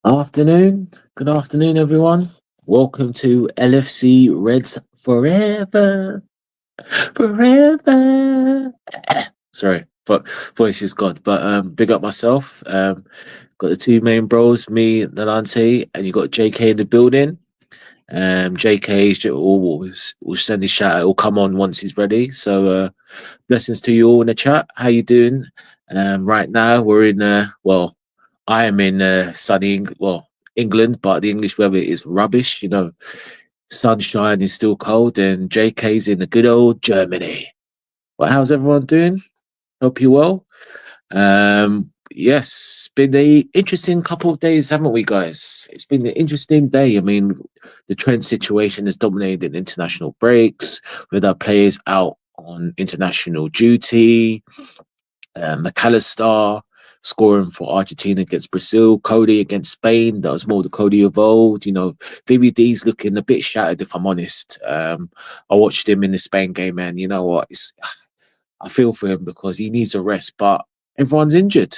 Afternoon. Good afternoon, everyone. Welcome to LFC Reds Forever. Forever. Sorry, but voice is gone. But big up myself. Got the two main bros, me, Nalante, and you got JK in the building. JK will send his shout out. He'll come on once he's ready. So blessings to you all in the chat. How you doing? Right now we're in I am in England, but the English weather is rubbish. Sunshine is still cold, and JK's in the good old Germany. Well, how's everyone doing? Hope you well. Yes, been a interesting couple of days, haven't we, guys? It's been an interesting day. I mean, the Trent situation has dominated international breaks with our players out on international duty. McAllister scoring for Argentina against Brazil, Cody against Spain. That was more the Cody of old. VVD's looking a bit shattered, if I'm honest. I watched him in the Spain game, and you know what? I feel for him because he needs a rest, but everyone's injured.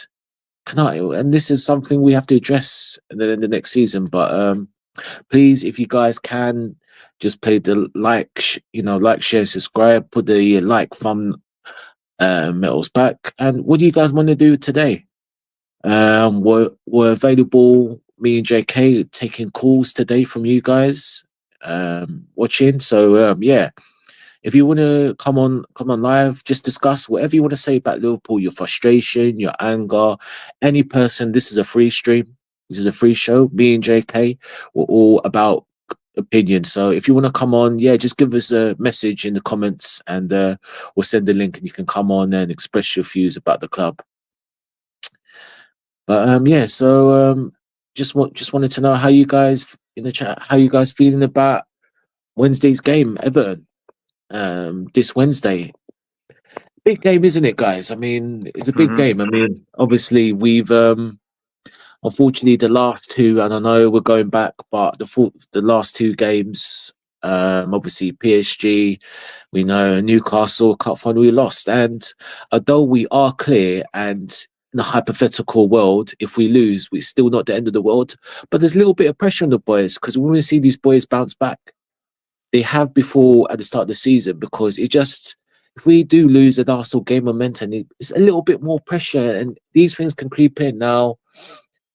And this is something we have to address in the next season. But please, if you guys can, just play the like, share, subscribe, put the like thumb metals back. And what do you guys want to do today? We're available, me and JK, taking calls today from you guys watching. So yeah, if you want to come on live, just discuss whatever you want to say about Liverpool, your frustration, your anger, any person. This is a free stream. This is a free show. Me and JK, we're all about opinion. So if you want to come on, yeah, just give us a message in the comments, and we'll send the link, and you can come on and express your views about the club. But yeah, so just wanted to know how you guys in the chat, how you guys feeling about Wednesday's game, Everton, this Wednesday. Big game, isn't it, guys? I mean, it's a big game. I mean, obviously we've unfortunately the last two, and I know we're going back, but the last two games, obviously PSG, we know Newcastle Cup final we lost, and although we are clear, and in a hypothetical world, if we lose, we're still not the end of the world. But there's a little bit of pressure on the boys because we want to see these boys bounce back. They have before at the start of the season, because if we do lose at Arsenal game momentum, it's a little bit more pressure, and these things can creep in. Now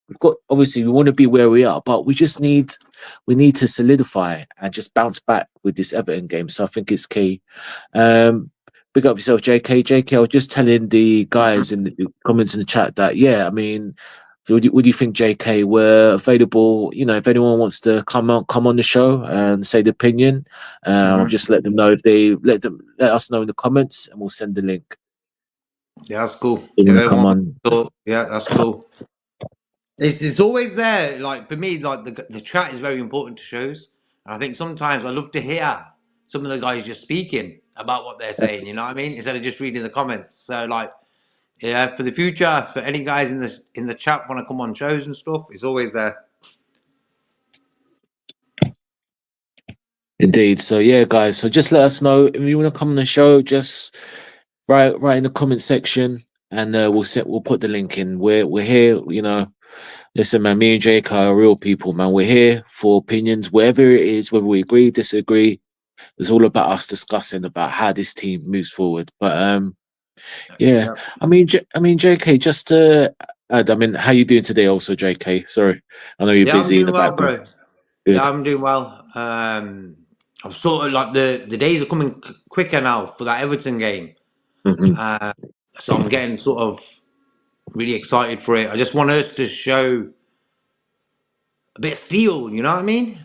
we've got, obviously we want to be where we are, but we need to solidify and just bounce back with this Everton game. So I think it's key. Big up yourself, JK. JK, I was just telling the guys in the comments in the chat that, yeah, I mean, what do you think, JK? We're available, if anyone wants to come on the show and say the opinion, I'll just let them know. If they let us know in the comments, and we'll send the link. Yeah, that's cool. Come on. Yeah, that's cool. It's always there. Like for me, like the chat is very important to shows. And I think sometimes I love to hear some of the guys just speaking about what they're saying. You know what I mean? Instead of just reading the comments. So like, yeah, for the future, for any guys in the chat want to come on shows and stuff, it's always there. Indeed. So yeah, guys. So just let us know if you want to come on the show. Just write in the comment section, and we'll put the link in. We're here. Listen, man. Me and Jake are real people, man. We're here for opinions, wherever it is, whether we agree, disagree. It's all about us discussing about how this team moves forward. But yeah. I mean, JK. Just to add, I mean, how you doing today? Also, JK. Sorry, I know you're busy in the background. Bro. Yeah, I'm doing well. I'm sort of like the days are coming quicker now for that Everton game. So I'm getting sort of really excited for it. I just want us to show a bit of steel, you know what I mean?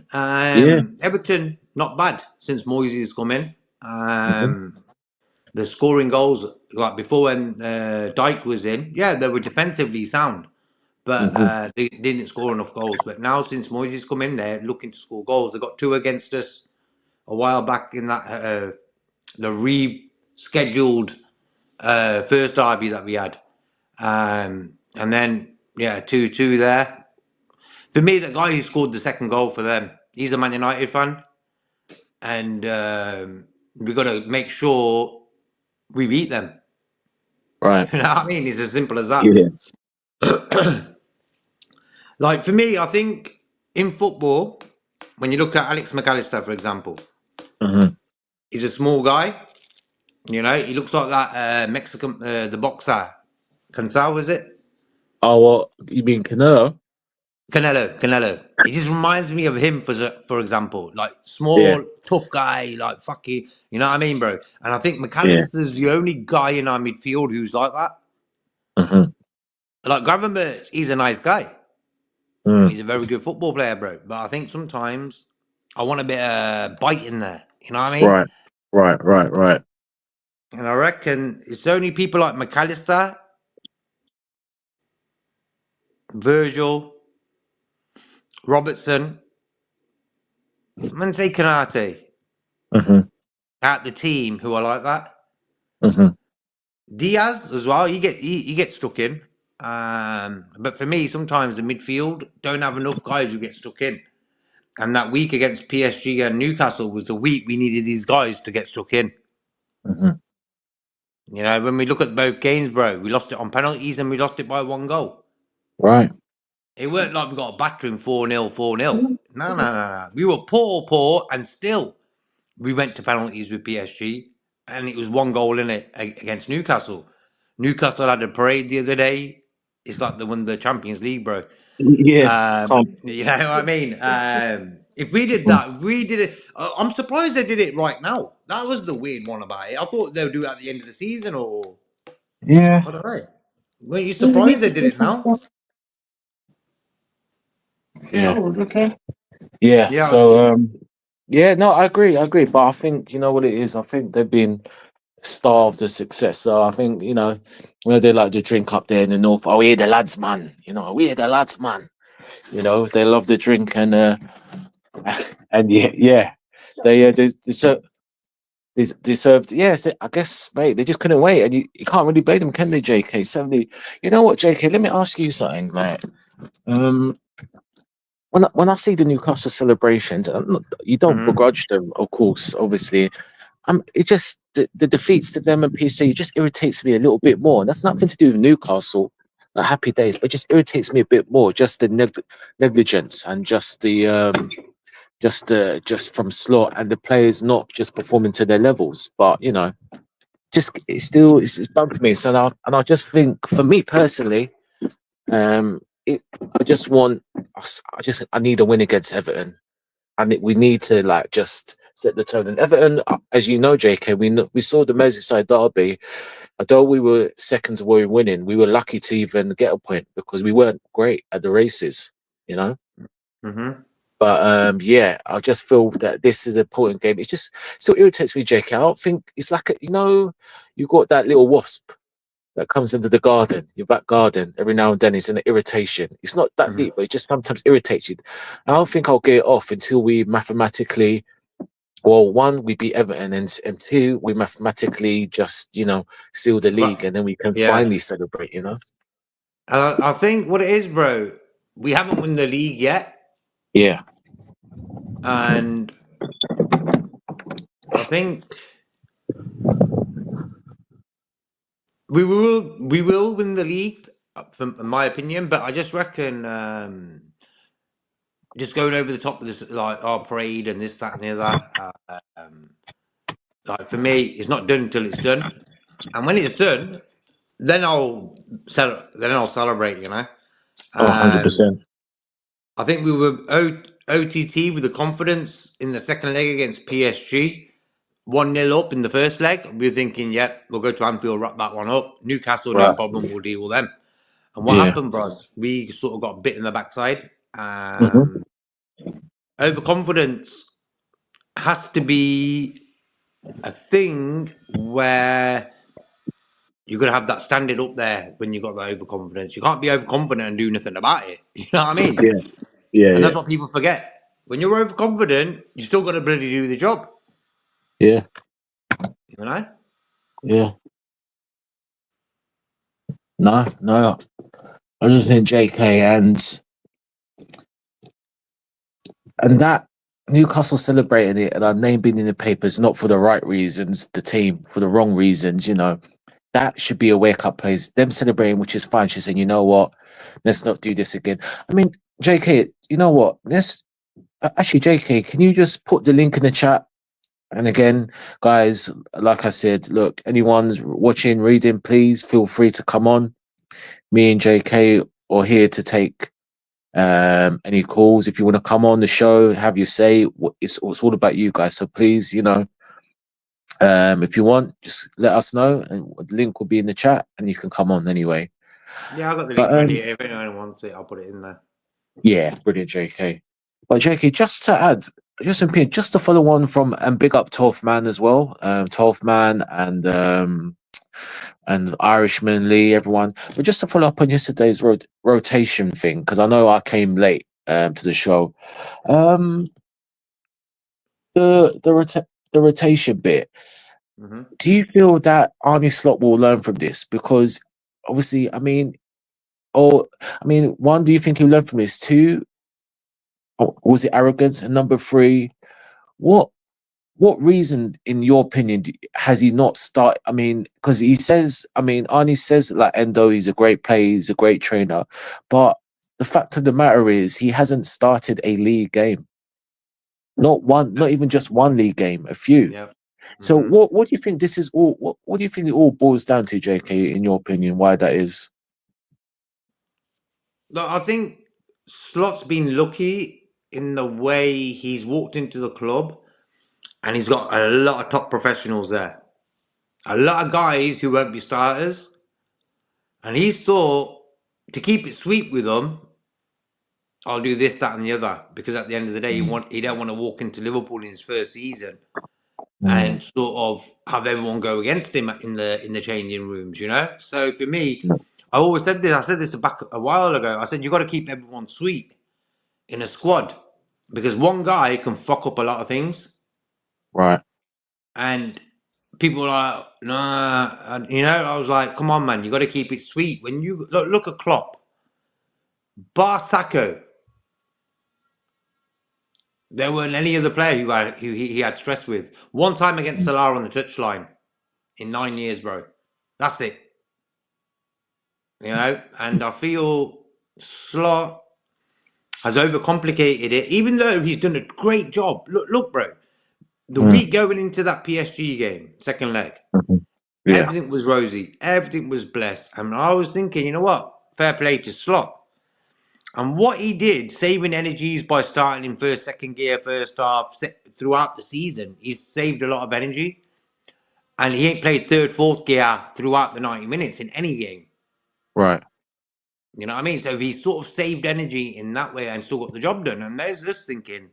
Everton, not bad since Moyes has come in. The scoring goals, like before when Dyke was in, yeah, they were defensively sound, but they didn't score enough goals. But now since Moyes has come in, they're looking to score goals. They got 2 against us a while back in that the rescheduled first derby that we had. And then, yeah, 2-2 there. For me, the guy who scored the second goal for them, he's a Man United fan. And we got to make sure we beat them. Right. You know what I mean? It's as simple as that. Yeah. Like for me, I think in football, when you look at Alex McAllister, for example, he's a small guy. You know, he looks like that Mexican, the boxer, Cansao, is it? Oh, what you mean, Canelo? Canelo. He just reminds me of him, for example, like Yeah, small, tough guy, like fucking, you know what I mean, bro? And I think yeah. McAllister's the only guy in our midfield who's like that. Mm-hmm. Like Gravenberch, he's a nice guy and Mm. he's a very good football player, bro. But I think sometimes I want a bit of bite in there. You know what I mean? Right, right. And I reckon it's only people like McAllister, Virgil, Robertson, and say Kanate Mm-hmm. out the team who are like that. Mm-hmm. Diaz as well. He gets stuck in. But for me, sometimes the midfield don't have enough guys who get stuck in. And that week against PSG and Newcastle was the week we needed these guys to get stuck in. Mm-hmm. You know, when we look at both games, bro, we lost it on penalties and we lost it by 1 goal. Right. It weren't like we got a battering 4-0, 4-0. No. We were poor, and still we went to penalties with PSG, and it was 1 goal in it against Newcastle. Newcastle had a parade the other day. It's like they won the Champions League, bro. Yeah. Can't. You know what I mean? If we did that, if we did it. I'm surprised they did it right now. That was the weird one about it. I thought they would do it at the end of the season, or Yeah. I don't know. Weren't you surprised they did it now? Yeah. Okay. Yeah. Yeah. So yeah, no, I agree. But I think you know what it is. I think they've been starved of success. So I think, they like to drink up there in the north. Oh, we're the lads, man. We're the lads, man. They love the drink and and yeah. They deserved. Yes, I guess, mate. They just couldn't wait, and you can't really blame them, can they, JK? 70. You know what, JK? Let me ask you something. Like, um, when I see the Newcastle celebrations, you don't Mm-hmm. begrudge them, of course, obviously. It just the defeats to them and PSG just irritates me a little bit more. And that's nothing to do with Newcastle, like happy days, but it just irritates me a bit more. Just the negligence and just the just from slot and the players not just performing to their levels. But just it's bugged me. So now, and I just think for me personally, I just want I need a win against Everton. And we need to just set the tone. And Everton, as you know, JK, we saw the Merseyside derby. Although we were seconds away winning, we were lucky to even get a point because we weren't great at the races, you know. Mm-hmm. But yeah, I just feel that this is an important game. It just still irritates me, JK. I don't think it's like you got that little wasp that comes into the garden, your back garden, every now and then it's an irritation. It's not that Mm-hmm. deep, but it just sometimes irritates you. I don't think I'll get it off until we mathematically, well, one, we beat Everton, and two, we mathematically just, seal the league, and then we can Yeah. finally celebrate. I think what it is, bro, we haven't won the league yet. Yeah. And I think we will win the league, from in my opinion. But I just reckon just going over the top of this, like our parade and this, that, and the other. Like for me, it's not done until it's done, and when it's done, then I'll celebrate. You know. Oh, Um, 100%. I think we were OTT with the confidence in the second leg against PSG. 1-0 up in the first leg. We were thinking, yep, we'll go to Anfield, wrap that one up. Newcastle, no Right. problem, we'll deal with them. And what Yeah. happened, bros? We sort of got bit in the backside. Mm-hmm. Overconfidence has to be a thing where you're going to have that standard up there when you've got that overconfidence. You can't be overconfident and do nothing about it. You know what I mean? Yeah. Yeah. And Yeah. that's what people forget. When you're overconfident, you still got to bloody do the job. Yeah. You know? Yeah. No. I just think JK and that Newcastle celebrated it and our name being in the papers, not for the right reasons, the team for the wrong reasons, that should be a wake up place. Them celebrating, which is fine. She's saying, you know what, let's not do this again. I mean, JK, you know what? Let's actually, JK, can you just put the link in the chat? And again, guys, like I said, look, anyone's watching, reading, please feel free to come on. Me and JK are here to take any calls. If you want to come on the show, have your say. It's all about you guys. So please, if you want, just let us know, and the link will be in the chat, and you can come on anyway. Yeah, I got the But link ready. If anyone wants it, I'll put it in there. yeah, brilliant, JK. But JK, just to add, just to follow on from and big up 12th Man as well. 12th Man and Irishman Lee, everyone. But just to follow up on yesterday's rotation thing, because I know I came late to the show. The rotation bit. Mm-hmm. Do you feel that Arnie Slot will learn from this? Because obviously, one, do you think he'll learn from this? Two, was it arrogance? And number three, what reason, in your opinion, has he not started? I mean, because he says, Arnie says like Endo, he's a great player, he's a great trainer, but the fact of the matter is he hasn't started a league game. Not one, not even just one league game, a few. Yep. So what do you think this is all? What do you think it all boils down to, JK? In your opinion, why that is? No, I think Slot's been lucky in the way he's walked into the club, and he's got a lot of top professionals there, a lot of guys who won't be starters, and he thought to keep it sweet with them, I'll do this, that, and the other, because at the end of the day, he don't want to walk into Liverpool in his first season and sort of have everyone go against him in the changing rooms, So for me, I always said this. I said this back a while ago. I said you got to keep everyone sweet in a squad, because one guy can fuck up a lot of things, Right. and people are like, nah, and, I was like, come on, man, you got to keep it sweet. When you look at Klopp, bar Sacco, there weren't any other player who he had stress with. One time against Salah on the touchline in 9 years, bro. That's it. And I feel Slot has overcomplicated it, even though he's done a great job. Look, bro. The week going into that PSG game, second leg, everything was rosy. Everything was blessed. And I was thinking, you know what? Fair play to Slot. And what he did, saving energies by starting in first, second gear, first half, throughout the season, he's saved a lot of energy. And he ain't played third, fourth gear throughout the 90 minutes in any game. Right. You know what I mean? So he sort of saved energy in that way and still got the job done. And there's just thinking,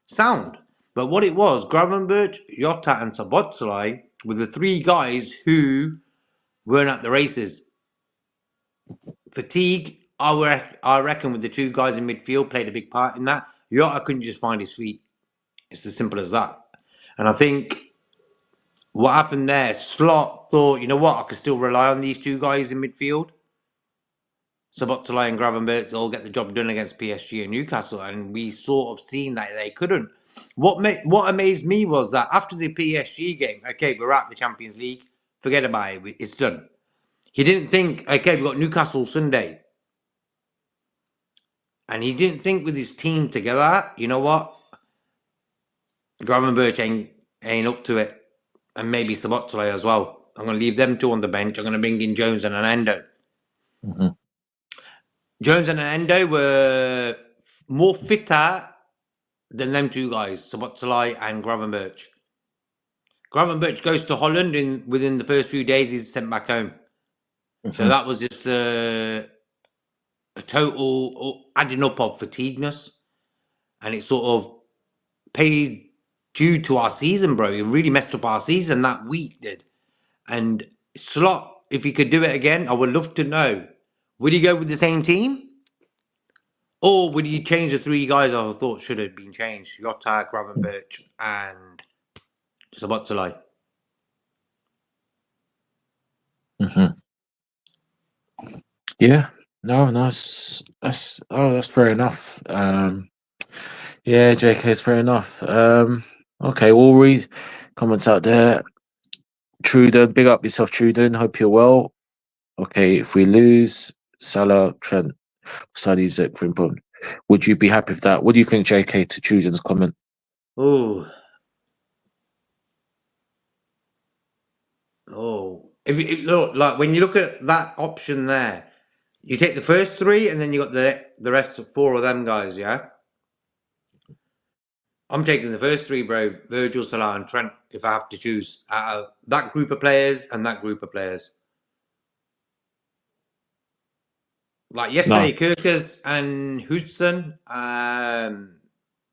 sound. But what it was, Gravenberch, Jota, and Szoboszlai were the three guys who weren't at the races. Fatigue, I reckon, with the two guys in midfield played a big part in that. Jota couldn't just find his feet. It's as simple as that. And I think what happened there, Slot thought, you know what, I could still rely on these two guys in midfield. Szoboszlai and Gravenberch all get the job done against PSG and Newcastle, and we sort of seen that they couldn't. What amazed me was that after the PSG game, okay, we're at the Champions League, forget about it, it's done. He didn't think, okay, we've got Newcastle Sunday. And he didn't think with his team together, you know what? Gravenberch ain't up to it. And maybe Szoboszlai as well. I'm going to leave them two on the bench. I'm going to bring in Jones and Endo. Jones and Endo were more fitter than them two guys, Szoboszlai and Gravenberch. Gravenberch goes to Holland, within the first few days he's sent back home. So that was just a total adding up of fatigueness, and it sort of paid due to our season, bro. It really messed up our season that week, did. And Slot, if he could do it again, I would love to know. Would he go with the same team? Or would he change the three guys I thought should have been changed? Jota, Gravenberch, and Szoboszlai. Yeah. No, that's fair enough. Yeah, JK, it's fair enough. Okay, we'll read comments out there. Truden, big up yourself, Truden. Hope you're well. Okay, if we lose, Salah, Trent, Sally's at Frimpon. Would you be happy with that? What do you think, JK, to Chujan's comment? Oh, if look, like when you look at that option there, you take the first three, and then you got the rest of four of them guys. Yeah, I'm taking the first three, bro. Virgil, Salah, and Trent. If I have to choose out of that group of players and that group of players, like No. yesterday, Kirkus and Hudson,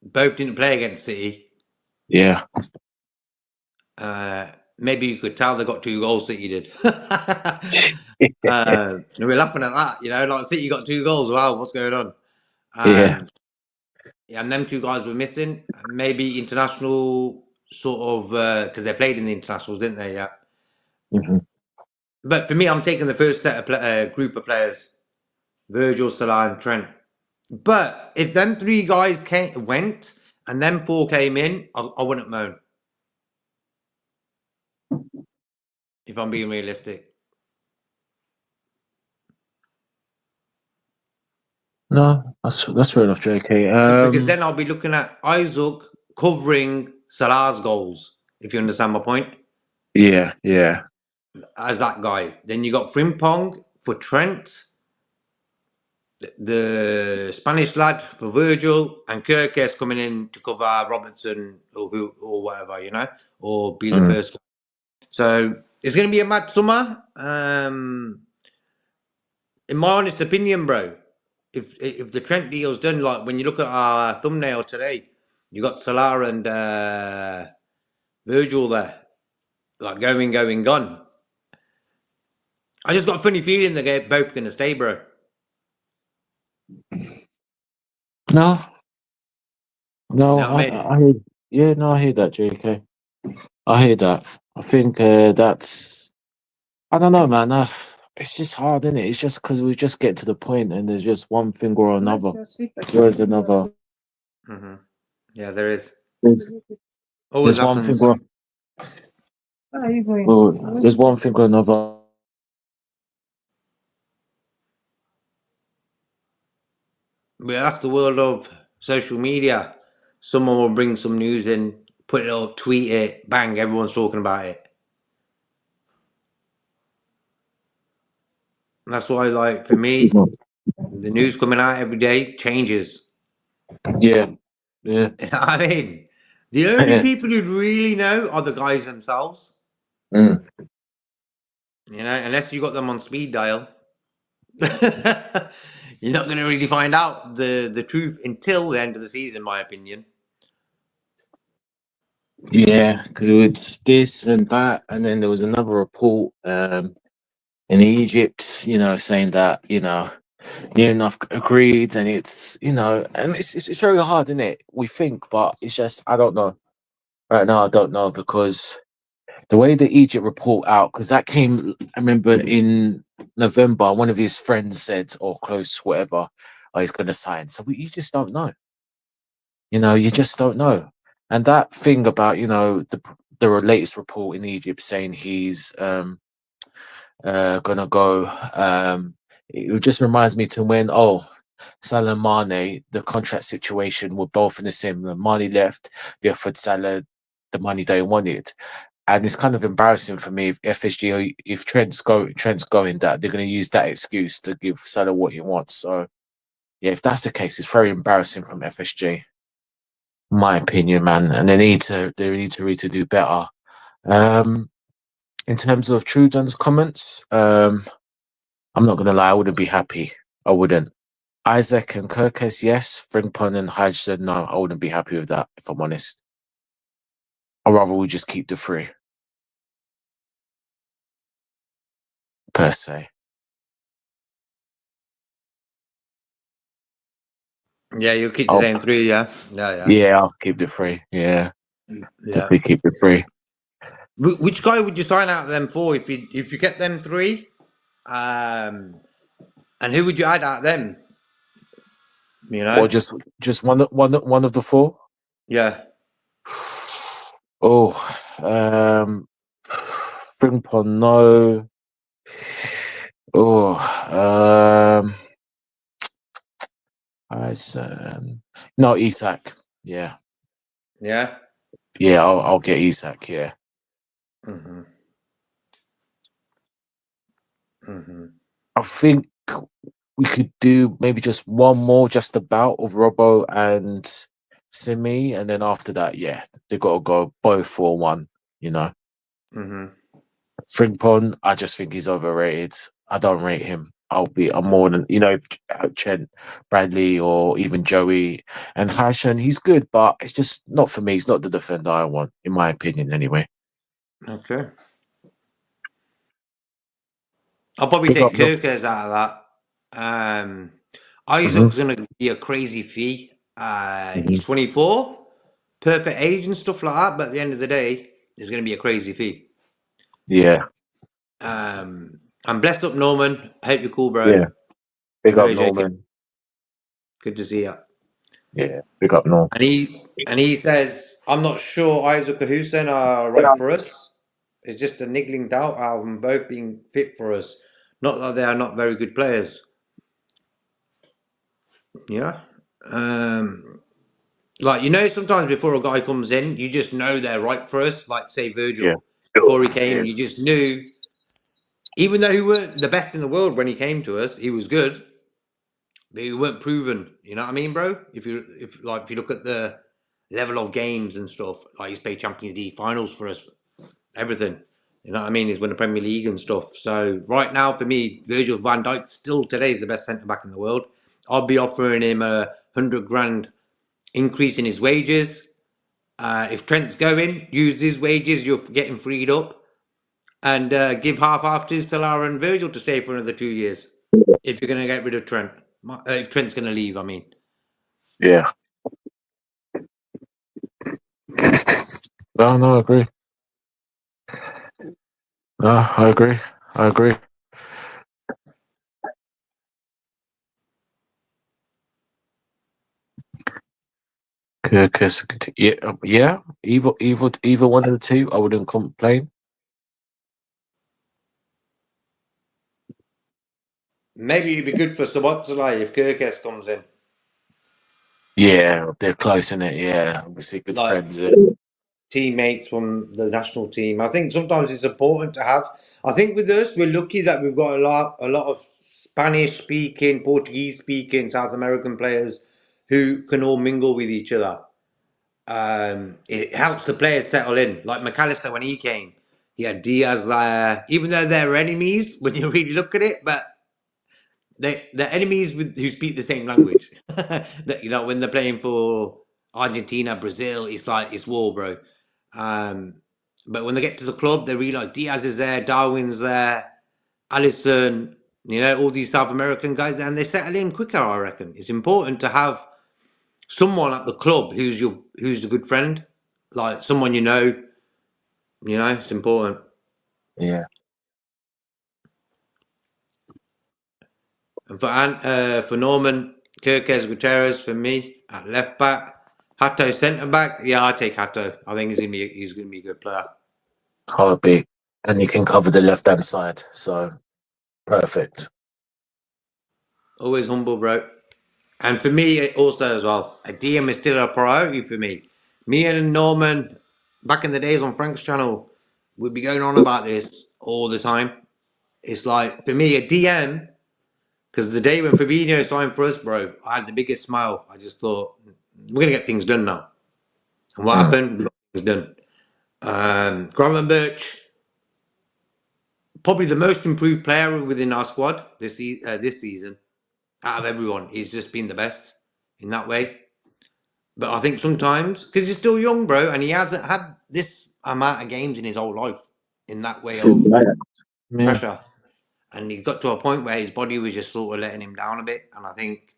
both didn't play against City. Yeah. Maybe you could tell they got 2 goals. City did. We're laughing at that, like City got 2 goals. Wow, what's going on? Yeah. Yeah, and them 2 guys were missing. Maybe international sort of because they played in the internationals, didn't they? Yeah. Mm-hmm. But for me, I'm taking the first set of group of players: Virgil, Salah, and Trent. But if them 3 guys went and them 4 came in, I wouldn't moan. If I'm being realistic. No, that's fair enough, JK. Because then I'll be looking at Isaac covering Salah's goals, if you understand my point, yeah. as that guy. Then you got Frimpong for Trent, the Spanish lad for Virgil, and Kirkes coming in to cover Robertson or whatever, or be the Mm. first. So it's going to be a mad summer. In my honest opinion, bro, if the Trent deal's done, like when you look at our thumbnail today, you got Salah and Virgil there, like gone. I just got a funny feeling they're both going to stay, bro. No, You know what I mean? I hear, I hear that, JK. I hear that. I think that's, I don't know, man. It's just hard, isn't it? It's just because we just get to the point and there's just one thing or another. Where's another? Mm-hmm. Yeah, there is. There's one thing or there's one thing or another. But that's the world of social media. Someone will bring some news in, put it up, tweet it, bang, everyone's talking about it. And that's why, like, for me, the news coming out every day changes. Yeah. I mean, the only people who really know are the guys themselves. Mm. Unless you got them on speed dial, you're not going to really find out the truth until the end of the season, in my opinion. Yeah, because it was this and that, and then there was another report in Egypt, saying that near enough agreed, and it's and it's very hard, isn't it? We think, but it's just I don't know. Right now, I don't know because the way the Egypt report out, because that came, I remember in November, one of his friends said, or close, whatever, oh, he's going to sign. So you just don't know. You just don't know. And that thing about the latest report in Egypt saying he's gonna go. It just reminds me to when Salah and Mane, the contract situation were both in the same. Mane left, they offered Salah the money they wanted, and it's kind of embarrassing for me if FSG, if Trent's going, that they're going to use that excuse to give Salah what he wants. So yeah, if that's the case, it's very embarrassing from FSG. My opinion, man, and they need to really to do better. In terms of Trudon's comments, I'm not gonna lie, I wouldn't be happy. I wouldn't. Isaac and Kirkes, yes. Frimpong and Hodgson, no, I wouldn't be happy with that, if I'm honest. I'd rather we just keep the 3. Per se. Yeah, you'll keep the same 3, yeah? Yeah, I'll keep the 3. Yeah. Definitely keep the 3. Which guy would you sign out of them for if you kept them 3? And who would you add out of them? Or just one of the 4? Yeah. Oh, Frimpong, no. Oh, No, Isak. Yeah. Yeah. Yeah, I'll get Isak. Yeah. Mm-hmm. Mm-hmm. I think we could do maybe just one more, just about of Robbo and Simi, and then after that, yeah, they got to go both for one. You know, Mm-hmm. Frimpong, I just think he's overrated. I don't rate him. I'm more than Trent, Bradley, or even Joey and Hashan. He's good, but it's just not for me. He's not the defender I want, in my opinion, anyway. Okay. I'll probably Big up, take Kirkers out of that. Isaac's going to be a crazy fee. He's 24, perfect age and stuff like that. But at the end of the day, it's going to be a crazy fee. Yeah, I'm blessed up, Norman. I hope you're cool, bro. yeah. Big I know up, you're joking. Norman. Good to see you. Yeah, big up, Norman. And he says, I'm not sure Isaac or Hussein are right for us. It's just a niggling doubt of them both being fit for us. Not that they are not very good players. Yeah. Like, sometimes before a guy comes in, you just know they're right for us. Like, say, Virgil. Yeah. Before he came, you just knew, even though he weren't the best in the world when he came to us, he was good, but he weren't proven. You know what I mean, bro? If you look at the level of games and stuff, like he's played Champions League finals for us, everything. You know what I mean? He's won the Premier League and stuff. So right now, for me, Virgil van Dijk still today is the best centre back in the world. I'll be offering him a 100 grand increase in his wages. If Trent's going, use his wages. You're getting freed up, and give half to Salah and Virgil to stay for another 2 years. If you're going to get rid of Trent, if Trent's going to leave, I mean. Yeah. No, I agree. No, I agree. Yeah. Either one of the two, I wouldn't complain. Maybe it'd be good for Szoboszlai if Kirkes comes in. Yeah, they're close in it. Yeah, obviously good friends. Teammates from the national team. I think sometimes it's important to have. I think with us, we're lucky that we've got a lot of Spanish speaking, Portuguese speaking South American players who can all mingle with each other. It helps the players settle in. Like McAllister, when he came, he had Diaz there. Even though they're enemies when you really look at it, but they're enemies who speak the same language. When they're playing for Argentina, Brazil, it's war, bro. But when they get to the club, they realize Diaz is there, Darwin's there, Alisson, all these South American guys, and they settle in quicker. I reckon it's important to have someone at the club who's a good friend, like someone you know. It's important. Yeah. And for Norman, Kirkes Gutierrez for me at left back, Hato centre back. Yeah, I take Hato. I think he's gonna be a good player. Can't be, and you can cover the left hand side, so perfect. Always humble, bro. And for me also as well, a DM is still a priority for me. Me and Norman, back in the days on Frank's channel, would be going on about this all the time. It's like, for me, a DM, because the day when Fabinho signed for us, bro, I had the biggest smile. I just thought, we're going to get things done now. And what happened? We got things done. Gravenberch, probably the most improved player within our squad this season. Out of everyone, he's just been the best in that way. But I think sometimes, because he's still young, bro, and he hasn't had this amount of games in his whole life in that way of pressure. And he got to a point where his body was just sort of letting him down a bit. And I think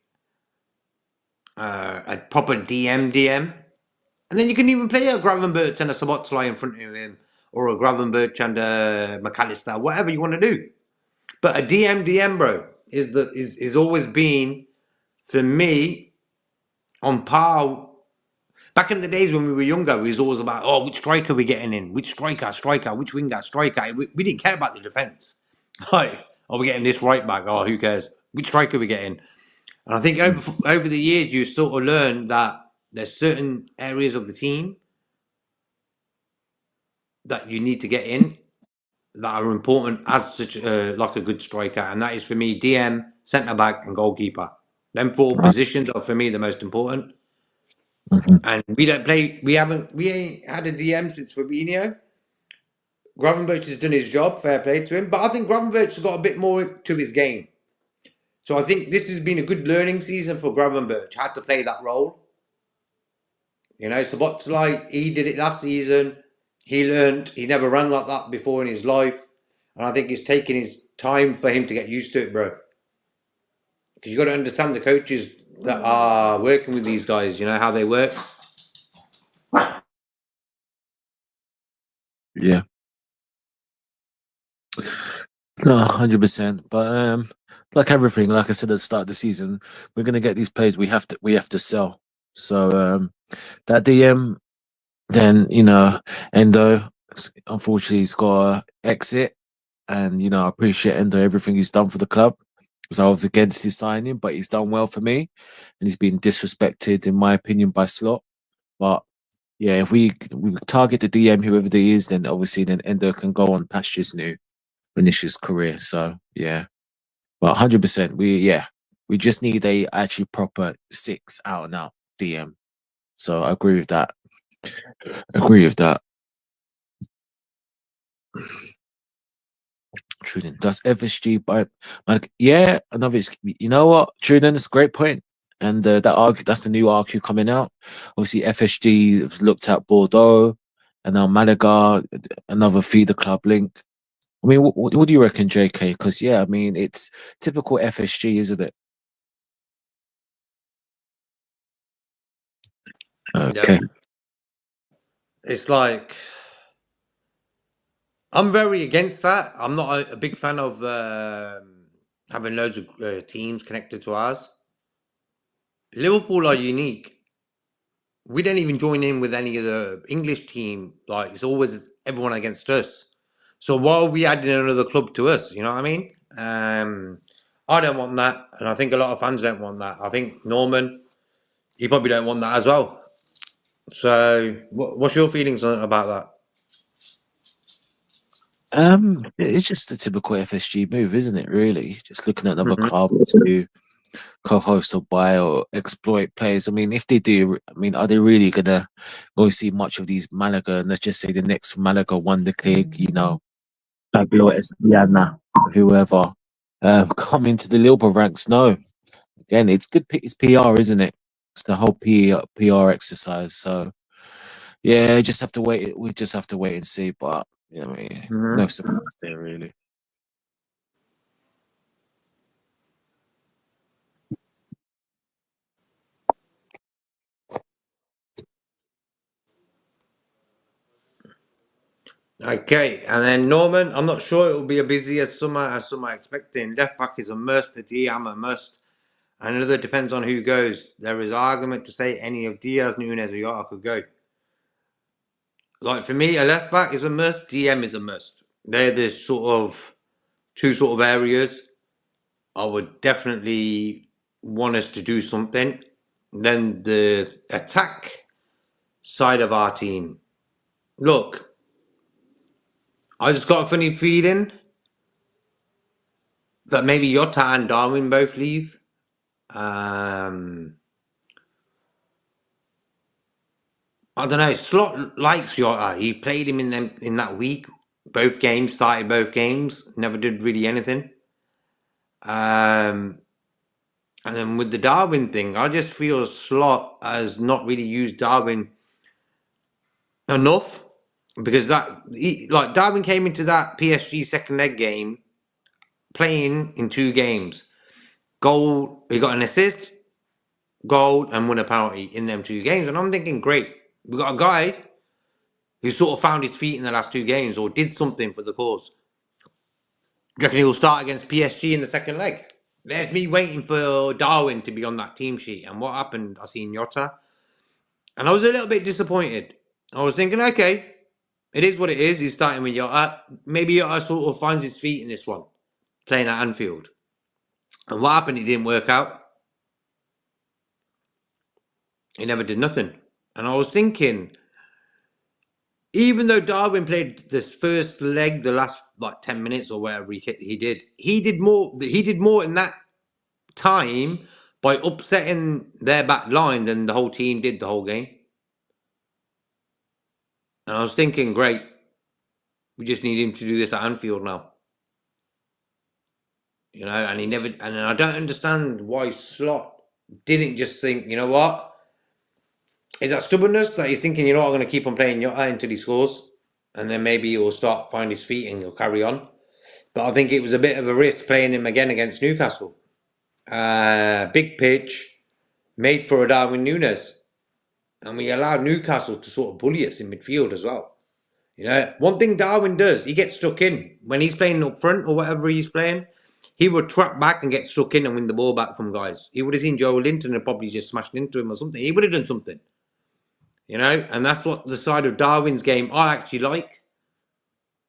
a proper DM, and then you can even play a Gravenberch and a Szoboszlai in front of him, or a Gravenberch and a McAllister, whatever you want to do. But a DM, bro, is always been, for me, on par. Back in the days when we were younger, it was always about, which striker we getting in? Which striker, which winger, striker. We didn't care about the defence. Like, are we getting this right back? Oh, who cares? Which striker we getting? And I think over the years, you sort of learn that there's certain areas of the team that you need to get in that are important as such like a good striker, and that is for me DM, centre back, and goalkeeper. Them four positions are for me the most important. And we ain't had a DM since Fabinho. Gravenberch has done his job, fair play to him, but I think Gravenberch has got a bit more to his game. So I think this has been a good learning season for Gravenberch, how to play that role. You know, Szoboszlai, he did it last season. He learned. He never ran like that before in his life. And I think it's taken his time for him to get used to it, bro. Because you got to understand the coaches that are working with these guys, you know, how they work. Yeah. No, 100%. But like everything, like I said at the start of the season, we're gonna get these players. We have to sell. So that DM, then Endo, unfortunately, he's got to exit, and I appreciate Endo everything he's done for the club, because I was against his signing, but he's done well for me, and he's been disrespected, in my opinion, by Slot. But yeah, if we target the DM, whoever they is, then obviously then Endo can go on pastures new, finish his career. So yeah, but 100%, we just need a actually proper 6 out and out DM. So I agree with that. Truden, does FSG buy? Like, yeah, another. You know what, Truden, that's a great point. And that's the new RQ coming out. Obviously, FSG has looked at Bordeaux, and now Malaga, another feeder club link. I mean, what do you reckon, JK? Because yeah, I mean, it's typical FSG, isn't it? Okay. Yeah. It's like, I'm very against that. I'm not a big fan of having loads of teams connected to ours. Liverpool are unique. We don't even join in with any of the English team. Like, it's always everyone against us. So why are we adding another club to us? You know what I mean? I don't want that, and I think a lot of fans don't want that. I think Norman, you probably don't want that as well. So, what's your feelings about that? It's just a typical FSG move, isn't it? Really, just looking at another club to co-host or buy or exploit players. I mean, if they do, I mean, are they really gonna go see much of these Malaga? And let's just say the next Malaga Wonder League, Pablo Espiana, whoever, come into the Liverpool ranks? No, again, it's good. It's PR, isn't it? It's the whole PR exercise. So yeah, just have to wait. We just have to wait and see. But I mean, no surprise there, really. Okay, and then Norman, I'm not sure it will be as busy as some are expecting. Left back is a must, the DM a must. Another depends on who goes. There is argument to say any of Diaz, Nunes, or Yota could go. Like for me, a left back is a must, DM is a must. They're the two sort of areas I would definitely want us to do something. Then the attack side of our team. Look, I just got a funny feeling that maybe Yota and Darwin both leave. I don't know. Slot likes Yota. He played him in that week. Both games, started both games. Never did really anything. And then with the Darwin thing, I just feel Slot has not really used Darwin enough, because Darwin came into that PSG second leg game playing in 2 games. Goal, he got an assist, goal, and won a penalty in them 2 games. And I'm thinking, great, we got a guy who sort of found his feet in the last 2 games or did something for the cause. Do you reckon he'll start against PSG in the second leg? There's me waiting for Darwin to be on that team sheet. And what happened? I seen Yota. And I was a little bit disappointed. I was thinking, okay, it is what it is. He's starting with Yota. Maybe Yota sort of finds his feet in this one, playing at Anfield. And what happened? It didn't work out. He never did nothing. And I was thinking, even though Darwin played this first leg, the last like 10 minutes or whatever he did more in that time by upsetting their back line than the whole team did the whole game. And I was thinking, great, we just need him to do this at Anfield now. You know, and he never, and I don't understand why Slot didn't just think, you know what? Is that stubbornness that he's thinking, you know what, I'm going to keep on playing Jota until he scores, and then maybe he'll start find his feet and he'll carry on. But I think it was a bit of a risk playing him again against Newcastle. Big pitch, made for a Darwin Núñez, and we allowed Newcastle to sort of bully us in midfield as well. You know, one thing Darwin does, he gets stuck in when he's playing up front or whatever he's playing. He would trap back and get stuck in and win the ball back from guys. He would have seen Joe Linton and probably just smashed into him or something. He would have done something. You know, and that's what the side of Darwin's game I actually like.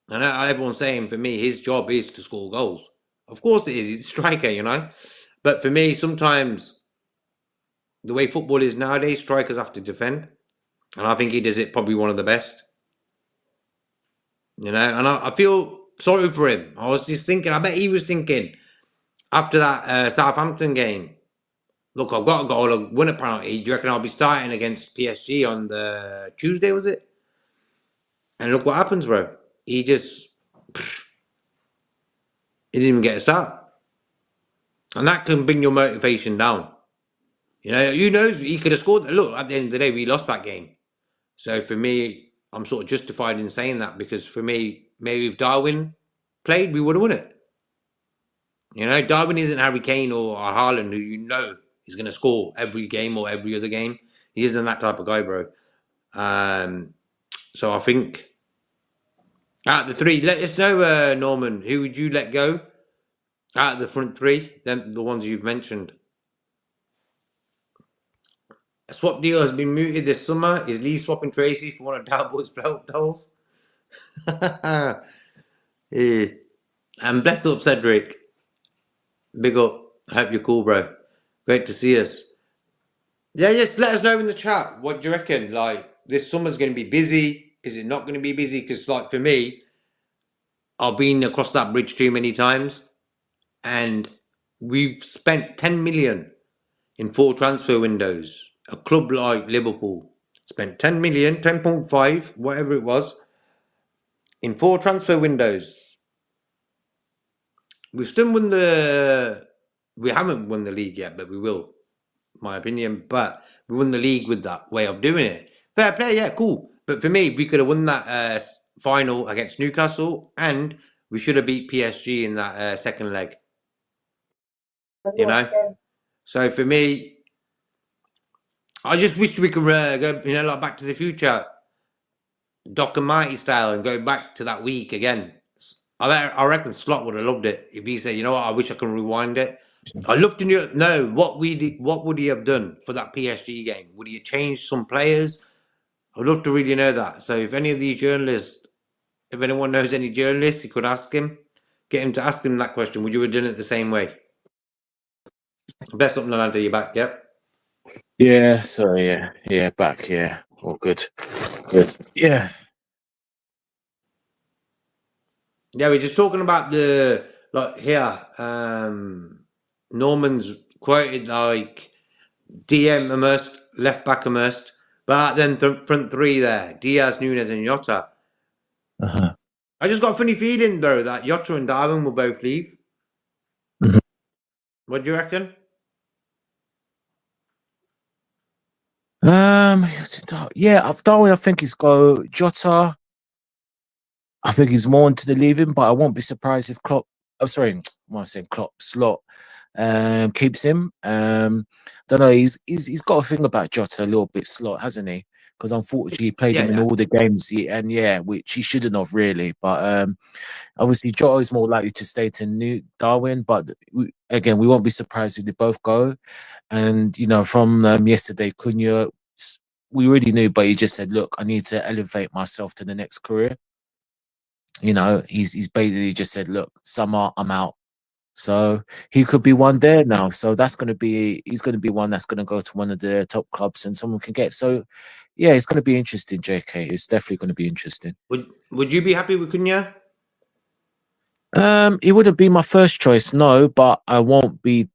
And everyone's saying for me, his job is to score goals. Of course it is. He's a striker, you know. But for me, sometimes the way football is nowadays, strikers have to defend. And I think he does it probably one of the best. You know, and I feel sorry for him. I was just thinking, I bet he was thinking after that Southampton game, look, I've got a goal, I'll win a penalty. Do you reckon I'll be starting against PSG on the Tuesday, was it? And look what happens, bro. He just, he didn't even get a start. And that can bring your motivation down. You know, who knows? He could have scored. Look, at the end of the day, we lost that game. So for me, I'm sort of justified in saying that because for me, maybe if Darwin played, we would have won it. You know, Darwin isn't Harry Kane or Haaland, who you know is going to score every game or every other game. He isn't that type of guy, bro. So I think out of the three, let us know, Norman, who would you let go out of the front three, then the ones you've mentioned? A swap deal has been mooted this summer. Is Lee swapping Tracy for one of Dalboy's dolls? Yeah. And bless up, Cedric. Big up. I hope you're cool, bro. Great to see us. Yeah, just let us know in the chat. What do you reckon? Like, this summer's going to be busy. Is it not going to be busy? Because, like, for me, I've been across that bridge too many times. And we've spent 10 million in 4 transfer windows. A club like Liverpool spent 10 million, 10.5, whatever it was, in 4 transfer windows. We've still won we haven't won the league yet, but we will, my opinion. But we won the league with that way of doing it. Fair play, yeah, cool. But for me, we could have won that final against Newcastle, and we should have beat PSG in that second leg. You know? So for me, I just wish we could go, you know, like Back to the Future, Doc and Marty style, and go back to that week again. I reckon Slot would have loved it if he said, you know what, I wish I could rewind it. I'd love to know what would he have done for that PSG game. Would he have changed some players? I'd love to really know that. So if any of these journalists, if anyone knows any journalists, you could ask him, get him to ask him that question. Would you have done it the same way? Best up, Nolanda, you back, yep? Yeah, sorry, yeah, back, yeah, all good, yeah. Yeah, we're just talking about the, like, here, Norman's quoted, like, DM a must, left back a must, but then front three there, Diaz, Núñez and Jota. Uh-huh. I just got a funny feeling, though, that Jota and Darwin will both leave. Mm-hmm. What do you reckon? Yeah, Darwin, I think he's go. Jota, I think he's more into the leaving, but I won't be surprised if Klopp. I'm sorry, what am I saying? Klopp Slot keeps him. Don't know. He's got a thing about Jota a little bit, Slot, hasn't he? Because unfortunately he played him in all the games, which he shouldn't have really. But obviously Jota is more likely to stay to New Darwin. But again, we won't be surprised if they both go. And you know, from yesterday, Cunha, we already knew, but he just said, "Look, I need to elevate myself to the next career." You know, he's basically just said, "Look, summer, I'm out. So he could be one there now. So he's going to be one that's going to go to one of the top clubs and someone can get. So yeah, it's going to be interesting, JK. It's definitely going to be interesting. Would you be happy with Cunha? He wouldn't be my first choice, no, but I won't be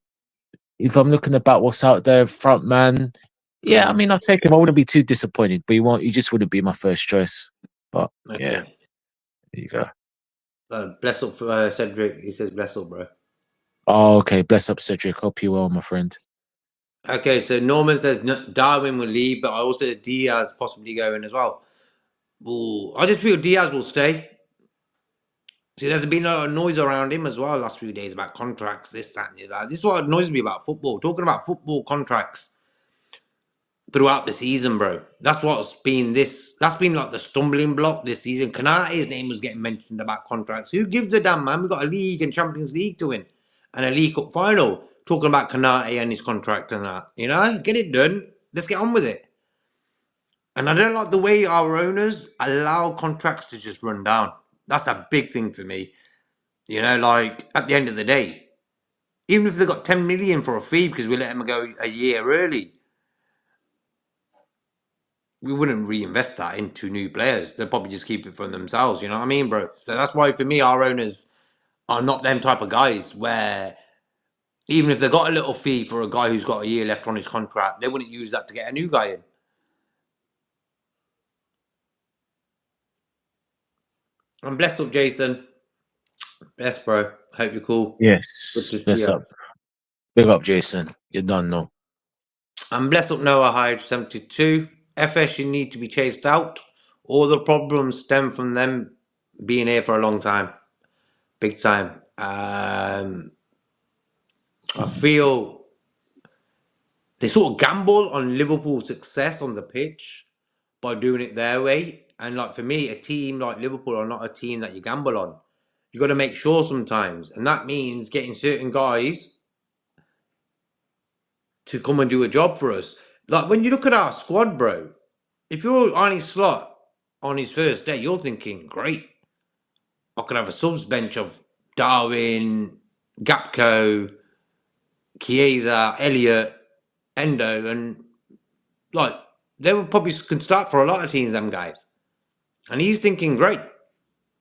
if I'm looking about what's out there, front man. Yeah, I mean, I'll take him. I wouldn't be too disappointed, but he just wouldn't be my first choice. But Okay. yeah, there you go. Bless up for Cedric. He says bless up, bro. Oh, okay. Bless up, Cedric. Hope you well, my friend. Okay, so Norman says Darwin will leave, but I also Diaz possibly going as well. Ooh, I just feel Diaz will stay. See, there's been a lot of noise around him as well last few days about contracts, this, that, and the other. This is what annoys me about football. Talking about football contracts throughout the season, bro. That's what's been that's been like the stumbling block this season. Kanate's name was getting mentioned about contracts. Who gives a damn, man? We've got a league and Champions League to win and a League Cup final. Talking about Kanate and his contract and that. You know, get it done. Let's get on with it. And I don't like the way our owners allow contracts to just run down. That's a big thing for me. You know, like at the end of the day, even if they got 10 million for a fee because we let them go a year early, we wouldn't reinvest that into new players. They'll probably just keep it for themselves. You know what I mean, bro? So that's why for me, our owners are not them type of guys where even if they got a little fee for a guy who's got a year left on his contract, they wouldn't use that to get a new guy in. I'm blessed up, Jason. Best, bro. Hope you're cool. Yes. Bless up. Big up, Jason. You're done, no. I'm blessed up, Noah Hyde, 72. FS need to be chased out. All the problems stem from them being here for a long time. Big time. I feel they sort of gamble on Liverpool's success on the pitch by doing it their way. And like for me, a team like Liverpool are not a team that you gamble on. You got to make sure sometimes, and that means getting certain guys to come and do a job for us. Like when you look at our squad, bro, if you're Arnie Slot on his first day, you're thinking, great, I could have a subs bench of Darwin, Gapco, Chiesa, Elliott, Endo, and like they would probably can start for a lot of teams, them guys. And he's thinking, great,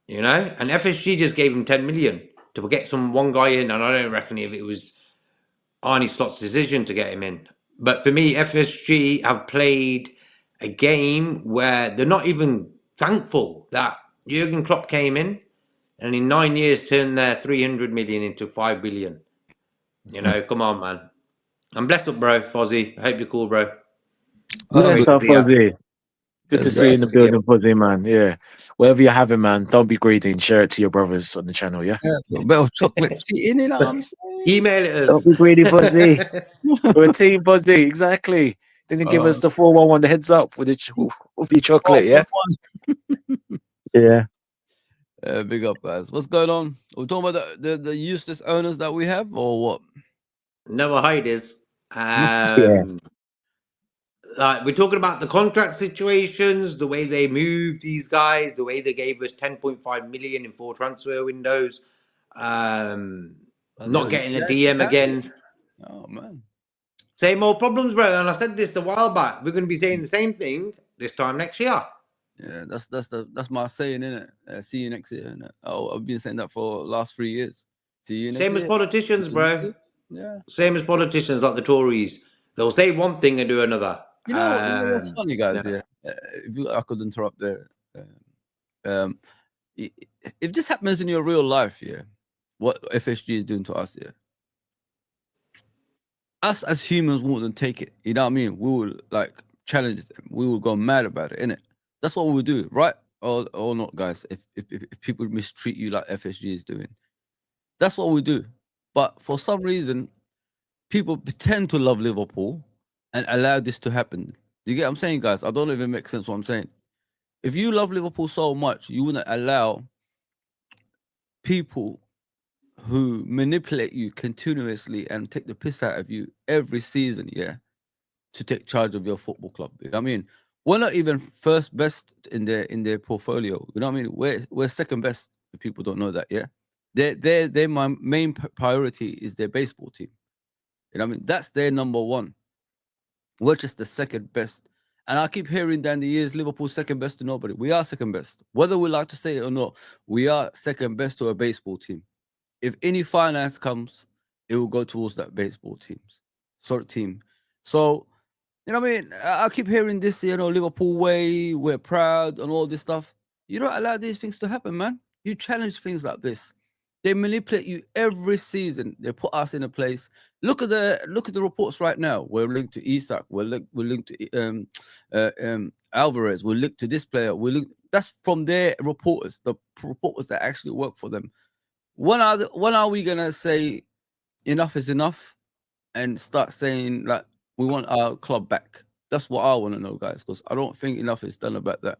you know. And FSG just gave him 10 million to get one guy in, and I don't reckon if it was Arnie Slot's decision to get him in. But for me, FSG have played a game where they're not even thankful that Jurgen Klopp came in and in 9 years turned their 300 million into 5 billion. You know, come on, man. I'm blessed up, bro, Fozzie. I hope you're cool, bro. Bless up, Fozzie. Good to see you in the building, Fozzie, man. Yeah. Whatever you're having, man, don't be greedy and share it to your brothers on the channel, yeah? A bit of chocolate cheating, you know what I'm saying? Email it us. Don't be greedy, Fozzie. We're a team, Fozzie, exactly. Didn't give us the 411 the heads up with your chocolate, yeah? Yeah. Big up, guys. What's going on? We're talking about the useless owners that we have, or what? Noah Hyde is. Yeah. Like we're talking about the contract situations, the way they moved these guys, the way they gave us 10.5 million in 4 transfer windows, not getting a DM again. Oh man, same old problems, bro. And I said this a while back. We're going to be saying the same thing this time next year. Yeah, that's my saying, innit? See you next year, innit? Oh, I've been saying that for the last 3 years. See you next year. Same as politicians, bro. Yeah. Same as politicians like the Tories. They'll say one thing and do another. You know what's funny, guys? Yeah. I could interrupt there. If this happens in your real life, yeah, what FSG is doing to us, yeah, us as humans wouldn't take it. You know what I mean? We will like challenge them. We will go mad about it, innit? That's what we'll do, right? Or not, guys. If people mistreat you like FSG is doing, that's what we do. But for some reason, people pretend to love Liverpool and allow this to happen. Do you get what I'm saying, guys? I don't know if it makes sense what I'm saying. If you love Liverpool so much, you wouldn't allow people who manipulate you continuously and take the piss out of you every season, yeah, to take charge of your football club. You know what I mean? We're not even first best in their portfolio. You know what I mean? We're second best. If people don't know that, yeah. Their my main priority is their baseball team. You know what I mean? That's their number one. We're just the second best. And I keep hearing down the years, Liverpool's second best to nobody. We are second best. Whether we like to say it or not, we are second best to a baseball team. If any finance comes, it will go towards that baseball team. So, you know what I mean? I keep hearing this, Liverpool way, we're proud and all this stuff. You don't allow these things to happen, man. You challenge things like this. They manipulate you every season. They put us in a place. Look at the reports right now. We're linked to Isak. We're linked to Alvarez. We're linked to this player. That's from their reporters, the reporters that actually work for them. When are we gonna say enough is enough and start saying like we want our club back? That's what I want to know, guys, because I don't think enough is done about that.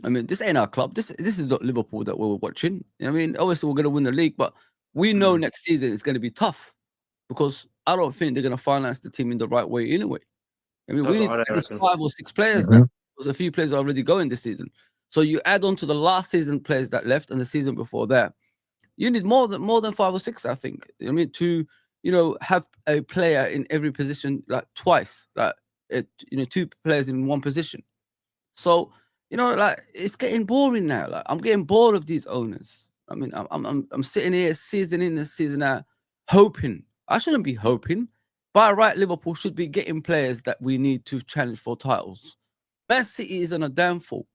I mean, this ain't our club. This is not Liverpool that we're watching. I mean, obviously we're going to win the league, but we know next season it's going to be tough because I don't think they're going to finance the team in the right way anyway. I mean, we need to get 5 or 6 players now. There's a few players already going this season. So you add on to the last season players that left and the season before that. You need more than 5 or 6, I think. I mean, to have a player in every position like twice, like 2 players in one position. So. Like it's getting boring now. Like I'm getting bored of these owners. I mean, I'm sitting here season in and season out, hoping. I shouldn't be hoping. By right, Liverpool should be getting players that we need to challenge for titles. Man City is on a downfall.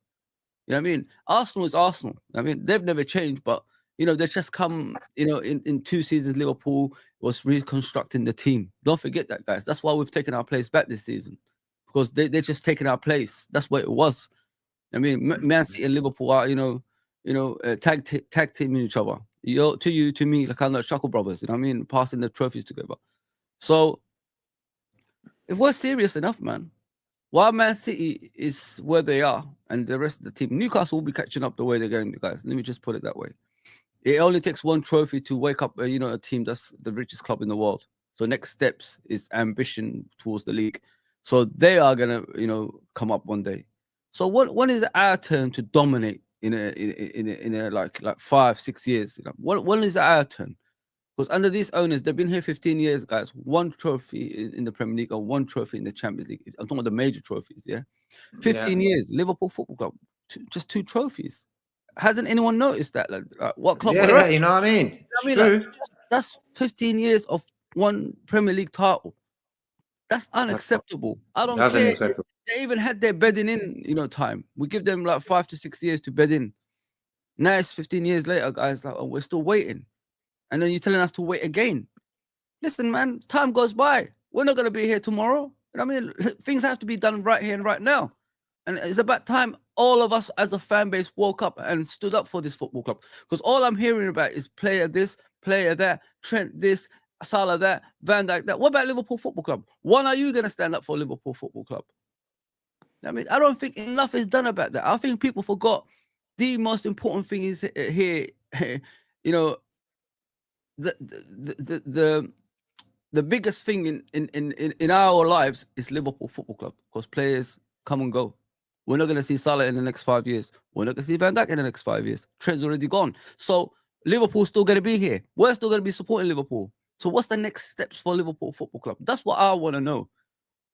You know what I mean? Arsenal is Arsenal. I mean, they've never changed, but they just come. In 2 seasons, Liverpool was reconstructing the team. Don't forget that, guys. That's why we've taken our place back this season, because they're just taking our place. That's what it was. I mean, Man City and Liverpool are, tag teaming each other. To me, like kind of Chuckle Brothers. You know what I mean? Passing the trophies together. So, if we're serious enough, man, while Man City is where they are and the rest of the team, Newcastle will be catching up the way they're going, guys. Let me just put it that way. It only takes one trophy to wake up, a team that's the richest club in the world. So, next steps is ambition towards the league. So, they are gonna, come up one day. So when is it our turn to dominate in a like 5-6 years? When is it our turn? Because under these owners, they've been here 15 years, guys. 1 trophy in the Premier League or 1 trophy in the Champions League. I'm talking about the major trophies, yeah. 15 years, Liverpool Football Club, just 2 trophies. Hasn't anyone noticed that? Like what club? Yeah, you know what I mean. It's true. Like, that's 15 years of 1 Premier League title. That's unacceptable. I don't care. Unacceptable. They even had their bedding in, time. We give them like 5 to 6 years to bed in. Now it's 15 years later, guys. Like, we're still waiting, and then you're telling us to wait again. Listen, man, time goes by. We're not gonna be here tomorrow. I mean, things have to be done right here and right now, and it's about time all of us as a fan base woke up and stood up for this football club. Because all I'm hearing about is player this, player that, Trent this, Salah that, Van Dijk that. What about Liverpool Football Club? When are you gonna stand up for Liverpool Football Club? I mean, I don't think enough is done about that. I think people forgot the most important thing is here. The biggest thing in our lives is Liverpool Football Club, because players come and go. We're not going to see Salah in the next 5 years. We're not going to see Van Dijk in the next 5 years. Trent's already gone. So Liverpool's still going to be here. We're still going to be supporting Liverpool. So what's the next steps for Liverpool Football Club? That's what I want to know.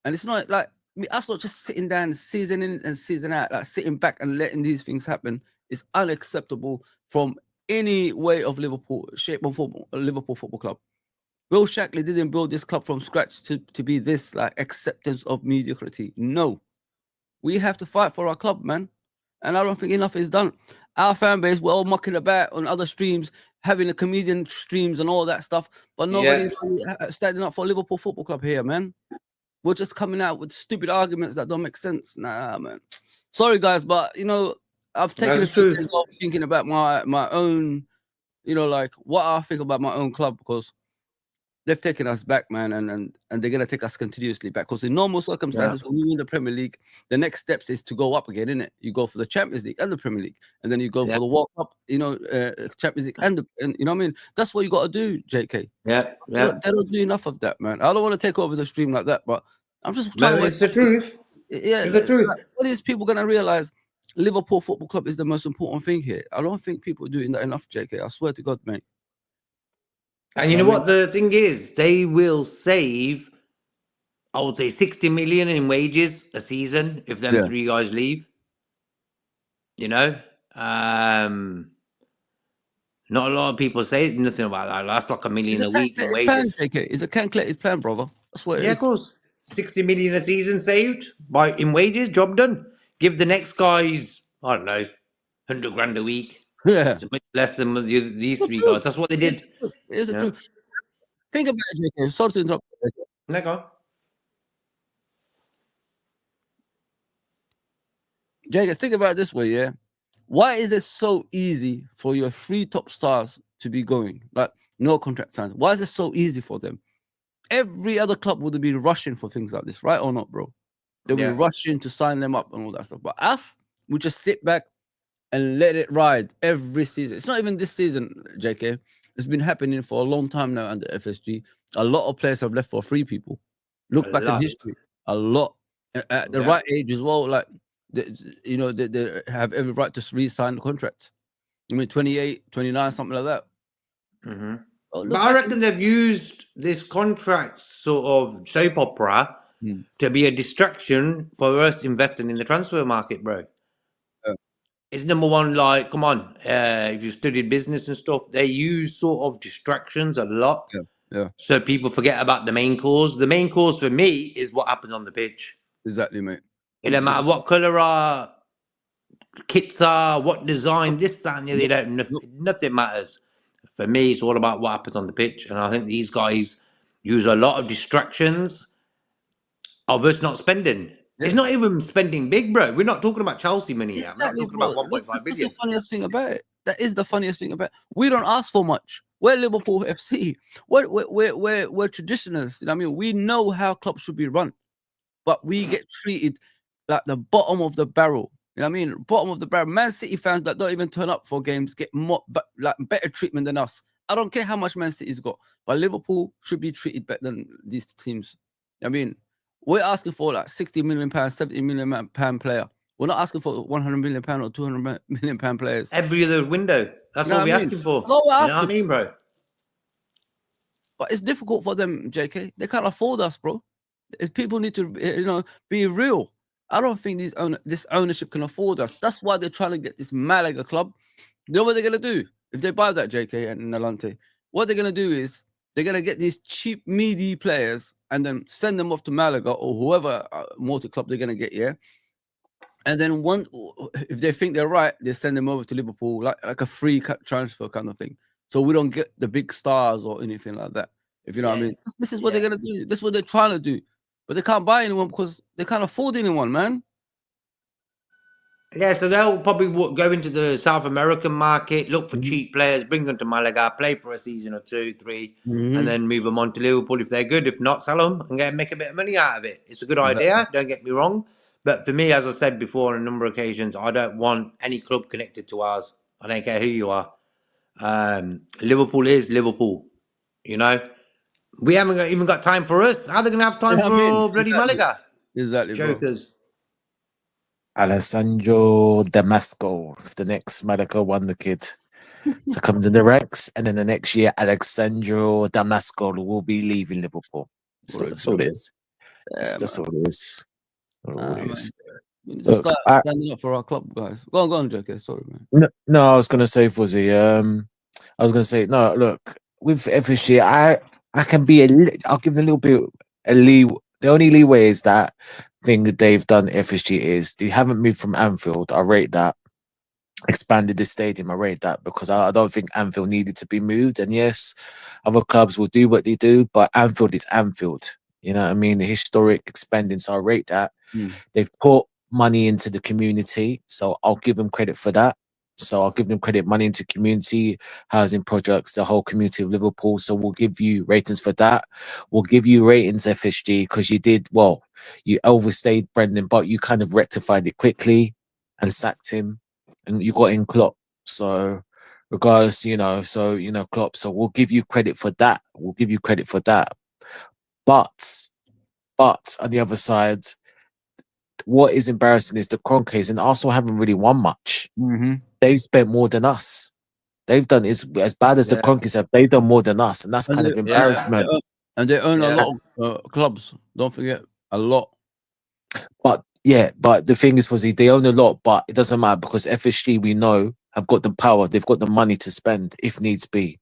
And it's not like us not just sitting down, season in and season out, like sitting back and letting these things happen is unacceptable from any way of Liverpool, shape or form, Liverpool Football Club. Will Shankly didn't build this club from scratch to be this like acceptance of mediocrity. No, we have to fight for our club, man. And I don't think enough is done. Our fan base, we're all mucking about on other streams, having the comedian streams and all that stuff, but nobody's standing up for Liverpool Football Club here, man. We're just coming out with stupid arguments that don't make sense. Nah, man. Sorry, guys, but I've taken a few days off thinking about my own, like what I think about my own club, because they've taken us back, man, and they're gonna take us continuously back. Because in normal circumstances, when you win the Premier League, the next steps is to go up again, innit? You go for the Champions League and the Premier League, and then you go for the World Cup, Champions League and you know what I mean? That's what you got to do, JK. Yeah. They don't do enough of that, man. I don't want to take over the stream like that, but I'm just trying to. It's the truth. Yeah, it's the truth. What is people gonna realize? Liverpool Football Club is the most important thing here. I don't think people are doing that enough, JK. I swear to God, mate. And you know what the thing is? They will save, I would say, 60 million in wages a season if them 3 guys leave. You know, not a lot of people say nothing about that. That's like $1 million a week in wages. JK. It's a calculated plan, brother. That's what it is. Of course. 60 million a season saved in wages, job done. Give the next guys, I don't know, 100 grand a week. Yeah. It's much less than these 3 guys. That's what they did. It's the truth. Think about it, JK. Sorry to interrupt. No, go on. JK, think about it this way, yeah. Why is it so easy for your 3 top stars to be going? Like, no contract signs. Why is it so easy for them? Every other club would be rushing for things like this, right or not, bro? They'll be rushing to sign them up and all that stuff. But us, we just sit back and let it ride every season. It's not even this season, JK. It's been happening for a long time now under FSG. A lot of players have left for free, people. Look back in history. A lot. At the right age as well, like, they have every right to re-sign the contract. I mean, 28, 29, something like that. Mm-hmm. But I reckon they've used this contract sort of soap opera to be a distraction for us investing in the transfer market, bro. It's number one, like, come on, if you've studied business and stuff, they use sort of distractions a lot. So people forget about the main cause. The main cause for me is what happens on the pitch. Exactly, mate. It doesn't matter what colour our kits are, what design, this, that, and the other. Nothing matters. For me, it's all about what happens on the pitch. And I think these guys use a lot of distractions of us not spending. It's not even spending big, bro. We're not talking about Chelsea money here. Exactly, I'm not talking about 1.5 billion. That's the funniest thing about it. That is the funniest thing about it. We don't ask for much. We're Liverpool FC. We're traditionalists. You know what I mean? We know how clubs should be run. But we get treated like the bottom of the barrel. You know what I mean? Bottom of the barrel. Man City fans that don't even turn up for games get more, better treatment than us. I don't care how much Man City's got, but Liverpool should be treated better than these teams. I mean, we're asking for like 60 million pounds, 70 million pound player. We're not asking for 100 million pound or 200 million pound players. Every other window. That's what we're asking for. You know what I mean, bro? But it's difficult for them, JK. They can't afford us, bro. People need to, be real. I don't think this ownership can afford us. That's why they're trying to get this Malaga club. You know what they're going to do? If they buy that, JK and Nalante, what they're going to do is they're going to get these cheap, meaty players and then send them off to Malaga or whoever multi-club they're going to get, yeah? And then if they think they're right, they send them over to Liverpool, like a free transfer kind of thing. So we don't get the big stars or anything like that. If you know what I mean. This is what they're going to do. This is what they're trying to do. But they can't buy anyone because they can't afford anyone, man. Yeah, so they'll probably go into the South American market, look for cheap players, bring them to Malaga, play for a season or 2, 3, and then move them on to Liverpool if they're good. If not, sell them and make a bit of money out of it. It's a good idea, don't get me wrong. But for me, as I said before on a number of occasions, I don't want any club connected to ours. I don't care who you are. Liverpool is Liverpool, you know. We haven't even got time for us. How are they going to have time for bloody Malaga? Exactly, Jokers. Bro. Alessandro Damasco, the next Malaga wonderkid to come to the ranks. And then the next year, Alessandro Damasco will be leaving Liverpool. So that's all it is. That's all it is. We need to start standing up for our club, guys. Go on, JK. Sorry, man. No, I was going to say, Fuzzy, I was going to say, no, look, with FSG, I can be I'll give them a little bit a leeway. The only leeway is that thing that they've done FSG is they haven't moved from Anfield. I rate that. Expanded the stadium. I rate that because I don't think Anfield needed to be moved. And yes, other clubs will do what they do, but Anfield is Anfield. You know what I mean? The historic expanding. So I rate that. They've put money into the community. So I'll give them credit for that. So I'll give them credit, money into community, housing projects, the whole community of Liverpool. So we'll give you ratings for that. We'll give you ratings, FSG, because you did, well, you overstayed Brendan, but you kind of rectified it quickly and sacked him and you got in Klopp. So regardless, Klopp. So we'll give you credit for that. But on the other side, what is embarrassing is the Kroenkes and Arsenal haven't really won much. They've spent more than us. They've done as bad as the Yeah. Kroenkes have. They've done more than us, and that's kind of embarrassment. And they own a Yeah. lot of clubs. Don't forget, a lot. But the thing is, Fuzzy, they own a lot, but it doesn't matter because FSG, we know, have got the power. They've got the money to spend if needs be.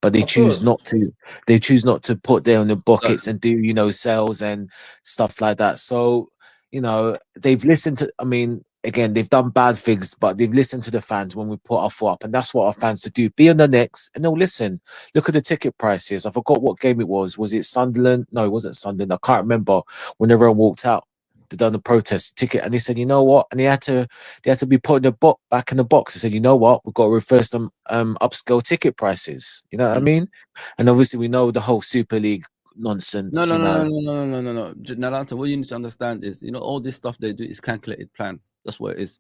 But they Of choose course. not to. They choose not to put their own buckets and do, you know, sales and stuff like that. So, you know, they've listened to. I mean, again, they've done bad things, but they've listened to the fans when we put our foot up, and that's what our fans to do. Be on the next, and they'll listen. Look at the ticket prices. I forgot what game it was. Was it Sunderland? No, it wasn't Sunderland. I can't remember. When everyone walked out, they done the protest ticket, and they said, you know what? And they had to be put in the back in the box. They said, you know what? We've got to reverse them upscale ticket prices. You know what I mean? And obviously, we know the whole Super League nonsense. No. Mm-hmm. Nalanta, what you need to understand is, you know, all this stuff they do is calculated plan. That's what it is.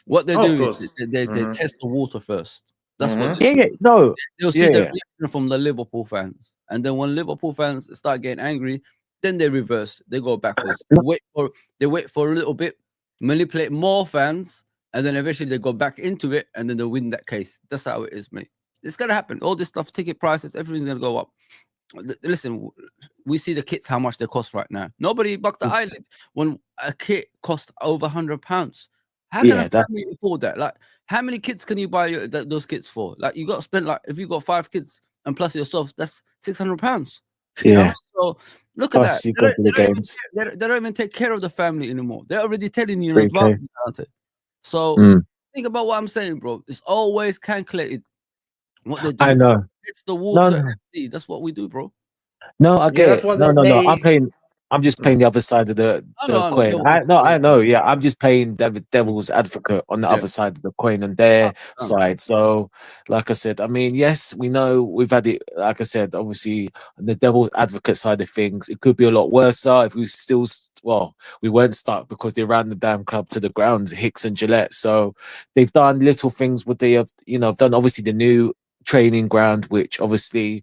What they Oh, of do course. is they test the water first. That's what Mhm. they do. No, They'll see yeah, the yeah. reaction from the Liverpool fans, and then when Liverpool fans start getting angry, then they reverse. They go backwards. They wait for a little bit, manipulate more fans, and then eventually they go back into it, and then they win that case. That's how it is, mate. It's gonna happen. All this stuff, ticket prices, everything's gonna go up. Listen, we see the kits how much they cost right now. Nobody bucked the eyelid when a kit cost over £100. How can a family afford that? Like, how many kids can you buy those kits for? Like, you got to spend, like, if you got 5 kids and plus yourself, that's £600. You know? So look at that. Plus, you go to the games. They don't even take care of the family anymore. They're already telling you in 3K. advance. Aren't they? So think about what I'm saying, bro. It's always calculated what they do. I know. It's the water. No. FC. That's what we do, bro. No, I get that's it. what No. I'm just playing the other side of the coin. I know. Yeah, I'm just playing devil's advocate on the other side of the coin on their side. So, like I said, I mean, yes, we know we've had it. Like I said, obviously, on the devil's advocate side of things, it could be a lot worse if we still. Well, we weren't stuck because they ran the damn club to the ground, Hicks and Gillette. So they've done little things. What they have, have done. Obviously, the new training ground, which obviously,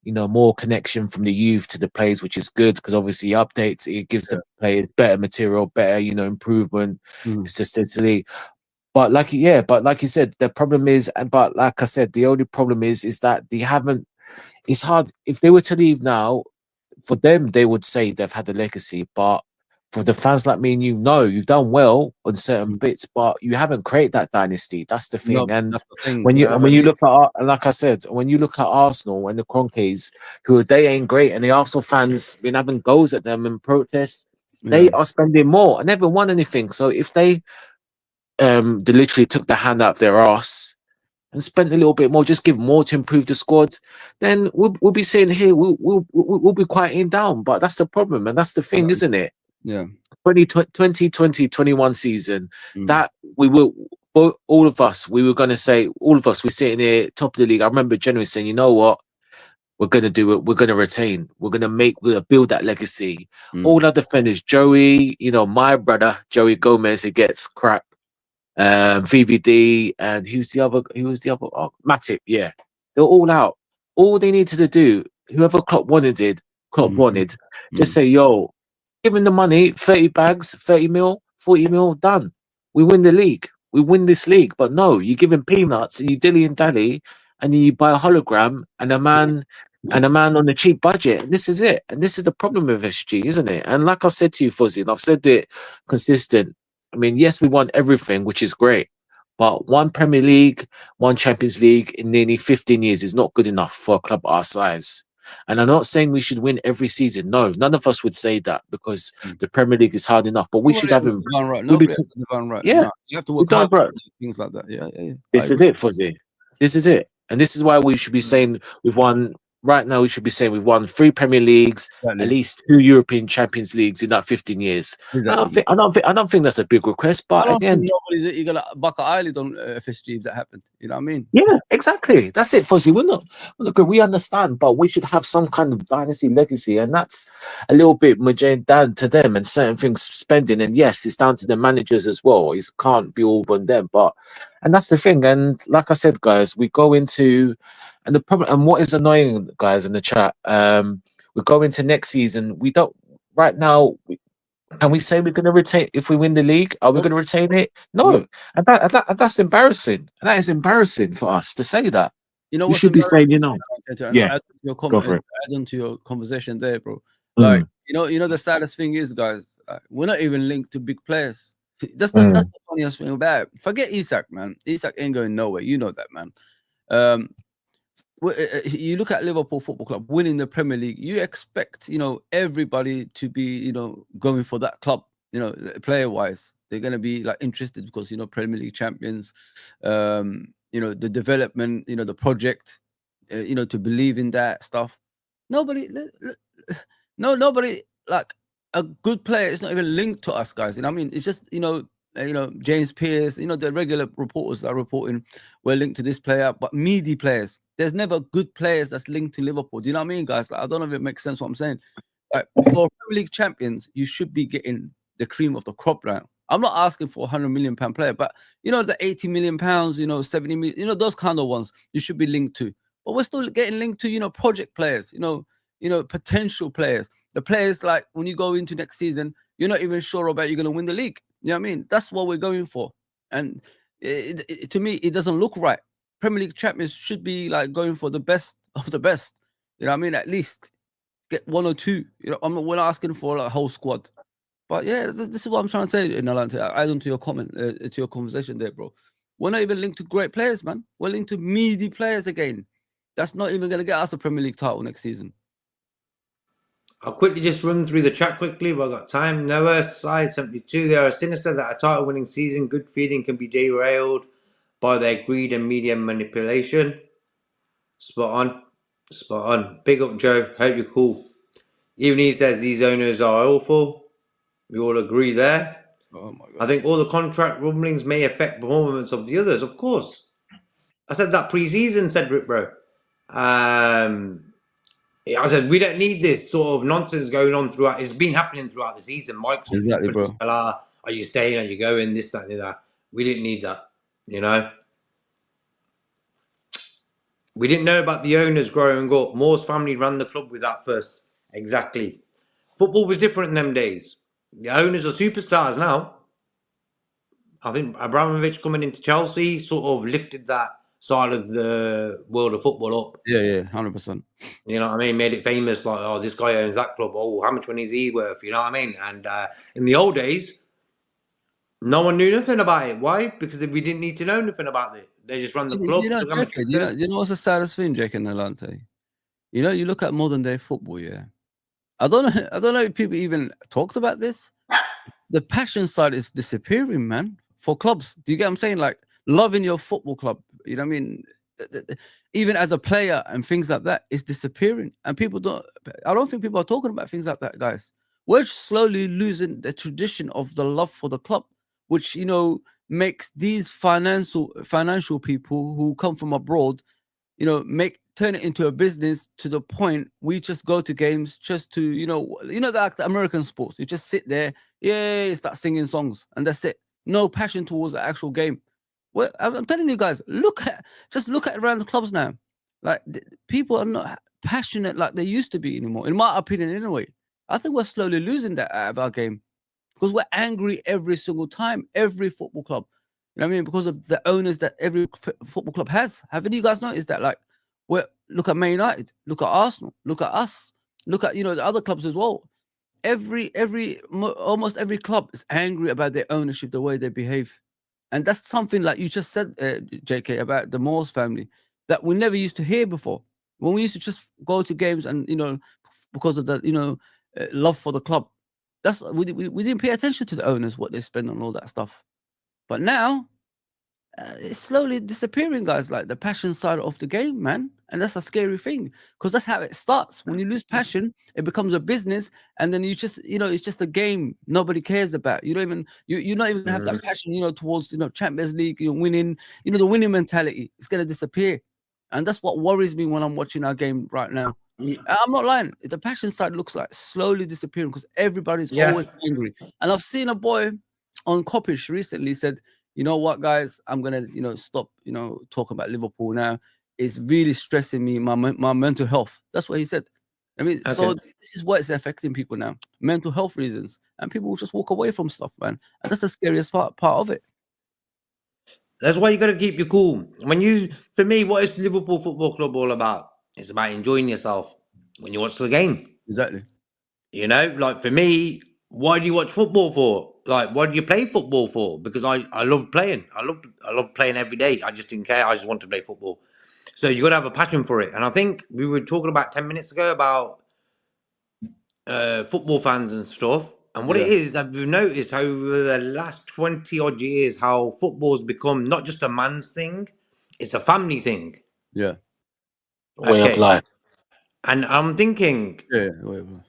more connection from the youth to the players, which is good because obviously updates, it gives the players better material, better, improvement statistically. But like you said, the problem is, but like I said, the only problem is that they haven't. It's hard if they were to leave now. For them, they would say they've had a legacy, but for the fans like me and you've done well on certain bits, but you haven't created that dynasty. That's the thing. And that's the thing. when you look at, like I said, when you look at Arsenal and the Kroenkes, they ain't great, and the Arsenal fans been having goals at them and protests, they are spending more and never won anything. So if they literally took the hand out of their ass and spent a little bit more, just give more to improve the squad, then we'll be saying here we'll be quieting down. But that's the problem, and that's the thing, isn't it? Yeah. 2020-21 season, that we will, all of us, we were going to say, all of us, we're sitting here top of the league. I remember generally saying, you know what, we're going to do it. We're going to retain. We're going to build that legacy. All our defenders, Joey, my brother, Joey Gomez, it gets crap. VVD, and who was the other? Oh, Matip, yeah. They're all out. All they needed to do, whoever Klopp wanted, just say, yo, give him the money, 30 bags, 30 mil, 40 mil, done. We win the league. We win this league. But no, you give him peanuts and you dilly and dally and you buy a hologram and a man on the cheap budget. And this is it. And this is the problem with SG, isn't it? And like I said to you, Fuzzy, and I've said it consistent. I mean, yes, we won everything, which is great. But one Premier League, one Champions League in nearly 15 years is not good enough for a club our size. And I'm not saying we should win every season. No, none of us would say that because the Premier League is hard enough. But we should have him. Right. Yeah, you have to work hard for things like that. Yeah. This is it, Fuzzy. This is it. And this is why we should be saying we've won. Right now, we should be saying we've won 3 Premier Leagues, at least 2 European Champions Leagues in that 15 years. Exactly. I don't think that's a big request, but again, you're gonna buck an eyelid on FSG if that happened. You know what I mean? Yeah, exactly. That's it, Fuzzy. We understand, but we should have some kind of dynasty legacy, and that's a little bit down to them and certain things spending. And yes, it's down to the managers as well. It can't be all on them, and that's the thing. And like I said, guys, we go into. And the problem, and what is annoying, guys, in the chat, we go into next season. We don't right now. Can we say we're going to retain if we win the league? Are we going to retain it? No, and that's embarrassing. That is embarrassing for us to say that. You know We what's should be embarrassing? saying, you know, And yeah, add to your go comment, for it. add on to your conversation there, bro. Mm. Like, you know, the saddest thing is, guys, we're not even linked to big players. That's Mm. the funniest thing about it. Forget Isak, man. Isak ain't going nowhere. You know that, man. You look at Liverpool Football Club winning the Premier League. You expect, you know, everybody to be, you know, going for that club. You know, player wise, they're gonna be like interested because, you know, Premier League champions. You know, the development, you know, the project. You know, to believe in that stuff. Nobody, nobody like a good player is not even linked to us, guys. You know what I mean? It's just, you know, James Pearce, you know, the regular reporters are reporting we're linked to this player, but meaty players. There's never good players that's linked to Liverpool. Do you know what I mean, guys? Like, I don't know if it makes sense what I'm saying. Like, for Premier League champions, you should be getting the cream of the crop now. I'm not asking for £100 million player, but you know, the £80 million, you know, 70 million, you know, those kind of ones you should be linked to. But we're still getting linked to, you know, project players, you know, potential players. The players, like, when you go into next season, you're not even sure about you're going to win the league. You know what I mean? That's what we're going for. And to me, it doesn't look right. Premier League champions should be like going for the best of the best. You know what I mean? At least get one or two. You know, we're not asking for like a whole squad. But yeah, this is what I'm trying to say in Atlanta. Add on to your comment, to your conversation there, bro. We're not even linked to great players, man. We're linked to meaty players again. That's not even going to get us a Premier League title next season. I'll quickly just run through the chat quickly, but I've got time. Noah, side 72. They are sinister that a title winning season, good feeling can be derailed by their greed and media manipulation. Spot on. Spot on. Big up, Joe. Hope you're cool. Even he says these owners are awful. We all agree there. Oh my God. I think all the contract rumblings may affect performance of the others, of course. I said that pre-season, said Rick Bro. I said we don't need this sort of nonsense going on throughout. It's been happening throughout the season. Mike's exactly, bro. Are you staying? Are you going? This, that, and that. We didn't need that. You know. We didn't know about the owners growing up. Moore's family ran the club with that first. Exactly. Football was different in them days. The owners are superstars now. I think Abramovich coming into Chelsea sort of lifted that side of the world of football up. Yeah, 100%. You know what I mean? Made it famous, like, oh, this guy owns that club. Oh, how much money is he worth? You know what I mean? And in the old days, no one knew nothing about it. Why? Because we didn't need to know nothing about it. They just ran the club. You know what's the saddest thing, Jake and Atlante? You know, you look at modern day football, yeah. I don't know if people even talked about this. The passion side is disappearing, man, for clubs. Do you get what I'm saying? Like, loving your football club, you know what I mean? Even as a player and things like that is disappearing. And I don't think people are talking about things like that, guys. We're slowly losing the tradition of the love for the club, which, you know, makes these financial people who come from abroad, you know, turn it into a business to the point we just go to games just to, you know, like the American sports. You just sit there, start singing songs, and that's it. No passion towards the actual game. Well, I'm telling you guys, just look at around the clubs now. Like, people are not passionate like they used to be anymore. In my opinion, anyway, I think we're slowly losing that out of our game because we're angry every single time, every football club. You know what I mean? Because of the owners that every football club has. Haven't you guys noticed that? Like, look at Man United, look at Arsenal, look at us, look at, you know, the other clubs as well. Almost every club is angry about their ownership, the way they behave. And that's something like you just said, JK, about the Moores family that we never used to hear before. When we used to just go to games and, you know, because of the, you know, love for the club, we didn't pay attention to the owners, what they spend on all that stuff. But now, it's slowly disappearing, guys, like the passion side of the game, man. And that's a scary thing because that's how it starts. When you lose passion, it becomes a business, and then you just, you know, it's just a game nobody cares about. You don't even, you're not even have that passion, you know, towards, you know, Champions League, you know, winning, you know, the winning mentality. It's going to disappear. And that's what worries me when I'm watching our game right now. I'm not lying. The passion side looks like slowly disappearing because everybody's always angry. And I've seen a boy on Kopish recently said, you know what, guys, I'm going to, you know, stop, you know, talking about Liverpool now. It's really stressing me, my mental health. That's what he said. I mean, so Okay. this is what is affecting people now. Mental health reasons. And people will just walk away from stuff, man. And that's the scariest part of it. That's why you got to keep your cool. For me, what is Liverpool Football Club all about? It's about enjoying yourself when you watch the game. Exactly. You know, like for me, why do you watch football for? Like, why do you play football for? Because I love playing. I love playing every day. I just didn't care. I just want to play football. So you got to have a passion for it. And I think we were talking about 10 minutes ago about football fans and stuff. And what it Yeah. is that we've noticed over the last 20 odd years how football's become not just a man's thing, it's a family thing. Yeah. Way of Okay. life. And I'm thinking, Yeah. Whatever.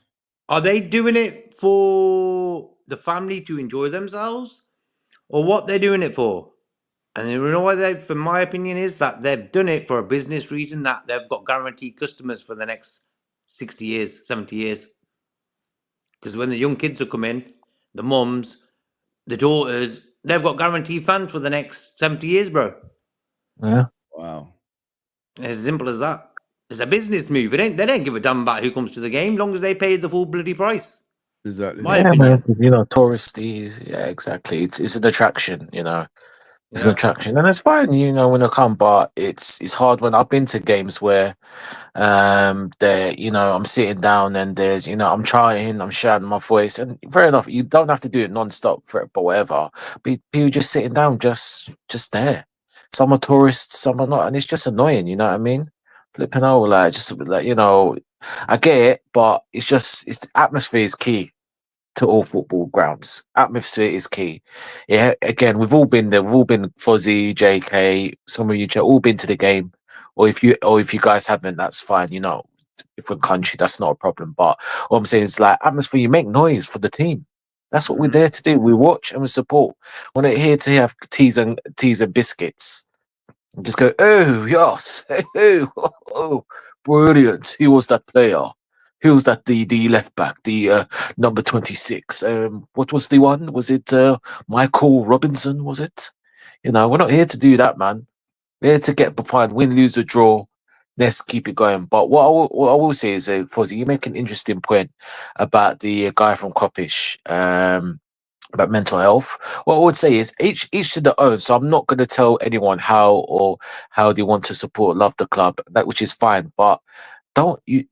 are they doing it for the family to enjoy themselves? Or what they're doing it for? And you know what they, for my opinion, is that they've done it for a business reason, that they've got guaranteed customers for the next 60 years, 70 years. Because when the young kids will come in, the mums, the daughters, they've got guaranteed fans for the next 70 years, bro. Yeah. Wow. It's as simple as that. It's a business move. They don't give a damn about who comes to the game, long as they pay the full bloody price. Exactly. My Yeah, man. opinion. 'Cause, touristy. Yeah, exactly. It's an attraction. It's an Yeah. attraction, and it's fine. When I come, but it's hard when I've been to games where there I'm sitting down and there's I'm trying, I'm shouting my voice, and fair enough, you don't have to do it non-stop for it, but whatever. But people just sitting down, just there. Some are tourists, some are not, and it's just annoying. You know what I mean? Flipping out, like just like I get it, but it's the atmosphere is key to all football grounds. Atmosphere is key. Yeah, again, we've all been there. We've all been Fozzy, JK, some of you all been to the game. Or if you guys haven't, that's fine. Different country, that's not a problem. But what I'm saying is like atmosphere, you make noise for the team. That's what we're there to do. We watch and we support. We're not here to have teas and biscuits. And just go, oh yes, oh, brilliant. Who was that player? Who was that? The left back, the number 26. What was the one? Was it Michael Robinson? Was it? We're not here to do that, man. We're here to get behind, win, lose, or draw. Let's keep it going. But what I will say is, Fozzy, you make an interesting point about the guy from Coppish. About mental health. What I would say is each to their own. So I'm not going to tell anyone how they want to support, love the club, which is fine. But don't you?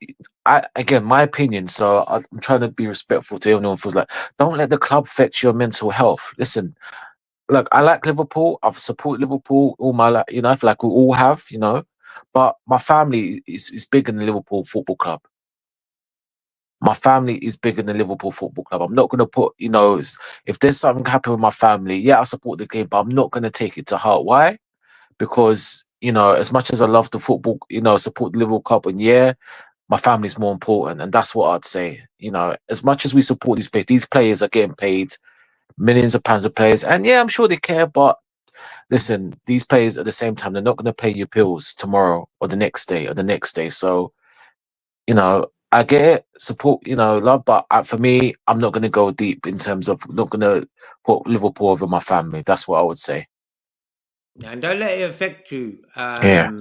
Again, my opinion. So I'm trying to be respectful to everyone who feels like don't let the club fetch your mental health. Listen, look, I like Liverpool. I've supported Liverpool all my life. I feel like we all have. But my family is bigger than Liverpool Football Club. My family is bigger than Liverpool Football Club. I'm not going to put, if there's something happen with my family, yeah, I support the game, but I'm not going to take it to heart. Why? Because, as much as I love the football, support the Liverpool Club, and yeah, my family's more important. And that's what I'd say. As much as we support these players are getting paid millions of pounds of players. And yeah, I'm sure they care, but listen, these players at the same time, they're not going to pay your bills tomorrow or the next day or the next day. So, I get it, support, love, but for me, I'm not going to go deep in terms of not going to put Liverpool over my family. That's what I would say. And don't let it affect you. Yeah,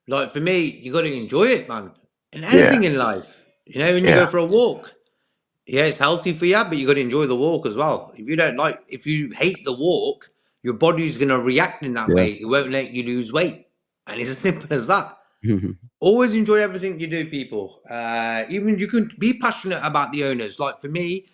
Like for me, you got to enjoy it, man. And yeah, anything in life, when you go yeah, for a walk, yeah, it's healthy for you, but you got to enjoy the walk as well. If you hate the walk, your body's going to react in that Yeah. way. It won't let you lose weight. And it's as simple as that. Always enjoy everything you do, people. Even you can be passionate about the owners. Like for me,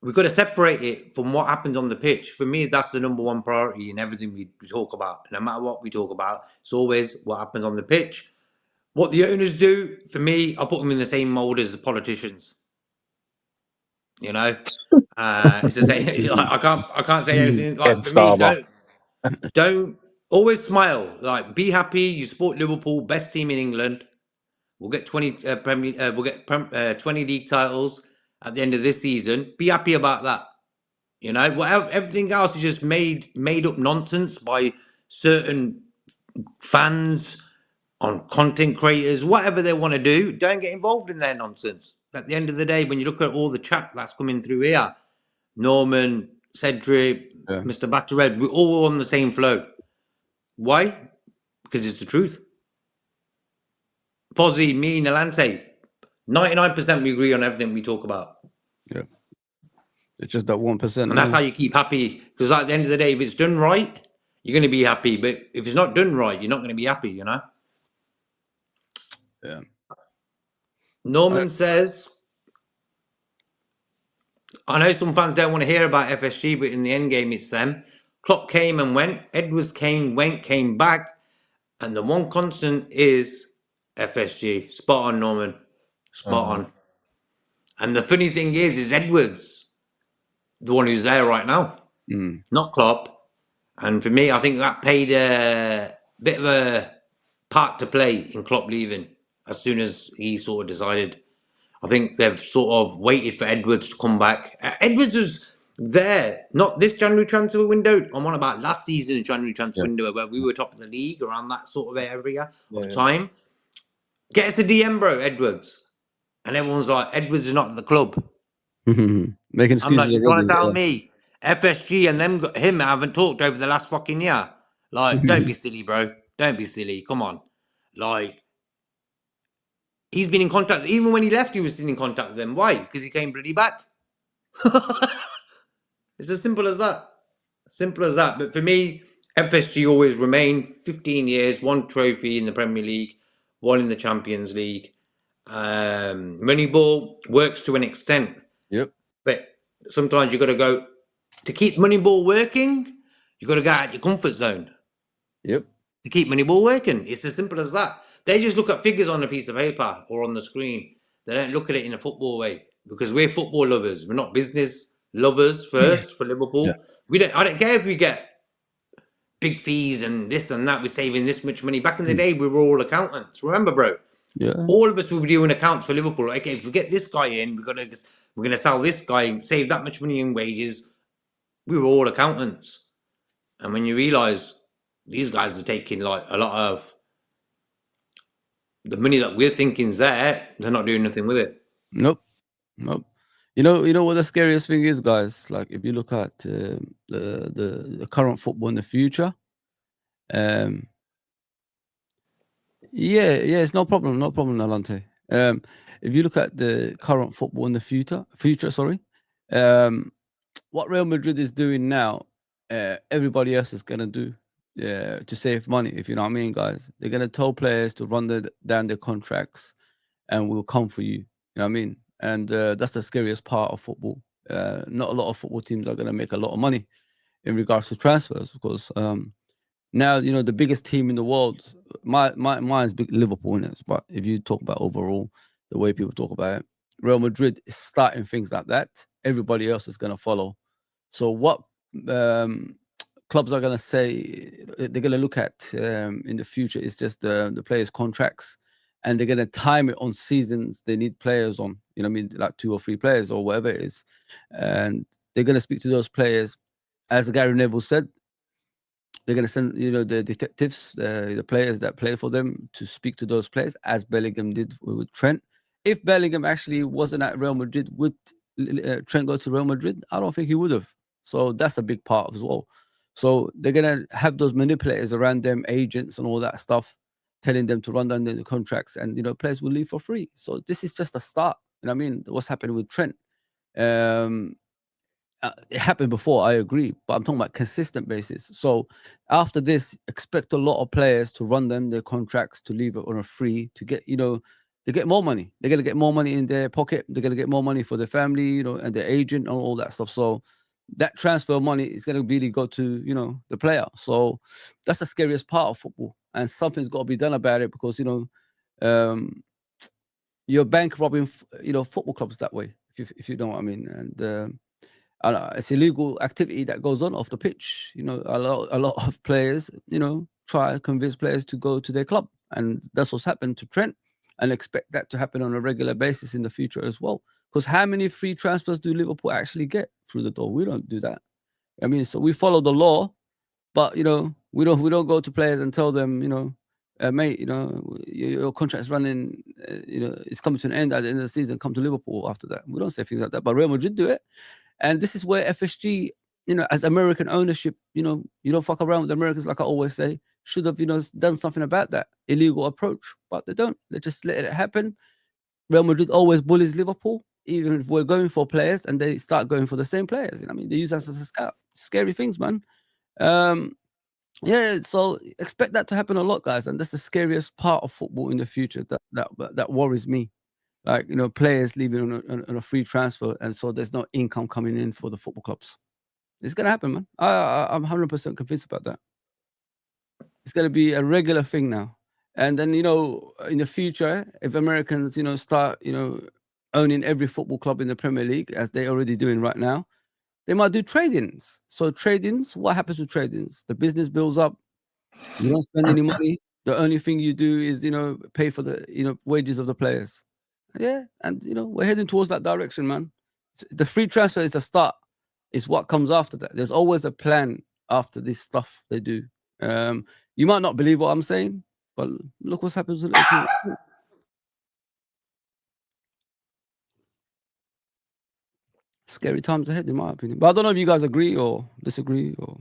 we've got to separate it from what happens on the pitch. For me, that's the number one priority in everything we talk about. No matter what we talk about, it's always what happens on the pitch. What the owners do, for me, I put them in the same mold as the politicians. It's the same. I can't say anything. Like Ken for me, Starmer. don't always smile. Like be happy. You support Liverpool, best team in England. We'll get 20 20 league titles at the end of this season. Be happy about that. Whatever, everything else is just made up nonsense by certain fans on content creators, whatever they want to do. Don't get involved in their nonsense. At the end of the day, when you look at all the chat that's coming through here, Norman, Cedric, Yeah. Mr. Battered, we're all on the same flow. Why? Because it's the truth. Fozzy, me, Nalante, 99% we agree on everything we talk about. Yeah. It's just that 1%. And that's how you keep happy. Because at the end of the day, if it's done right, you're going to be happy. But if it's not done right, you're not going to be happy, you know? Yeah. Norman says, I know some fans don't want to hear about FSG, but in the end game, it's them. Klopp came and went. Edwards came, went, came back. And the one constant is FSG. Spot on, Norman. Spot on. And the funny thing is Edwards the one who's there right now, not Klopp. And for me, I think that played a bit of a part to play in Klopp leaving as soon as he sort of decided. I think they've sort of waited for Edwards to come back. Edwards was there, not this January transfer window. I'm on about last season's January transfer window where we were top of the league around that sort of area of time. Get us a DM, bro, Edwards. And everyone's like, Edwards is not at the club. Making excuses. I'm like, you're trying to tell me FSG and him haven't talked over the last fucking year? Like, don't be silly, bro. Don't be silly. Come on. Like, he's been in contact. Even when he left, he was still in contact with them. Why? Because he came bloody back. It's as simple as that. Simple as that. But for me, FSG always remain 15 years, 1 trophy in the Premier League, 1 in the Champions League. Moneyball works to an extent. Yep. But sometimes you got to go to keep Moneyball working. You got to go out your comfort zone. Yep. To keep Moneyball working, it's as simple as that. They just look at figures on a piece of paper or on the screen. They don't look at it in a football way because we're football lovers. We're not business lovers first for Liverpool. Yeah. I don't care if we get big fees and this and that. We're saving this much money. Back in the day, we were all accountants. Remember, bro? Yeah. All of us will be doing accounts for Liverpool. Okay, if we get this guy in, we're gonna sell this guy and save that much money in wages. We were all accountants, and when you realise these guys are taking like a lot of the money that we're thinking's there, they're not doing nothing with it. Nope. You know what the scariest thing is, guys? Like if you look at the current football in the future, it's no problem, Alante. If you look at the current football in the future, what Real Madrid is doing now, everybody else is gonna do to save money. If you know what I mean, guys, they're gonna tell players to run down their contracts, and we'll come for you. You know what I mean? And that's the scariest part of football. Not a lot of football teams are gonna make a lot of money in regards to transfers because now the biggest team in the world. Mine's big Liverpool in it, but if you talk about overall, the way people talk about it, Real Madrid is starting things like that. Everybody else is gonna follow. So what clubs are gonna say they're gonna look at in the future is just the players' contracts, and they're gonna time it on seasons they need players on. You know what I mean, like 2 or 3 players or whatever it is, and they're gonna speak to those players, as Gary Neville said. They're going to send, the detectives, the players that play for them, to speak to those players, as Bellingham did with Trent. If Bellingham actually wasn't at Real Madrid, would Trent go to Real Madrid? I don't think he would have. So that's a big part as well. So they're going to have those manipulators around them, agents and all that stuff, telling them to run down the contracts, and players will leave for free. So this is just a start. You know what I mean? What's happening with Trent? It happened before, I agree, but I'm talking about consistent basis. So after this, expect a lot of players to run them their contracts, to leave it on a free, to get, they get more money. They're going to get more money in their pocket. They're going to get more money for their family, and their agent and all that stuff. So that transfer money is going to really go to, the player. So that's the scariest part of football. And something's got to be done about it because, you're bank robbing, football clubs that way, if you know what I mean. And, it's illegal activity that goes on off the pitch. A lot of players, try to convince players to go to their club, and that's what's happened to Trent, and expect that to happen on a regular basis in the future as well. Because how many free transfers do Liverpool actually get through the door? We don't do that. I mean, so we follow the law, but we don't go to players and tell them, mate, your contract's running, it's coming to an end at the end of the season. Come to Liverpool after that. We don't say things like that, but Real Madrid do it. And this is where FSG, as American ownership, you don't fuck around with the Americans, like I always say, should have, done something about that illegal approach, but they don't. They just let it happen. Real Madrid always bullies Liverpool, even if we're going for players and they start going for the same players. You know what I mean? They use us as a scout. Scary things, man. Yeah, so expect that to happen a lot, guys, and that's the scariest part of football in the future. That worries me. Like, you know, players leaving on a free transfer, and so there's no income coming in for the football clubs. It's gonna happen, man. I'm 100% convinced about that. It's gonna be a regular thing now. And then, you know, in the future, if Americans, you know, start, you know, owning every football club in the Premier League, as they're already doing right now, they might do trade-ins. So trade-ins, what happens with trade-ins? The business builds up. You don't spend any money. The only thing you do is, you know, pay for the, you know, wages of the players. Yeah, and you know, we're heading towards that direction, man. The free transfer is the start. It's what comes after that. There's always a plan after this stuff they do. You might not believe what I'm saying, but look what's happened to Liverpool. Scary times ahead, in my opinion. But I don't know if you guys agree or disagree or.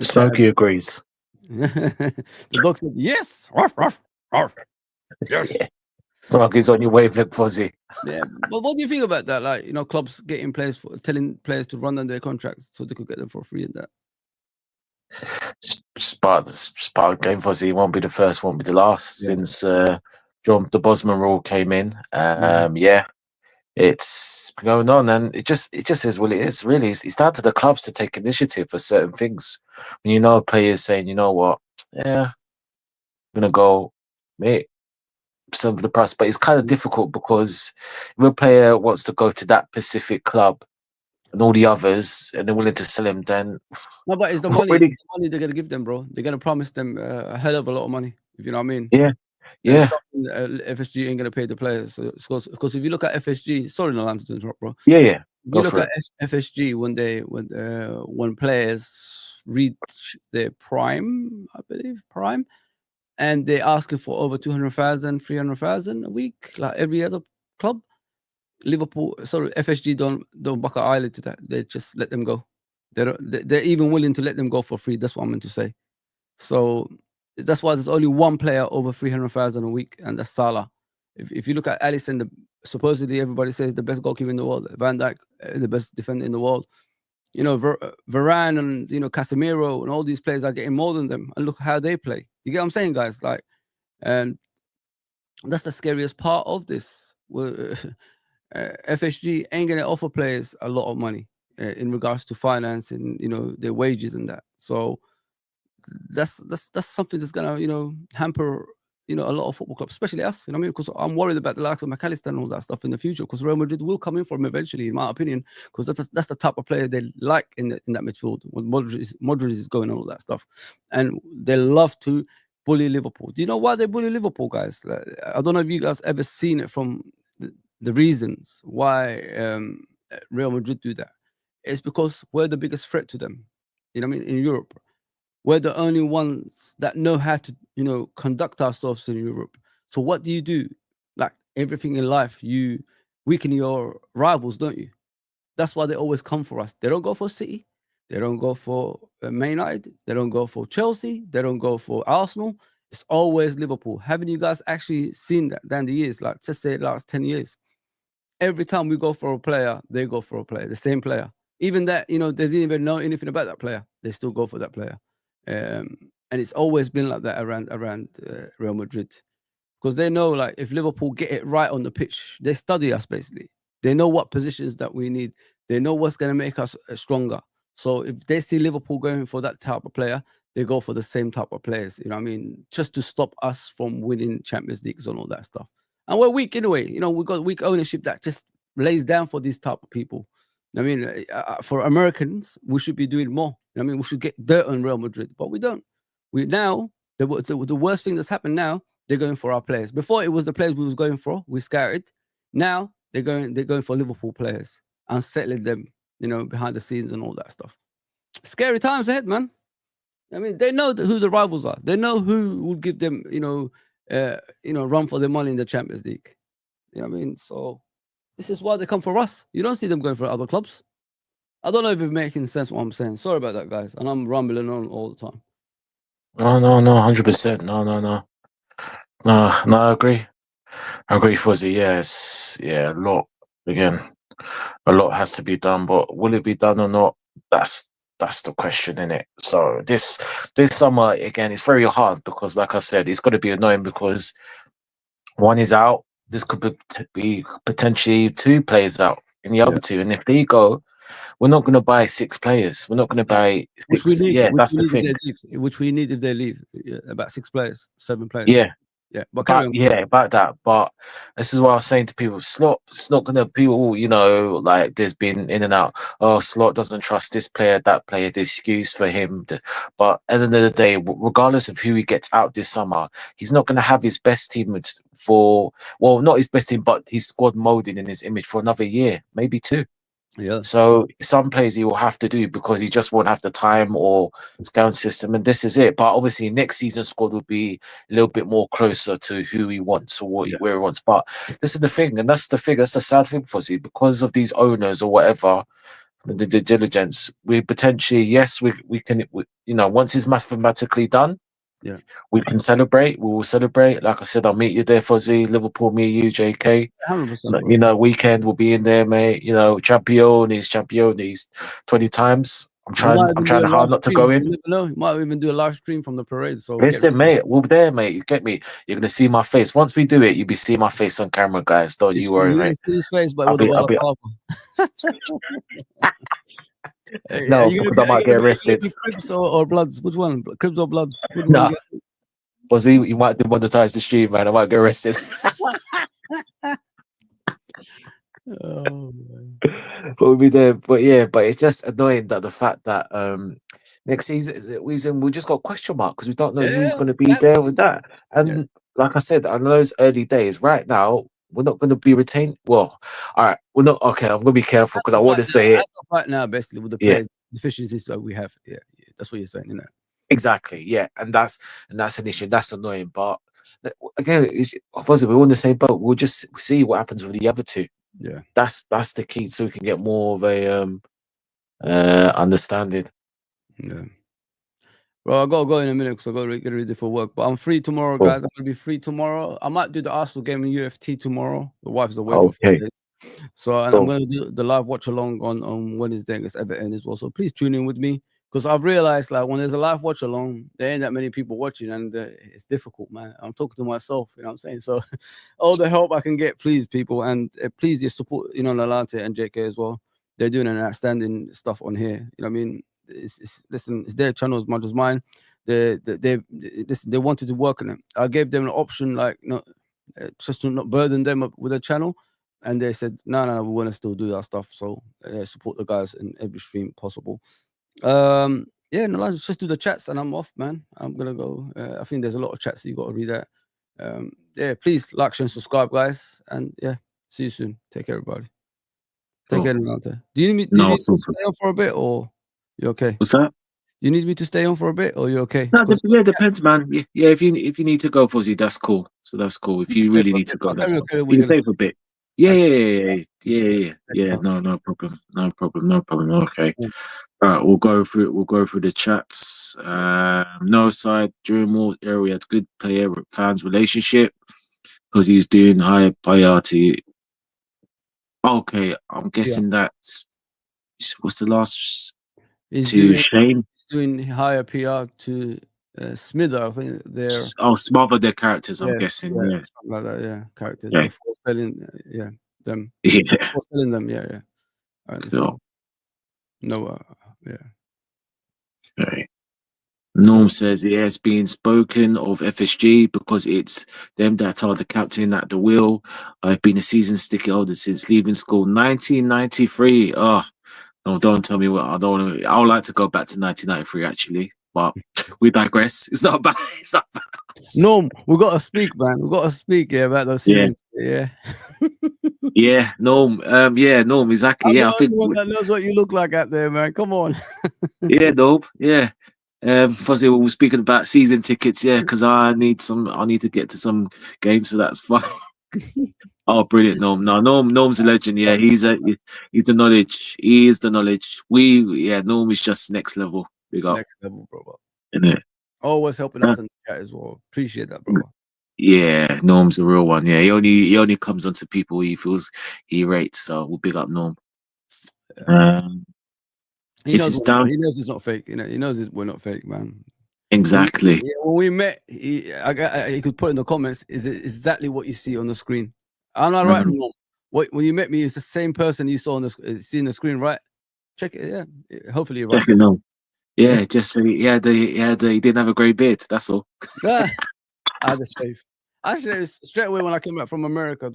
Smokey agrees. The dog said yes. Ruff, ruff, ruff. Yes. Yeah. Smokey's on your wavelength, Fuzzy. Yeah, but what do you think about that? Like, you know, clubs getting players telling players to run down their contracts so they could get them for free and that. Spark game, Fuzzy. Won't be the first, won't be the last since John the Bosman rule came in. Yeah, it's going on, and it just is what it is. Really, it's down to the clubs to take initiative for certain things. When you know players saying, you know what, yeah, I'm gonna go, mate. Some of the price, but it's kind of difficult because if a player wants to go to that specific club and all the others, and they're willing to sell him, then no, but it's the money. really? It's the money they're gonna give them, bro. They're gonna promise them a hell of a lot of money. If you know what I mean? Yeah. FSG ain't gonna pay the players because if you look at FSG, sorry, no, to interrupt, bro. Yeah. If you look at FSG when players reach their prime, I believe and they're asking for over 200,000, 300,000 a week, like every other club. Liverpool, sorry, FSG don't buck an eyelid to that. They just let them go. They're even willing to let them go for free. That's what I meant to say. So that's why there's only one player over 300,000 a week, and that's Salah. If you look at Alisson, supposedly everybody says the best goalkeeper in the world. Van Dijk, the best defender in the world. You know, Varane and, you know, Casemiro and all these players are getting more than them. And look how they play. You get what I'm saying, guys? Like, and that's the scariest part of this. FSG ain't going to offer players a lot of money in regards to financing, you know, their wages and that. So that's something that's going to, you know, hamper, you know, a lot of football clubs, especially us, you know what I mean? Because I'm worried about the likes of McAllister and all that stuff in the future, because Real Madrid will come in for him eventually, in my opinion, because that's the type of player they like in that midfield when Modric is going on all that stuff. And they love to bully Liverpool. Do you know why they bully Liverpool, guys? Like, I don't know if you guys ever seen it from the reasons why Real Madrid do that. It's because we're the biggest threat to them. You know what I mean? In Europe. We're the only ones that know how to, you know, conduct ourselves in Europe. So what do? Like everything in life, you weaken your rivals, don't you? That's why they always come for us. They don't go for City. They don't go for Man United. They don't go for Chelsea. They don't go for Arsenal. It's always Liverpool. Haven't you guys actually seen that down the years? Like, just say the last 10 years. Every time we go for a player, they go for a player, the same player. Even that, you know, they didn't even know anything about that player. They still go for that player. And it's always been like that around Real Madrid, because they know, like, if Liverpool get it right on the pitch, they study us basically. They know what positions that we need. They know what's going to make us stronger. So if they see Liverpool going for that type of player, they go for the same type of players. You know what I mean? Just to stop us from winning Champions Leagues and all that stuff. And we're weak anyway. You know, we've got weak ownership that just lays down for these type of people. I mean, for Americans, we should be doing more. I mean, we should get dirt on Real Madrid, but we don't. We now, the worst thing that's happened now, they're going for our players. Before, it was the players we was going for. We scouted. Now they're going for Liverpool players and settling them, you know, behind the scenes and all that stuff. Scary times ahead, man. I mean, they know who the rivals are. They know who would give them, you know, run for their money in the Champions League. You know what I mean? So this is why they come for us. You don't see them going for other clubs. I don't know if it's making sense what I'm saying. Sorry about that, guys. And I'm rambling on all the time. No, 100%. No, I agree. I agree, Fuzzy. Yes, yeah, a lot. Again, a lot has to be done, but will it be done or not? That's the question, isn't it? So this summer again, it's very hard because, like I said, it's going to be annoying because one is out. This could be potentially two players out in the other two, and if they go, we're not going to buy 6 players. We're not going to buy Which we 6. need. Yeah, Which that's we the need thing. if they leave. Which we need if they leave. Yeah, about 6 players, 7 players. Yeah. Yeah, but carry on. Yeah, about that. But this is what I was saying to people. Slot, it's not gonna people, like there's been in and out. Oh, Slot doesn't trust this player, that player, the excuse for him. But at the end of the day, regardless of who he gets out this summer, he's not gonna have his best team not his best team, but his squad molding in his image for another year, maybe 2. Yeah. So some plays he will have to do because he just won't have the time or scout system, and this is it. But obviously, next season's squad will be a little bit more closer to who he wants or where he wants. But this is the thing, and that's the thing. That's the sad thing, Fuzzy, because of these owners or whatever. The due diligence, we potentially, yes, we can, once it's mathematically done, Yeah, we can celebrate. We will celebrate. Like I said, I'll meet you there, Fuzzy. Liverpool, me, you, JK. 100%. Weekend will be in there, mate. Champions 20 times. I'm trying hard not to go in. You never know. You might even do a live stream from the parade. So listen, mate, we're there, mate. You get me? You're gonna see my face. Once we do it, you'll be seeing my face on camera, guys. Don't you worry, mate. See his face, but no, because I might get arrested. Cribs or Bloods? Which one? Cribs or Bloods? No. Was he might demonetize the stream, man. I might get arrested. Oh, but we'll be there. But it's just annoying that the fact that next season we just got question mark because we don't know who's going to be there with that. And like I said, I know those early days. Right now, we're not going to be retained. Well, all right, we're not. Okay, I'm going to be careful because I want to say it right now. Basically, with the players deficiencies that we have, that's what you're saying, isn't it? Exactly, yeah, and that's an issue. That's annoying, but again, obviously we're all in the same boat. We'll just see what happens with the other two. Yeah, that's the key, so we can get more of a understanding. Yeah. Well, I gotta go in a minute because I gotta get ready for work. But I'm free tomorrow, guys. I'm gonna be free tomorrow. I might do the Arsenal game in UFT tomorrow. The wife's away for 4 days, so I'm gonna do the live watch along on Wednesday against Everton as well. So please tune in with me because I've realized like when there's a live watch along, there ain't that many people watching, and it's difficult, man. I'm talking to myself, you know what I'm saying? So all the help I can get, please, people, and please just support, Nalante and JK as well. They're doing an outstanding stuff on here. You know what I mean? Listen, it's their channel as much as mine. They wanted to work on it. I gave them an option, like just to not burden them up with a channel, and they said no, we want to still do our stuff. So support the guys in every stream possible. Let's just do the chats, and I'm off, man. I'm gonna go. I think there's a lot of chats that you got to read out. Please like, share, and subscribe, guys, and see you soon. Take care, everybody. Take care, Nalante. Do you need me to stay on for a bit, or you okay? What's that? You need me to stay on for a bit, or you okay? No, depends, man. Yeah, if you need to go, Fuzzy, that's cool. So that's cool. If you really need to go, that's cool. You can stay for a bit. Yeah. No problem. Okay. All right, we'll go through the chats. No side during more era, we had good player fans relationship because he was doing higher priority. Okay, I'm guessing that's what's the last Shane. He's doing higher PR to Smither. I think they're smother their characters. I'm guessing, something like that. Characters before selling, them. Before selling them, I understand. Cool. No, Okay. Norm says it has been spoken of FSG because it's them that are the captain at the wheel. I've been a season ticket holder since leaving school, 1993. Oh, no, don't tell me what I don't want to. I would like to go back to 1993 actually, but we digress. It's not bad. No, we got to speak, man. We got to speak about those seasons. Norm. Norm. Exactly. I think that knows what you look like out there, man. Come on. Norm. Fuzzy, we were speaking about season tickets, because I need to get to some games, so that's fine. Oh, brilliant, Norm. No, Norm's a legend. Yeah, he's the knowledge. He is the knowledge. Norm is just next level. Next level, brother. Isn't it? Always helping us in the chat as well. Appreciate that, brother. Yeah, Norm's a real one. Yeah, he only comes onto people he feels he rates. So we'll big up Norm. He It knows is down he knows it's not fake. You know, he knows we're not fake, man. exactly. When we met, he could put in the comments, is it exactly what you see on the screen? I'm not right, Norm. When you met me, it's the same person you saw on the screen, right? Check it, yeah. Hopefully you're right. Definitely no. Yeah, just so he didn't have a grey beard. That's all. Yeah, I had this faith. Actually, straight away when I came back from America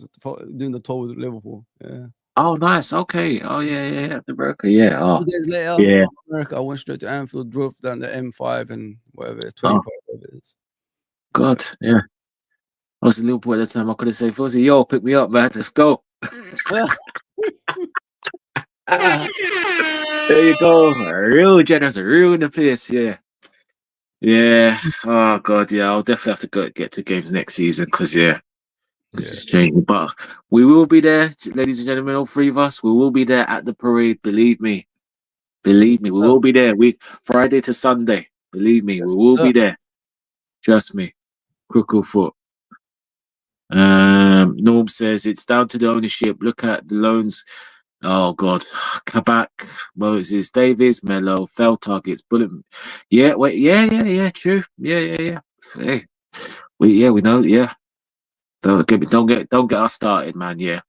doing the tour with Liverpool. Yeah. Oh, nice. Okay. Oh, yeah. America. Yeah. Oh, 2 days later, yeah. from America, I went straight to Anfield, drove down the M5 and whatever, 25, whatever it is. God. Yeah. I was in Liverpool at the time. I could have said, Fuzzy, yo, pick me up, man. Let's go. There you go. Real generous, real in the place. Yeah. Yeah. Oh, God. Yeah. I'll definitely have to get to games next season because, yeah. But we will be there, ladies and gentlemen, all three of us. We will be there at the parade. Believe me. We will be there. Friday to Sunday. Believe me, we will be there. Trust me. Crookle foot. Norm says it's down to the ownership. Look at the loans. Oh God, Kabak, Moses, Davies, Mello, fell targets, bullet. Yeah, wait, yeah, true. Yeah. Hey, we know. Yeah, don't get us started, man. Yeah,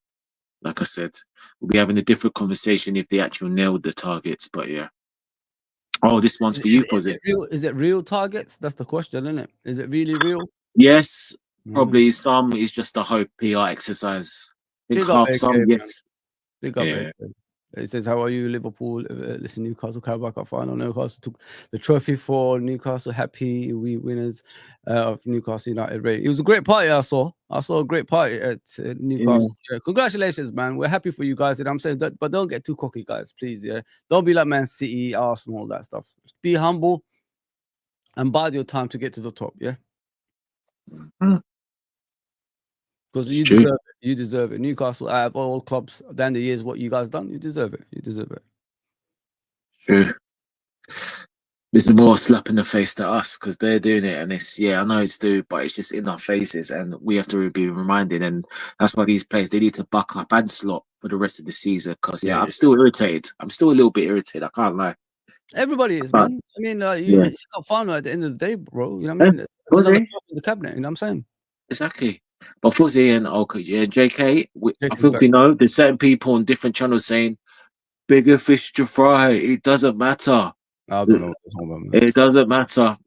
like I said, we'll be having a different conversation if they actually nailed the targets. But yeah. Oh, this one's for you, Fuzzy. Is it real targets? That's the question, isn't it? Is it really real? Yes, probably some is just a hope PR exercise. I think half some, yes. Big up, AK. It says, how are you, Liverpool? Listen, Newcastle Carabao Cup final. Newcastle took the trophy for Newcastle. Happy we winners of Newcastle United. It was a great party I saw. I saw a great party at Newcastle. Yeah. Congratulations, man. We're happy for you guys. And I'm saying that, but don't get too cocky, guys, please. Yeah, don't be like Man City, Arsenal, all that stuff. Just be humble and bide your time to get to the top. Yeah. Because you deserve it. Newcastle, out of all clubs down the years, what you guys done, you deserve it. True. This is more a slap in the face to us because they're doing it, and it's I know it's due, but it's just in our faces, and we have to be reminded, and that's why these players they need to buck up and slot for the rest of the season. Because I'm still irritated. I'm still a little bit irritated. I can't lie. Everybody is, man. I mean, you got final at the end of the day, bro. You know what I mean? It's another trophy in the cabinet. You know what I'm saying? Exactly. But Fuzzy and JK, I think we know there's certain people on different channels saying bigger fish to fry. It doesn't matter. I don't know what you're talking about, man. It doesn't matter.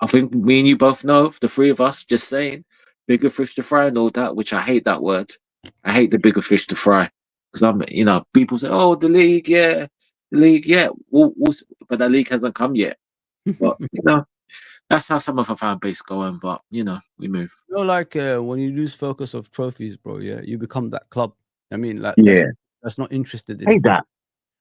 I think me and you both know, the three of us, just saying bigger fish to fry and all that, which I hate that word. I hate the bigger fish to fry. Because people say, oh, the league, yeah. But the league hasn't come yet. But, that's how some of our fan base going, but we move. Like when you lose focus of trophies, bro, you become that club. I mean, like that's not interested in. Hate that.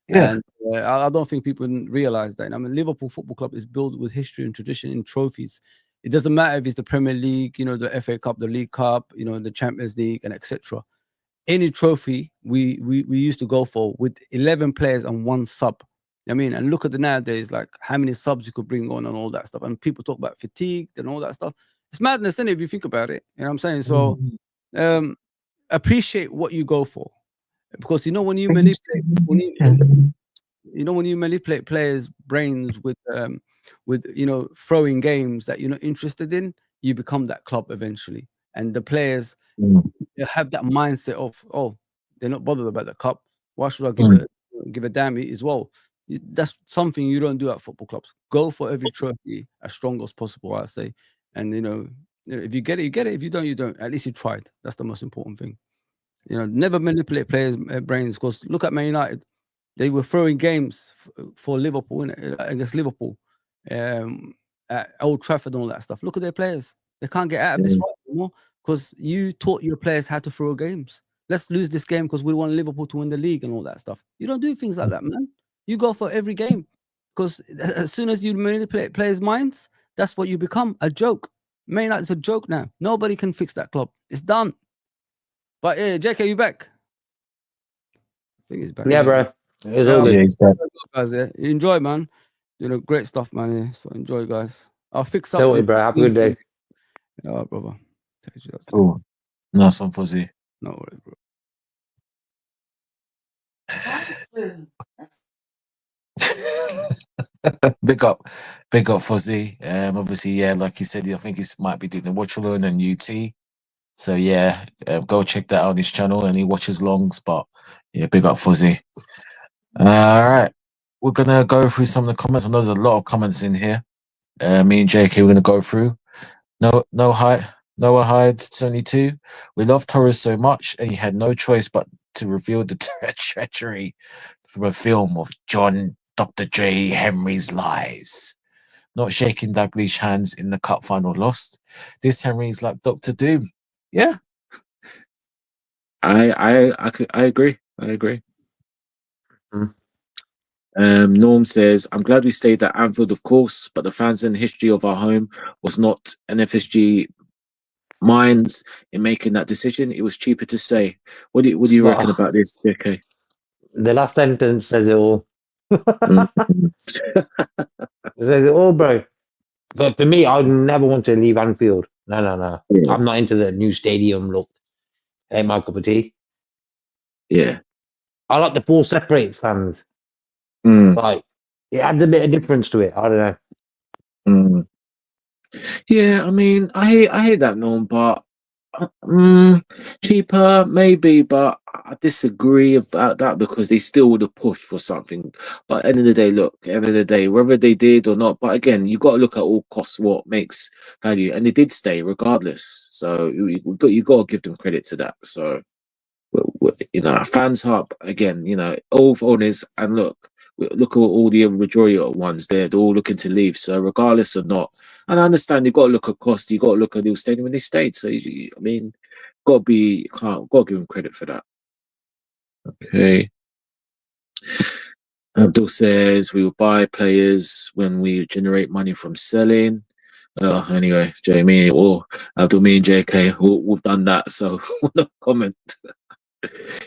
Yeah. And I don't think people realize that. I mean, Liverpool Football Club is built with history and tradition in trophies. It doesn't matter if it's the Premier League, the FA Cup, the League Cup, the Champions League, and etc. Any trophy we used to go for with 11 players and one sub. I mean, and look at the nowadays, like how many subs you could bring on and all that stuff. And people talk about fatigue and all that stuff. It's madness, isn't it, if you think about it? You know what I'm saying? So appreciate what you go for. Because when you manipulate players' brains with throwing games that you're not interested in, you become that club eventually. And the players have that mindset of, oh, they're not bothered about the cup. Why should I give a damn as well? That's something you don't do at football clubs. Go for every trophy as strong as possible, I say. And if you get it, you get it. If you don't, you don't. At least you tried. That's the most important thing. Never manipulate players' brains. Because look at Man United. They were throwing games for Liverpool against Liverpool at Old Trafford and all that stuff. Look at their players. They can't get out of this right anymore because you taught your players how to throw games. Let's lose this game because we want Liverpool to win the league and all that stuff. You don't do things like that, man. You go for every game because as soon as you manipulate players' minds, that's what you become, a joke. Man United's a joke now. Nobody can fix that club. It's done. But yeah, JK, you back? I think he's back. Yeah, bro. It's all good. Guys, enjoy, man. Great stuff, man. So enjoy, guys. I'll fix up. Totally, bro. Have a good day. Yeah, brother. Cool. Nice one, Fuzzy. No worries, bro. Big up Fuzzy. Obviously, yeah, like you said, I think he might be doing the watch alone and UT. So yeah, go check that out on his channel, and he watches longs. But yeah, big up Fuzzy. All right, we're gonna go through some of the comments. I know there's a lot of comments in here. Me and JK, we're gonna go through. Noah Hyde 72. We love Torres so much, and he had no choice but to reveal the treachery from a film of Dr. J. Henry's lies. Not shaking Dalglish hands in the cup final lost. This Henry's like Dr. Doom. Yeah. I agree. I agree. Mm. Norm says, I'm glad we stayed at Anfield, of course, but the fans and history of our home was not an FSG minds in making that decision. It was cheaper to stay. What do you reckon about this, JK? The last sentence says it all. Mm. It says it all, bro. But for me, I'd never want to leave Anfield. No. Yeah. I'm not into the new stadium look. Ain't my cup of tea. Yeah. I like the four separate stands. Mm. Like, it adds a bit of difference to it. I don't know. Mm. Yeah, I mean, I hate that, Norm, but cheaper maybe, but I disagree about that because they still would have pushed for something. But at the end of the day, look, at the end of the day, whether they did or not, but again, you got to look at all costs, what makes value, and they did stay regardless. So you got to give them credit to that. So you know, fans hub again. You know, all owners, and look at all the majority of ones. They're all looking to leave. So regardless or not. And I understand you got to look at cost. You got to look at the stadium when they stayed. So I mean, got to give them credit for that. Okay. Abdul says we will buy players when we generate money from selling. Anyway, Jamie or Abdul, me and JK, we've done that. So no comment.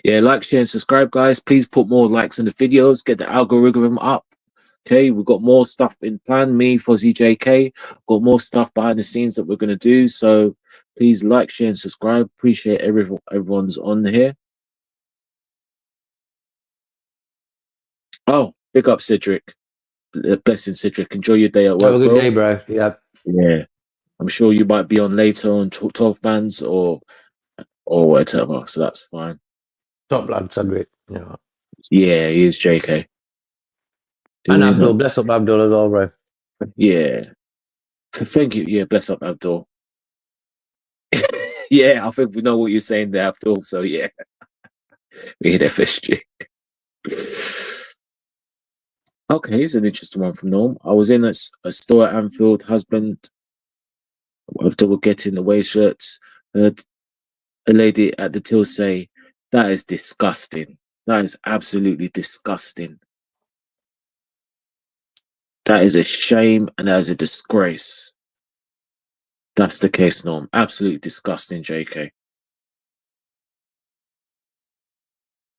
Yeah, like, share, and subscribe, guys. Please put more likes in the videos. Get the algorithm up. Okay, we've got more stuff in plan. Me, Fuzzy, JK, got more stuff behind the scenes that we're gonna do. So please like, share, and subscribe. Appreciate everyone's on here. Oh, big up Cedric. Blessing Cedric. Enjoy your day at work, Have a good bro. day, bro. Yeah. Yeah, I'm sure you might be on later on 12 bands or whatever. So that's fine. Top lad, Cedric. Yeah. Yeah, he is JK. And Abdul, bless up Abdul as well, bro. Yeah. Thank you. Yeah, bless up Abdul. Yeah, I think we know what you're saying there, Abdul. So yeah, we hit FSG. Okay, here's an interesting one from Norm. I was in a store at Anfield. Husband, after we're getting away shirts, heard a lady at the till say, "That is disgusting. That is absolutely disgusting. That is a shame and that is a disgrace." That's the case, Norm. Absolutely disgusting, JK.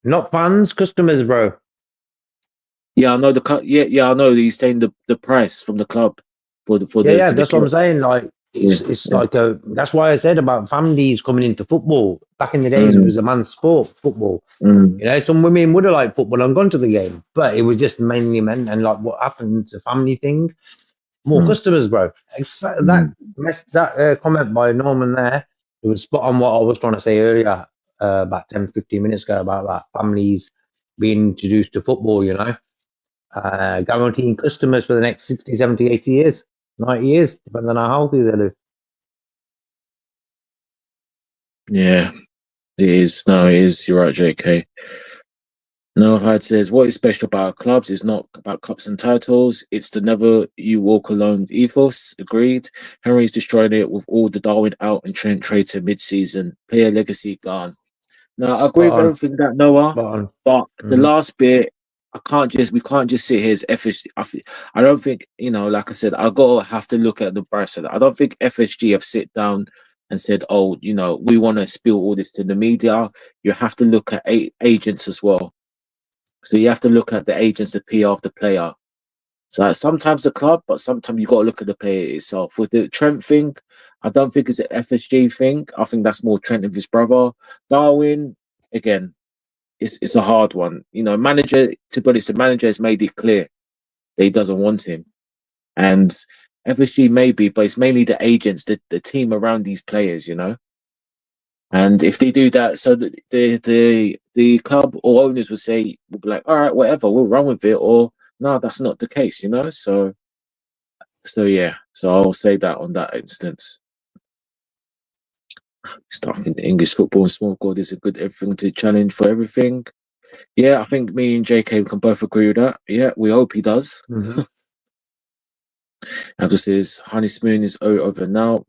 Not fans, customers, bro. Yeah, I know yeah, I know he's saying the price from the club for the Yeah, for the that's what I'm kit. saying. Like, it's Yeah. like that's why I said about families coming into football. Back in the days, it Mm, was a man's sport, football. mm, You know, some women would have liked football and gone to the game, but it was just mainly men. And like, what happened? It's a family thing. More mm, customers, bro. mm. That comment by Norman there, it was spot on what I was trying to say earlier, about 10, 15 minutes ago, about that families being introduced to football, you know, guaranteeing customers for the next 60, 70, 80 years, 90 years, depending on how healthy they live. Yeah, it is. No, it is. You're right, JK. No, Hyde says, what is special about clubs is not about cups and titles. It's the never you walk alone ethos. Agreed. Henry's destroying it with all the Darwin out and Trent traitor mid-season. Player legacy gone. No, I agree Spot with on, everything that Noah, spot on. but the Mhm. last bit, we can't just sit here as FSG. I don't think, you know, like I said, have to look at the price of that. I don't think FSG have sit down and said, oh, you know, we want to spill all this to the media. You have to look at agents as well. So you have to look at the agents that PR of the player. So sometimes the club, but sometimes you got to look at the player itself. With the Trent thing, I don't think it's an FSG thing. I think that's more Trent and his brother. Darwin, again, it's a hard one. You know, manager, to be honest, the manager has made it clear that he doesn't want him. And FSG maybe, but it's mainly the agents, the team around these players, you know. And if they do that, so the club or owners would say, will be like, all right, whatever, we'll run with it, or no, that's not the case, you know. So yeah, so I'll say that on that instance. Stuff in English football and small God is a good everything to challenge for everything. Yeah, I think me and JK can both agree with that. Yeah, we hope he does. Mm-hmm. Abdul says Honey Spoon is over now.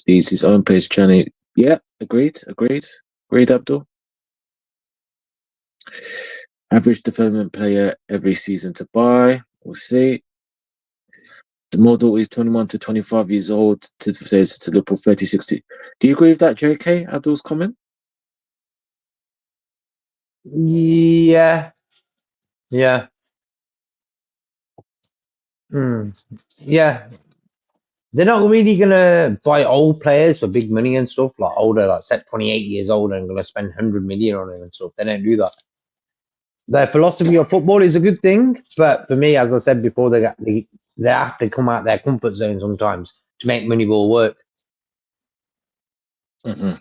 He's his own page channel. Yeah, agreed, Abdul. Average development player every season to buy. We'll see. The model is 21 to 25 years old to Liverpool 30, 60. Do you agree with that, JK, Abdul's comment? Yeah. Yeah. Yeah. They're not really gonna buy old players for big money and stuff, like older, like set 28 years old and gonna spend 100 million on him and stuff. They don't do that. Their philosophy of football is a good thing, but for me, as I said before, they have to come out their comfort zone sometimes to make Moneyball work. Mm-hmm.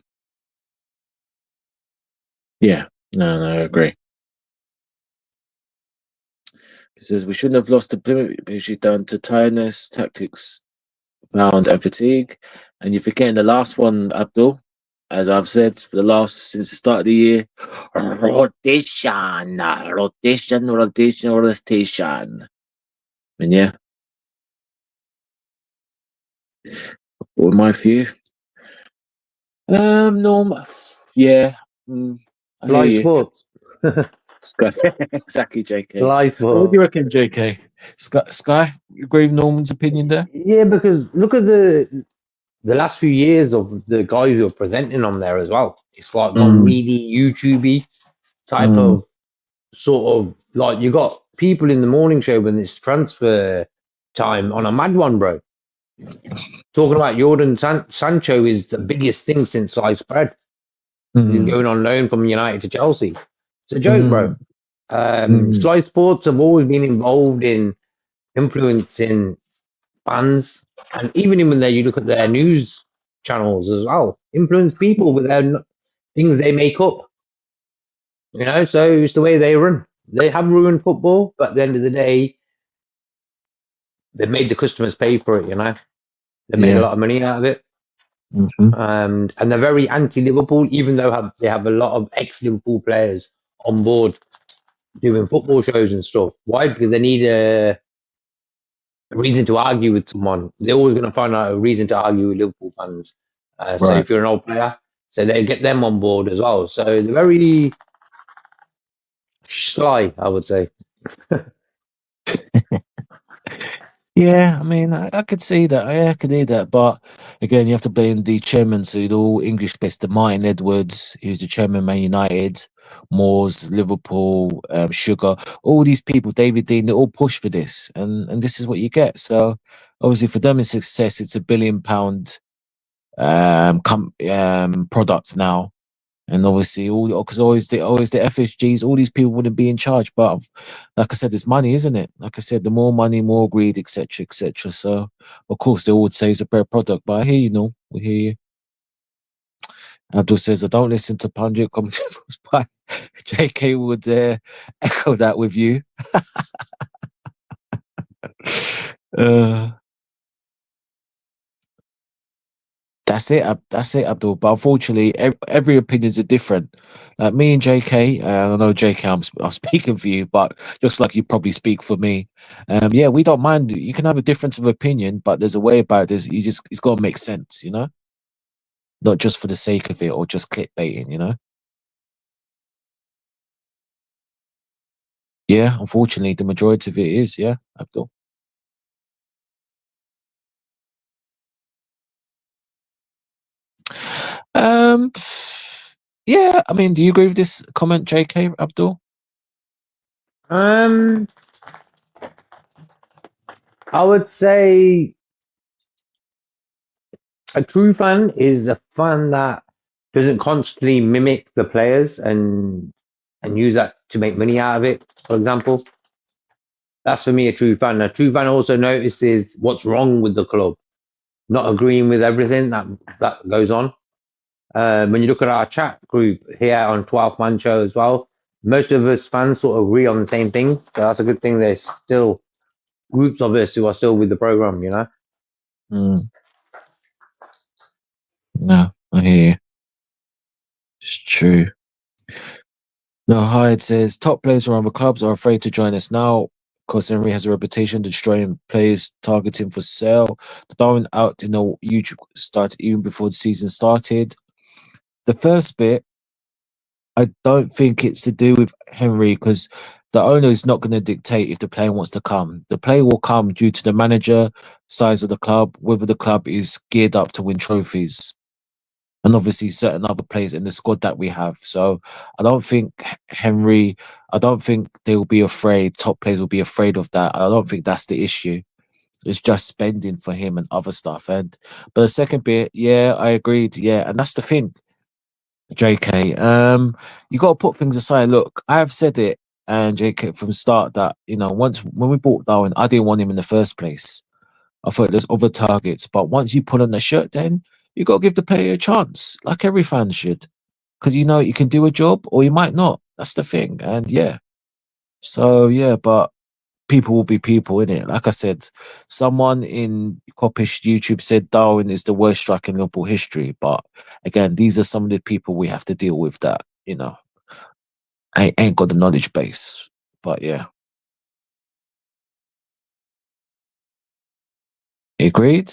Yeah, no, I agree. He says we shouldn't have lost the Plymouth usually down to tiredness, tactics found, and fatigue. And you're forgetting the last one, Abdul. As I've said for since the start of the year, rotation. And yeah, what my view? Norm, yeah. I hear Live you. sports. Exactly, JK. Live What do sports. you reckon, JK? Sky, you agree with Norman's opinion there? Yeah, because look at the last few years of the guys who are presenting on there as well. It's like gone really YouTubey type of sort of, like, you got people in the morning show when it's transfer time on a mad one, bro. Talking about Jordan Sancho is the biggest thing since sliced bread. He's going on loan from United to Chelsea. It's a joke, bro. Sky Sports have always been involved in influencing fans, and even when you look at their news channels as well, influence people with their things they make up. You know, so it's the way they run. They have ruined football, but at the end of the day, they made the customers pay for it. You know, they made a lot of money out of it. And they're very anti-Liverpool, even though they have a lot of ex-Liverpool players on board doing football shows and stuff. Why? Because they need a reason to argue with someone. They're always going to find out a reason to argue with Liverpool fans. So if you're an old player, so they get them on board as well. So they're very sly, I would say. Yeah, I mean, I could see that. I could hear that. But again, you have to blame the chairman. So the all English based, Martin Edwards, who's the chairman of Man United, Moores, Liverpool, Sugar, all these people, David Dean, they all push for this. And this is what you get. So obviously for them in success, it's £1 billion products now. And obviously, because always the FSGs, all these people wouldn't be in charge. But like I said, it's money, isn't it? Like I said, the more money, more greed, etc., etc. So, of course, they all would say it's a better product. But I hear you, no, we hear you. Abdul says, I don't listen to pundit commentators, but JK would echo that with you. That's it, Abdul. But unfortunately, every opinions are different. Like me and JK, I know JK, I'm speaking for you, but just like you probably speak for me. Yeah, we don't mind. You can have a difference of opinion, but there's a way about this. It's got to make sense, you know, not just for the sake of it or just clickbaiting, you know. Yeah, unfortunately, the majority of it is, yeah, Abdul. Yeah, I mean, do you agree with this comment, JK, Abdul? I would say a true fan is a fan that doesn't constantly mimic the players and use that to make money out of it. For example, that's for me a true fan. A true fan also notices what's wrong with the club, not agreeing with everything that goes on. When you look at our chat group here on 12 Man Show as well, most of us fans sort of agree on the same things. So that's a good thing. There's still groups of us who are still with the program, you know? Mm. No, I hear you. It's true. No, Hyde says top players around the clubs are afraid to join us now because Henry has a reputation of destroying players, targeting for sale. The Darwin out in the YouTube started even before the season started. The first bit, I don't think it's to do with Henry because the owner is not going to dictate if the player wants to come. The player will come due to the manager, size of the club, whether the club is geared up to win trophies, and obviously certain other players in the squad that we have. So I don't think Henry, I don't think they will be afraid, top players will be afraid of that. I don't think that's the issue. It's just spending for him and other stuff. But the second bit, yeah, I agreed. Yeah, and that's the thing. JK, you got to put things aside. Look, I have said it, and JK from the start that when we bought Darwin, I didn't want him in the first place. I thought there's other targets, but once you put on the shirt, then you got to give the player a chance, like every fan should, because you can do a job or you might not. That's the thing, and yeah. So yeah, but people will be people, innit? Like I said, someone in Coppish YouTube said Darwin is the worst striker in Liverpool history. But again, these are some of the people we have to deal with that, ain't got the knowledge base. But yeah. Agreed?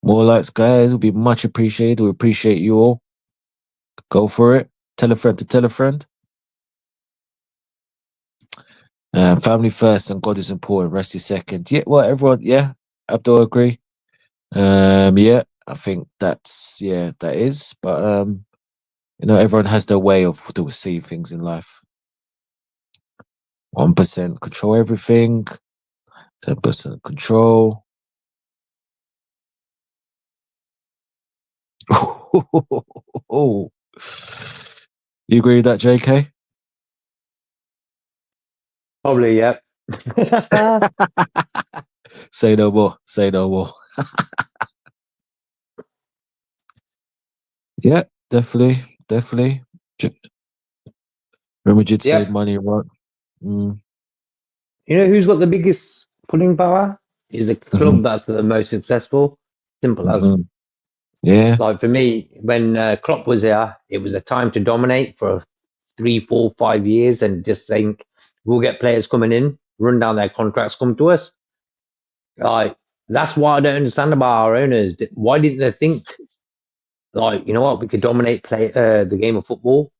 More likes, guys, will be much appreciated. We appreciate you all. Go for it. Tell a friend to tell a friend. Family first and God is important. Rest is second. Yeah, well, everyone, yeah, Abdul agree. Yeah, I think that is. But everyone has their way of to see things in life. 1% control everything. 10% control. You agree with that, JK? Probably, yeah. Say no more. Say no more. Yeah, definitely. Remember, you'd save money, right? You know who's got the biggest pulling power? Is the club that's the most successful. Simple as. Yeah. Like for me, when Klopp was here, it was a time to dominate for 3, 4, 5 years and just think we'll get players coming in, run down their contracts, come to us. Like that's what I don't understand about our owners. Why didn't they think, like, you know what, we could dominate the game of football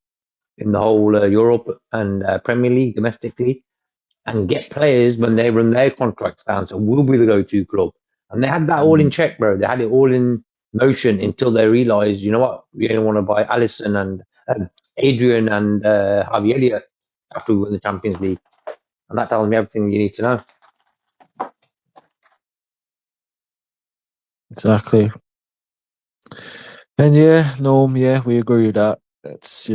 in the whole Europe and Premier League domestically, and get players when they run their contracts down. So we'll be the go-to club. And they had that all in check, bro. They had it all in motion until they realized, you know what, we only want to buy Allison and Adrian and Harvey Elliott after we win the Champions League. And that tells me everything you need to know. Exactly. And yeah, Norm, yeah, we agree with that. It's,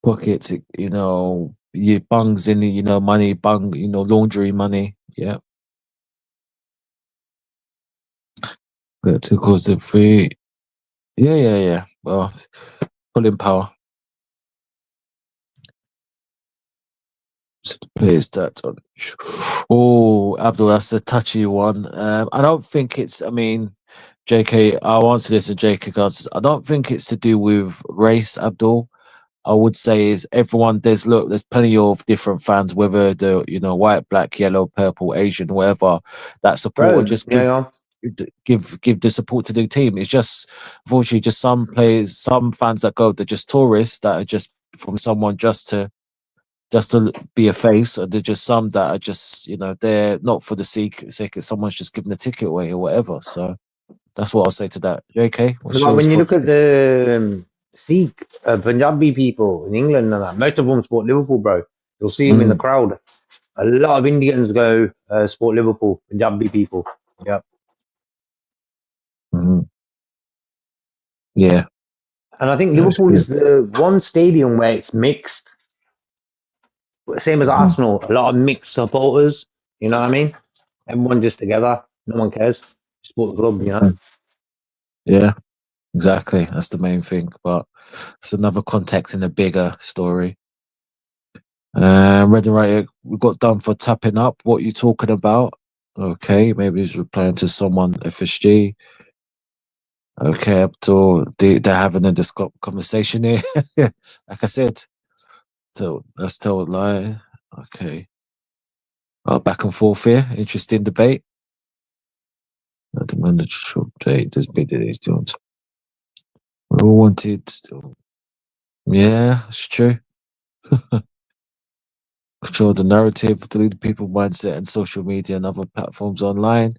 pockets, your bungs in the, money, laundry money. Yeah. But to cause the free. Yeah. Well, pulling power. So the players that on. Oh, Abdul, that's a touchy one. I don't think it's. I mean, JK, I'll answer this, and JK answers. I don't think it's to do with race, Abdul. I would say is everyone. There's plenty of different fans, whether the white, black, yellow, purple, Asian, whatever, that support or just give the support to the team. It's just unfortunately just some players, some fans that go, they're just tourists that are just from someone just to be a face, or they're just some that are just they're not for the sake someone's just giving the ticket away or whatever. So that's what I'll say to that. JK, what's your when you look response? at the Sikh Punjabi people in England and that, most of them support Liverpool, bro. You'll see them in the crowd. A lot of Indians go support Liverpool, Punjabi people. Yeah. Mhm. Yeah, And I think that's Liverpool true. is the one stadium where it's mixed. Same as Mhm. Arsenal, a lot of mixed supporters. You know what I mean? Everyone just together. No one cares. Support the club, you know? Yeah, exactly. That's the main thing. But it's another context in a bigger story. Reading right, we got done for tapping up. What you talking about? Okay, maybe he's replying to someone, FSG. Okay, Abdul, they're having a conversation here. Like I said, let's tell a lie. Okay. Back and forth here. Interesting debate. I demand a short update. This bit that he's doing. We all wanted. Yeah, it's true. Control the narrative, delete people mindset and social media and other platforms online.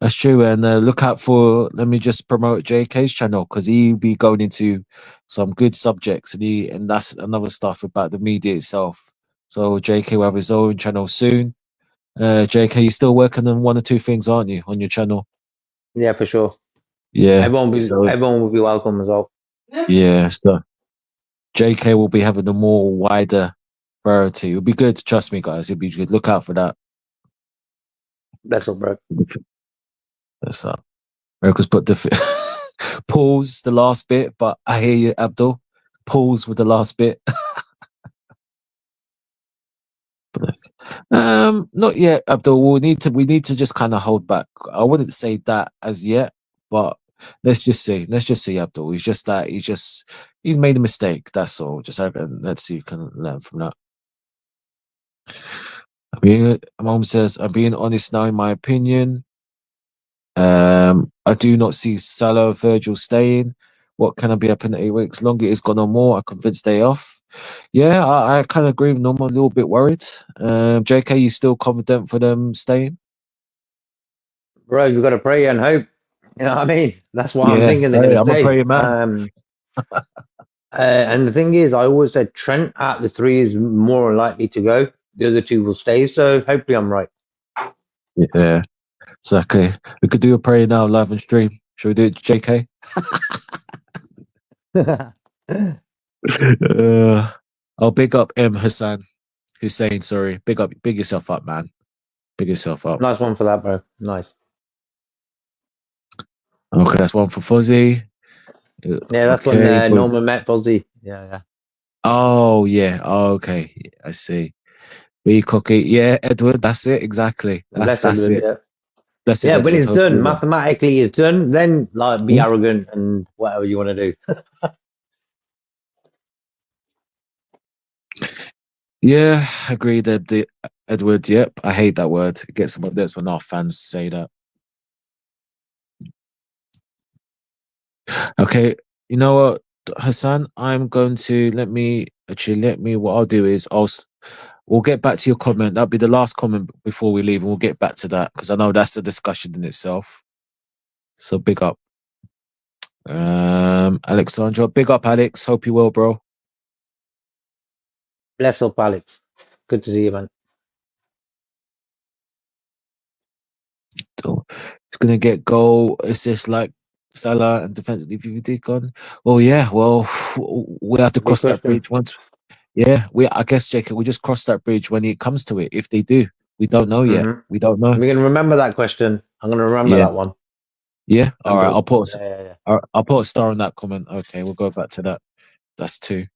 That's true. And look out for, let me just promote JK's channel because he'll be going into some good subjects and that's another stuff about the media itself. So JK will have his own channel soon. JK, you're still working on one or two things, aren't you, on your channel? Yeah, for sure. Yeah. Everyone will be welcome as well. Yeah. So JK will be having a more wider variety. It'll be good. Trust me, guys. It'll be good. Look out for that. That's all, bro. That's up. Erica's put the pause the last bit, but I hear you, Abdul. Pause with the last bit. Not yet, Abdul. We need to just kind of hold back. I wouldn't say that as yet, but let's just see. Let's just see, Abdul. He's made a mistake. That's all. Just let's see if you can learn from that. Mom says, I'm being honest now, in my opinion. I do not see Salah, Virgil staying. What can I be up in 8 weeks? Longer it's gone on more. I'm convinced they off. Yeah, I kind of agree with Norman. A little bit worried. JK, you still confident for them staying? Bro, you got to pray and hope. You know what I mean? That's why I'm Yeah, thinking they're hey, going to I'm a stay. praying man. And the thing is, I always said Trent out of the three is more likely to go. The other two will stay. So hopefully I'm right. Yeah, exactly. We could do a prayer now, live on stream. Should we do it, JK? I'll big up M Hassan Hussein. Sorry, big yourself up, man. Big yourself up. Nice one for that, bro. Nice. Okay, that's one for Fuzzy. Yeah, that's when Okay, Norman met Fozzie. Yeah, yeah. Oh yeah. Oh, okay. I see. Be cocky. Yeah, Edward. That's it. Exactly. Bless That's Edward, it. yeah. Blessed Yeah, when Edward. it's done, Hopefully. Then. mathematically it's done, then like be Hmm? arrogant and whatever you want to do. Yeah, agree that the Edward. Yep. I hate that word. It gets some this when our fans say that. Okay. You know what, Hassan? I'm going to let me. What I'll do is we'll get back to your comment. That'll be the last comment before we leave, and we'll get back to that because I know that's a discussion in itself. So big up. Alexandra, big up, Alex. Hope you well, bro. Bless up, Alex. Good to see you, man. So he's gonna get goal, assist like Salah, and defensively VVD gone. Well, yeah. Well, we have to Good cross that question. bridge once. Yeah, I guess, Jacob, we just cross that bridge when it comes to it. If they do, we don't know yet. Mm-hmm. We don't know. We're going to remember that question. I'm going to remember Yeah. that one. Yeah. All right. I'll put a star on that comment. Okay, we'll go back to that. That's 2.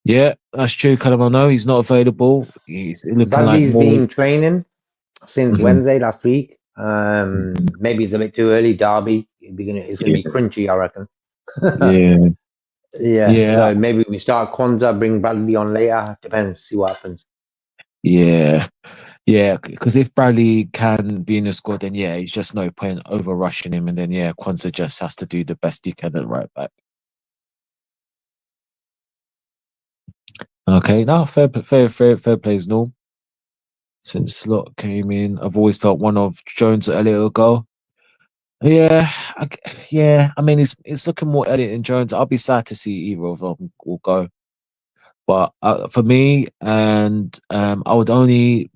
Yeah, that's true. Calamano, he's not available. He's looking like Baldy's more. been training since Mhm. Wednesday last week. Maybe it's a bit too early. Derby, it's going to be crunchy, I reckon. Yeah. Yeah. Yeah. So maybe we start Kwanzaa, bring Baldy on later. Depends. See what happens. Yeah. Yeah, because if Bradley can be in the squad, then yeah, he's just no point over rushing him, and then yeah, Kwanzaa just has to do the best he can at right back. Okay, now fair plays Norm. Since Slot came in, I've always felt one of Jones or Elliot will go. Yeah, I mean it's looking more Elliot and Jones. I'll be sad to see either of them will go, But for me, and I would only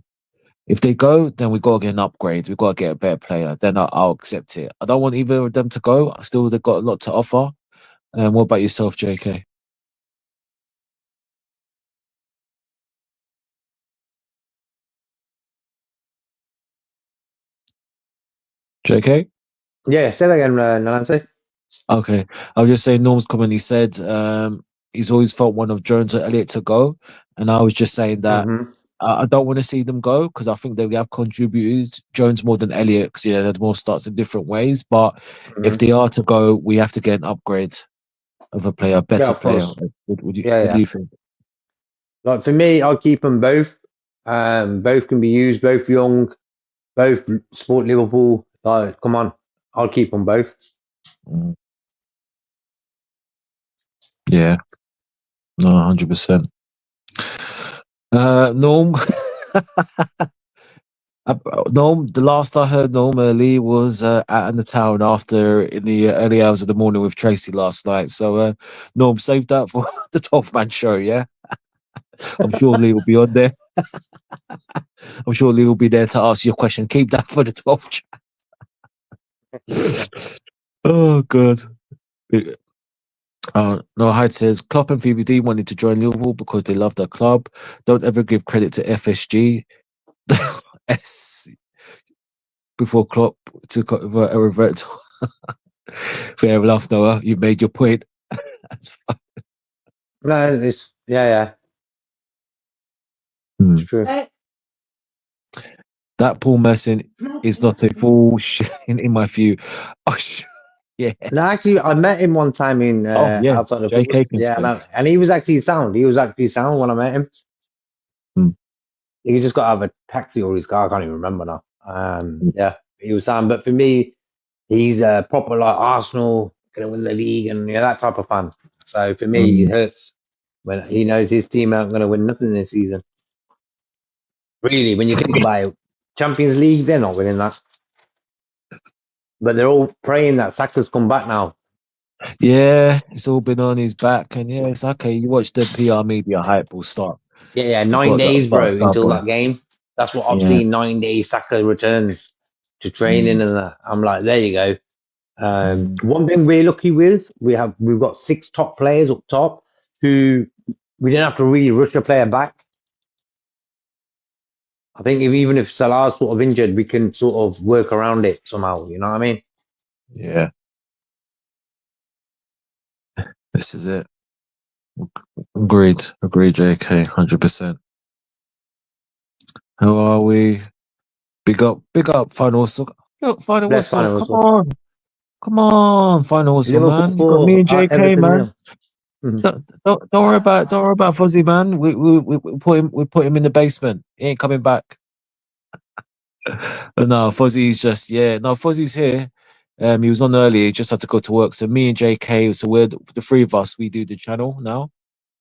if they go, then we got to get an upgrade. We got to get a better player. Then I'll accept it. I don't want either of them to go. I still they've got a lot to offer. What about yourself, JK? JK? Yeah, say that again, Nalante. Okay. I was just saying Norm's comment, he said he's always felt one of Jones or Elliott to go. And I was just saying that Mm-hmm. I don't want to see them go because I think they have contributed Jones more than Elliott because they had more starts in different ways. But if they are to go, we have to get an upgrade of a player, a Yeah, better of player. course. What do Yeah, you yeah. think? Like for me, I'll keep them both. Both can be used. Both young. Both sport Liverpool. Like, come on, I'll keep them both. Mm. Yeah, no, 100%. Norm, Norm. The last I heard, Norm Lee was out in the town after in the early hours of the morning with Tracy last night. So, Norm, save that for the 12-man show. Yeah, I'm sure Lee will be on there. I'm sure Lee will be there to ask your question. Keep that for the 12th chat. Oh, God. No, Hyde says Klopp and VVD wanted to join Liverpool because they love their club. Don't ever give credit to FSG. S before Klopp to revert. Fair enough, Noah. You've made your point. That's fine. No, it's yeah, it's true. That Paul Merson is not a full in my view. Oh, yeah. No, actually, I met him one time in Oh, yeah. outside of football. JK can Yeah, spence. and he was actually sound. He was actually sound when I met him. Hmm. He just got out of a taxi or his car. I can't even remember now. Yeah, he was sound. But for me, he's a proper like Arsenal gonna win the league and yeah, that type of fan. So for me, it hurts when he knows his team aren't gonna win nothing this season. Really, when you think about it, Champions League, they're not winning that. But they're all praying that Saka's come back now. Yeah, it's all been on his back, and yeah, it's okay. You watch the PR media hype will start. Yeah, You've 9 days, got bro, to start, until boy. that game. That's what I've Yeah. seen. 9 days, Saka returns to training, and that. I'm like, there you go. One thing we're lucky with, we've got 6 top players up top who we didn't have to really rush a player back. I think even if Salah's sort of injured, we can sort of work around it somehow. You know what I mean? Yeah. This is it. Agreed, JK, 100%. How are we? Big up, Final Whistle. Look, Final Bless Whistle, final come on, Final Whistle, Liverpool man. You got me and JK, Everton man. nil. Mhm. Don't worry about Fuzzy, man. We put him in the basement. He ain't coming back. But no, Fuzzy's just no, Fuzzy's here. He was on early. He just had to go to work. So me and JK, so we're the 3 of us. We do the channel now.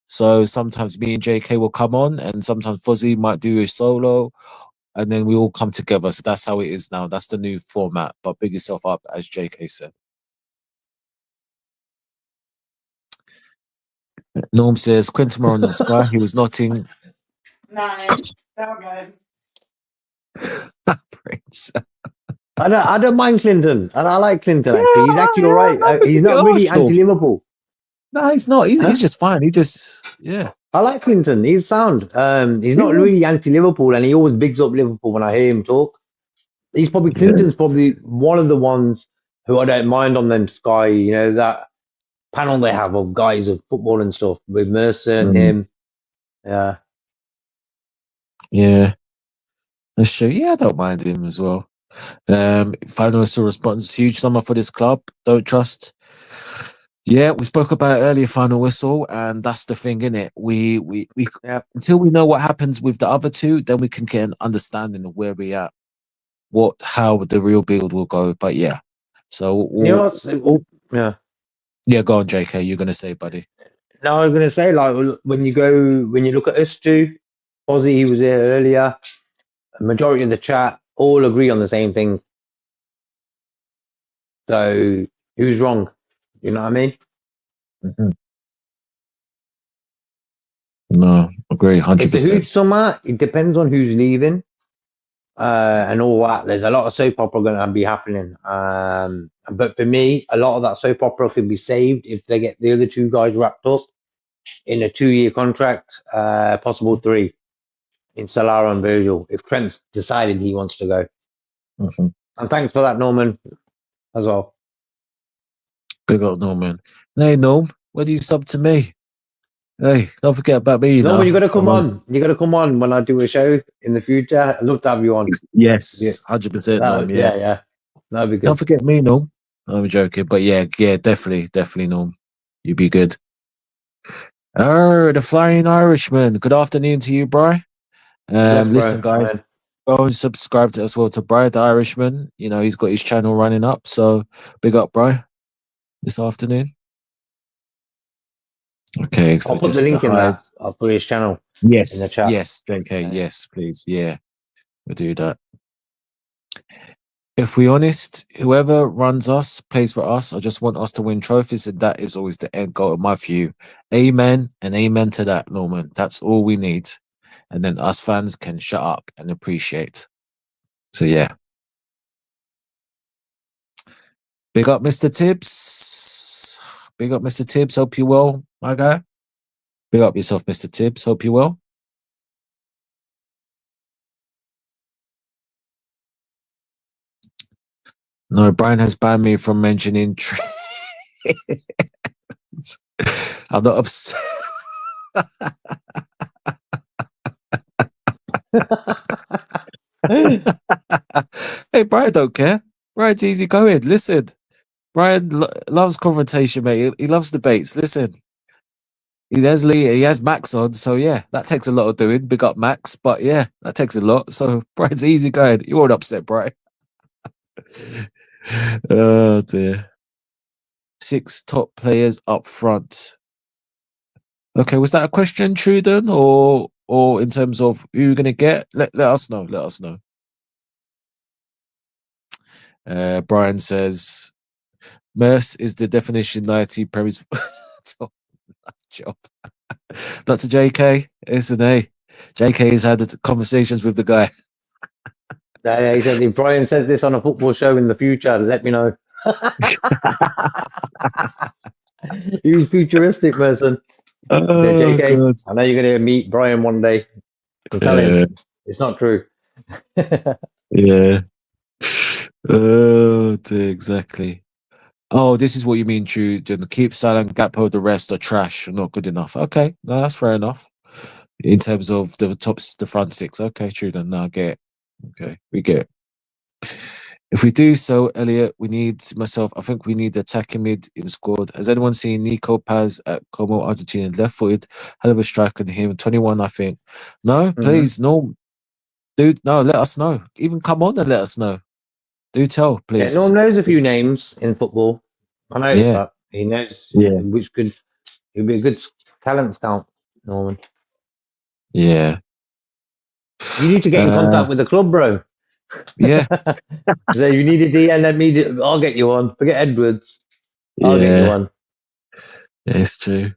So sometimes me and JK will come on, and sometimes Fuzzy might do a solo, and then we all come together. So that's how it is now. That's the new format. But big yourself up, as JK said. Norm says Quentin Moore on the Sky. He was notting. Prince. I don't mind Clinton, and I like Clinton actually. He's actually all right. He's not really anti-Liverpool. No, he's not. He's just fine. He just I like Clinton. He's sound. He's not really anti-Liverpool, and he always bigs up Liverpool when I hear him talk. Clinton's probably one of the ones who I don't mind on them Sky. You know that panel they have of guys of football and stuff with Mercer and him. Yeah. Yeah. That's true. Yeah, I don't mind him as well. Final response, huge summer for this club. Don't trust. Yeah, we spoke about it earlier, Final Whistle, and that's the thing, innit? We until we know what happens with the other 2, then we can get an understanding of where we at, how the real build will go. But yeah, so yeah, go on, JK. You're gonna say, buddy. No, I was gonna say like when you look at us two, Ozzy, he was there earlier. The majority of the chat all agree on the same thing. So who's wrong? You know what I mean? No, agree, It's a 100%. huge summer. It depends on who's leaving and all that. There's a lot of soap opera going to be happening. But for me, a lot of that soap opera can be saved if they get the other two guys wrapped up in a 2-year contract, possible 3 in Salah and Virgil, if Trent's decided he wants to go. Mhm. And thanks for that, Norman, as well. Big up Norman. Hey Norm, why do you sub to me? Hey, don't forget about me, you know. Norman, you got to come I'm on. You got to come on when I do a show in the future. I'd love to have you on. Yes, 100% Norm, yeah. Yeah. That'd be Don't good. forget me, Norm. I'm joking, but yeah, definitely, Norm. You'd be good. Oh, the Flying Irishman. Good afternoon to you, bro. Bless, Listen, bro. guys, Amen. go and subscribe to as well to Bry the Irishman. You know, he's got his channel running up, so big up, bro, this afternoon. Okay, so I'll put the just the link in that. highs. I'll put his channel in the Yes, chat. JK, Yeah. yes, please, yeah, we'll do that. If we're honest, whoever runs us, plays for us, I just want us to win trophies, and that is always the end goal of my view. Amen and amen to that, Norman. That's all we need. And then us fans can shut up and appreciate. So yeah. Big up Mr. Tibbs. Big up Mr. Tibbs. Hope you well, my guy. Big up yourself, Mr. Tibbs. Hope you well. No, Brian has banned me from mentioning I'm not upset. Hey, Brian don't care. Brian's easy going. Listen, Brian loves confrontation, mate. He loves debates. Listen, he has Max on, so yeah, that takes a lot of doing. Big up Max, but yeah, that takes a lot. So Brian's easy going. You won't upset Brian. Oh dear. 6 top players up front. Okay, was that a question, Truden, or in terms of who you're gonna get? Let us know. Let us know. Brian says, Merce is the definition 90 premise top job. Dr. JK, isn't he? JK has had conversations with the guy. Yeah, he said, if Brian says this on a football show in the future, let me know. He's futuristic person. He said, Oh, JK, God. I know you're going to meet Brian one day. Tell him it's not true. Yeah. Oh, dear, exactly. Oh, this is what you mean, True. Keep silent, Gakpo, the rest are trash, not good enough. Okay, no, that's fair enough. In terms of the front 6. Okay, true, then no, I get it. Okay, we get it. If we do so, Elliot, I think we need attacking mid in squad. Has anyone seen Nico Paz at Como, Argentina? Left footed, hell of a striker in him. 21, I think. No, please, no. Dude, no, let us know. Even come on and let us know. Do tell, Yeah, please. Norm knows a few names in football. I noticed Yeah, that. He knows yeah, which could he'd be a good talent scout, Norman. yeah. You need to get in contact with the club, bro. Yeah, So you need a DN, let me I'll get you on. Forget Edwards. I'll get you yeah. on. It's true.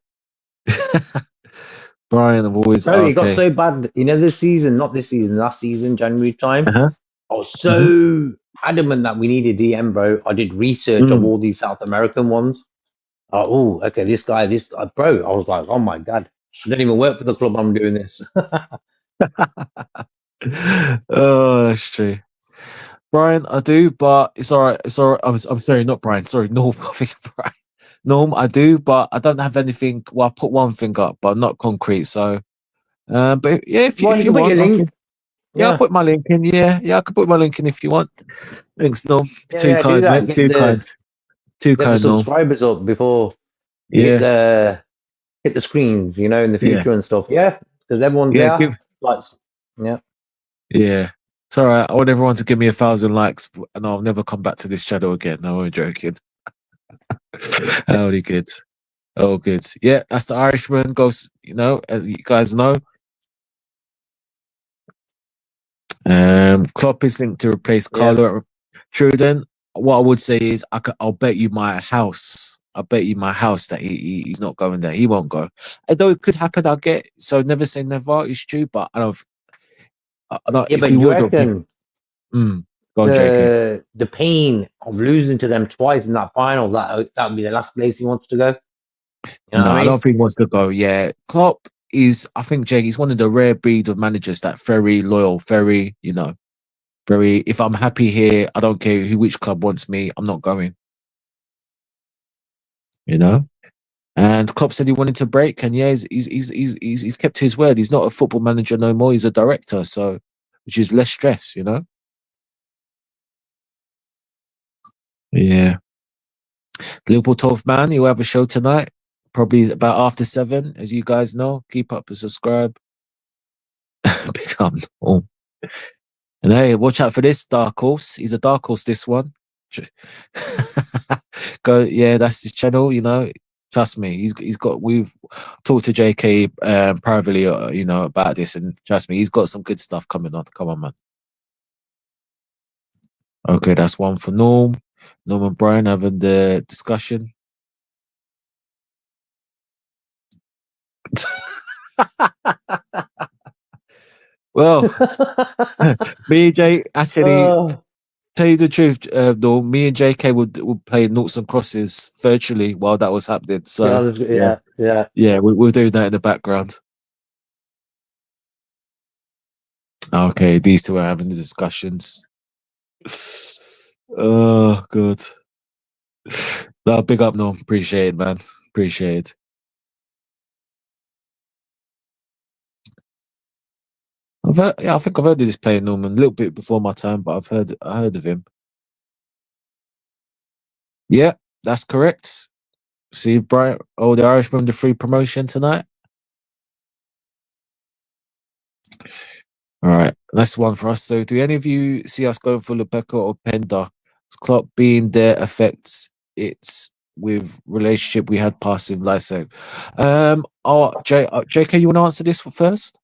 Brian, I've always Bro, it got okay. so bad. You know, this season, not this season, last season, January time. Uh-huh. I was so adamant that we needed DM, bro. I did research of all these South American ones. Oh, okay, this guy, bro. I was like, oh my God. I don't even work for the club. I'm doing this. Oh, that's true. Brian, I do, but it's all right. It's all right. I'm sorry, not Brian. Sorry, Norm. I think Brian. Norm, I do, but I don't have anything. Well, I put one thing up, but not concrete. So, but yeah, if Well, you you can put your want, I link. can, yeah, I'll Yeah. put my link in. Yeah, I can put my link in if you want. Thanks, Norm. Too Yeah, do kind, that. mate. Too kind. Too Get the kind, Norm. subscribers up before you Yeah, hit the screens, you know, in the yeah, future and stuff. Yeah. Because everyone's yeah. there. Like, yeah. Yeah. It's all right. I want everyone to give me 1,000 likes, and I'll never come back to this channel again. No, I'm joking. Only good. Oh, good. Yeah, that's the Irishman. Goes, as you guys know. Klopp is linked to replace Yeah. Carlo Truden. What I would say is, I'll bet you my house I bet you my house that he's not going there. He won't go. Although it could happen, I get so never say never. It's true, but I don't. Yeah, if but he you would, reckon go on, JK. the pain of losing to them twice in that final, that would be the last place he wants to go? You know No, what I I mean? don't think he wants to go. Yeah, Klopp is. I think Jake. He's one of the rare breed of managers that very loyal, very very. If I'm happy here, I don't care which club wants me. I'm not going. You know. And Klopp said he wanted to break, and yeah, he's kept his word. He's not a football manager no more. He's a director, so which is less stress. Yeah. Liverpool 12th man. He'll have a show tonight, probably about after 7, as you guys know. Keep up and subscribe. Become normal. And hey, watch out for this dark horse. He's a dark horse, this one. Go, yeah, that's his channel, Trust me, we've talked to JK privately, about this, and trust me, he's got some good stuff coming on. Come on, man. Okay, that's one for Norm and Brian having the discussion. Well, me and Jay actually, tell you the truth, Norm, me and JK would play noughts and crosses virtually while that was happening. So yeah, we'll do that in the background. Okay, these two are having the discussions. Oh, good. No, big up, Norm. Appreciate it, man. Appreciate it. I think I've heard of this player, Norman, a little bit before my time, but I heard of him. Yeah, that's correct. See, Brian, the Irishman, the free promotion tonight. All right, that's one for us. So, do any of you see us going for Lepeka or Penda? Klopp being there affects it with relationship we had passing Lysa. JK, you want to answer this one first?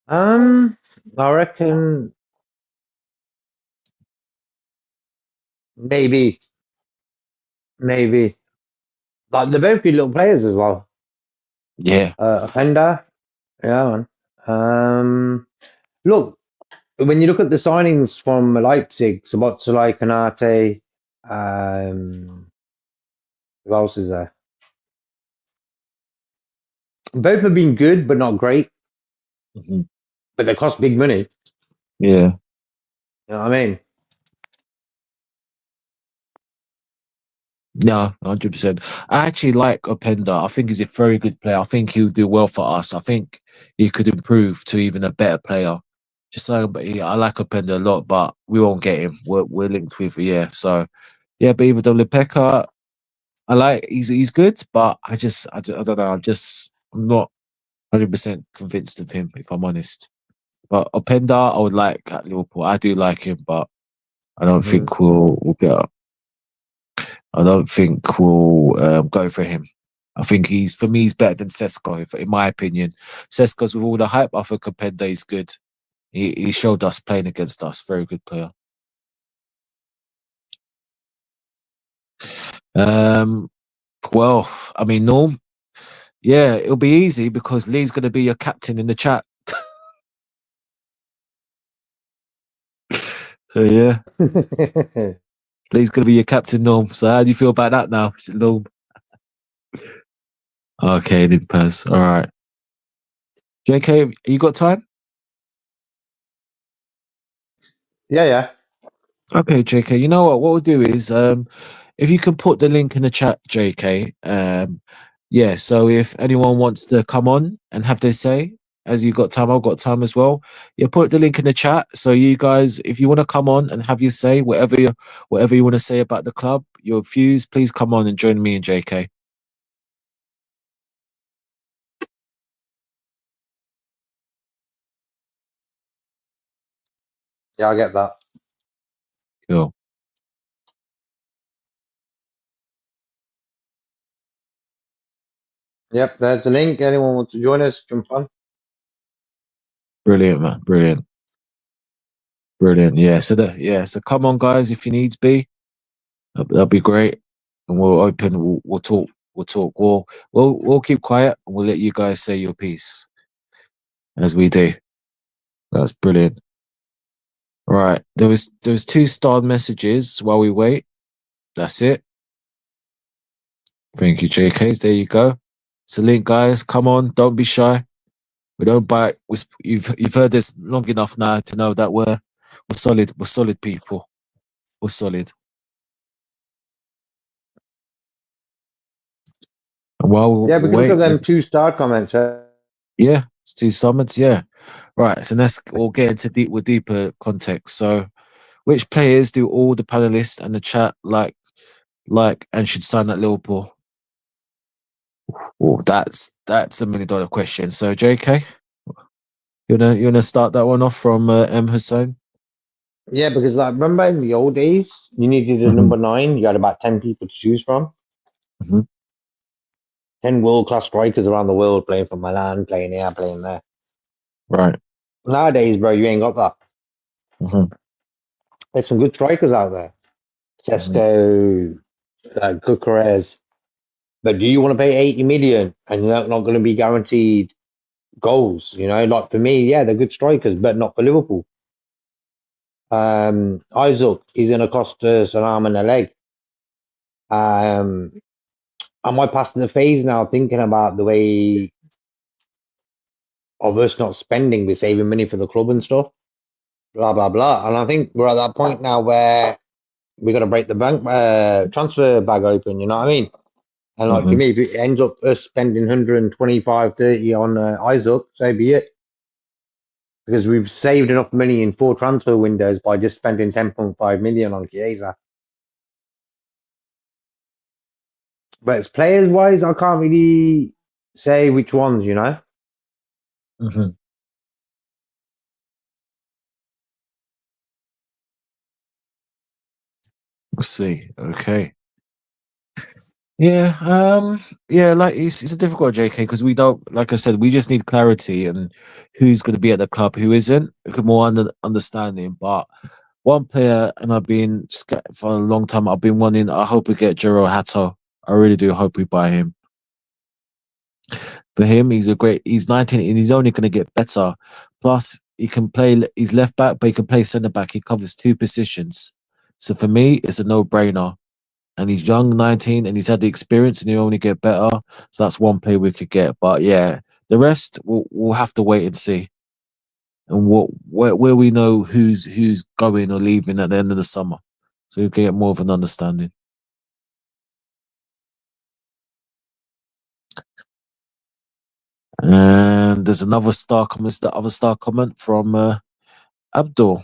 I reckon maybe. Like they're both good little players as well. Yeah. Openda, yeah, man. Look, when you look at the signings from Leipzig, Szoboszlai, Konate, who else is there? Both have been good, but not great. Mm-hmm. But they cost big money. Yeah. You know what I mean? No, 100%. I actually like Openda. I think he's a very good player. I think he'll do well for us. I think he could improve to even a better player. Just so, but I like Openda a lot, but we won't get him. We're linked with So yeah, but even though Lepeka, I like he's good, but I don't know. I'm not 100% convinced of him, if I'm honest. But Openda, I would like at Liverpool. I do like him, but I don't think we'll get up. I don't think we'll go for him. I think he's better than Sesko, in my opinion. Sesko's with all the hype. I think Openda is good. He showed us playing against us. Very good player. Well, I mean, Norm, yeah, it'll be easy because Lee's going to be your captain in the chat. So yeah, Lee's going to be your captain, Norm. So how do you feel about that now, Norm? Okay, Nimpers. All right. JK, you got time? Yeah. Okay, JK. You know what? What we'll do is, if you can put the link in the chat, JK. Yeah. So if anyone wants to come on and have their say, as you got time, I've got time as well. Yeah, put the link in the chat. So you guys, if you want to come on and have your say, whatever you want to say about the club, your views, please come on and join me and JK. Yeah, I get that. Cool. Yep, there's the link. Anyone wants to join us, jump on. Brilliant, man. Brilliant. Yeah. So come on, guys, if you needs be. That'd be great. and we'll open. We'll talk. We'll talk. We'll keep quiet, and we'll let you guys say your piece as we do. That's brilliant. Right, there was 2 starred messages while we wait. That's it. Thank you, JK. There you go. It's a link, guys. Come on, don't be shy. We don't bite. You've heard this long enough now to know that we're solid. We're solid people. We're solid. And while we because wait, of them 2-star comments. yeah, it's 2 summons. Yeah, right. So we'll get into deeper context. So, which players do all the panelists and the chat like and should sign at Liverpool? Oh, that's a $1 million question. So, JK, you wanna start that one off from M Hussein? Yeah, because like remember in the old days, you needed a number 9. You had about 10 people to choose from. 10 world-class strikers around the world playing for Milan, playing here, playing there. Right. Nowadays, bro, you ain't got that. There's some good strikers out there. Sesko, Gyökeres. But do you want to pay 80 million and you're not going to be guaranteed goals? You know, like for me, yeah, they're good strikers, but not for Liverpool. Isaac is going to cost us an arm and a leg. Am I passing the phase now thinking about the way of us not spending, we're saving money for the club and stuff, blah, blah, blah. And I think we're at that point now where we got to break the bank transfer bag open, you know what I mean? And like for me, if it ends up us spending 125, 30 on Isaac, so be it. Because we've saved enough money in 4 transfer windows by just spending 10.5 million on Chiesa. But it's players wise, I can't really say which ones, you know. Let's see. Okay. Yeah. Yeah. Like it's a difficult JK because we don't. Like I said, we just need clarity and who's going to be at the club, who isn't. We could more understanding. But one player, and I've been for a long time. I've been wanting. I hope we get Jiro Hato. I really do hope we buy him. For him, he's 19 and he's only going to get better. Plus, he can play. He's left back, but he can play centre back. He covers 2 positions. So for me, it's a no-brainer. And he's young, 19, and he's had the experience, and he'll only get better. So that's one player we could get. But yeah, the rest we'll have to wait and see, and where we know who's going or leaving at the end of the summer, so we can get more of an understanding. And there's another star comment. The other star comment from Abdul.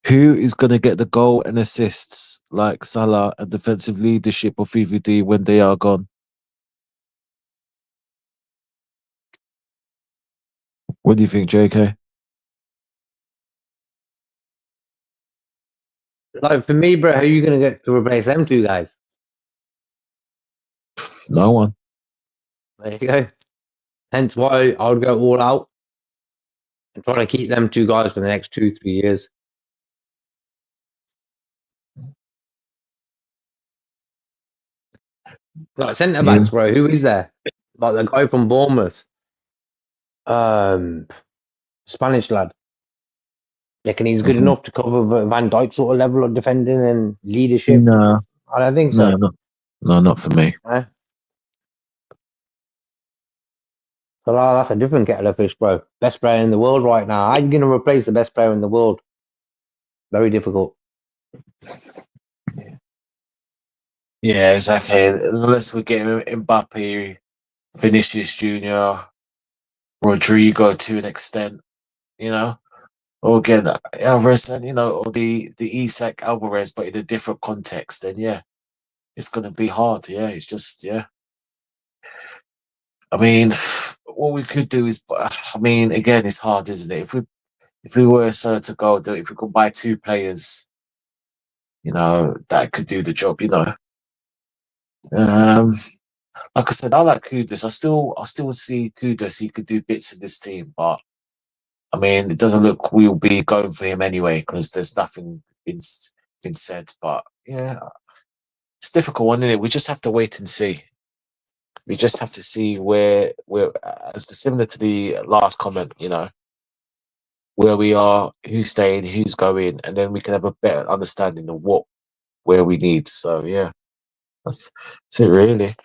Who is going to get the goal and assists like Salah and defensive leadership of VVD when they are gone? What do you think, JK? Like for me, bro, how are you going to get to replace them 2 guys? No one. There you go. Hence why I would go all out and try to keep them 2 guys for the next 2-3 years. Like centre backs, bro. Who is there? Like the guy from Bournemouth, Spanish lad. Reckon he's good enough to cover Van Dijk sort of level of defending and leadership? No, I don't think so. No, not for me. So that's a different kettle of fish, bro. Best player in the world right now. How are you going to replace the best player in the world? Very difficult. Yeah, exactly. Unless we get Mbappe, Vinicius Junior, Rodrigo to an extent, you know, or again Alvarez, and or the Isak Alvarez, but in a different context. Then yeah, it's gonna be hard. Yeah, it's just I mean, what we could do is, I mean, again, it's hard, isn't it? If we were to go, if we could buy 2 players, that could do the job. Like I said, I like Kudus. I still see Kudus. He could do bits in this team, but I mean, it doesn't look we'll be going for him anyway because there's nothing been said. But yeah, it's a difficult one, isn't it? We just have to wait and see. We just have to see where as similar to the last comment, where we are, who's staying, who's going, and then we can have a better understanding of where we need. So yeah, that's it really.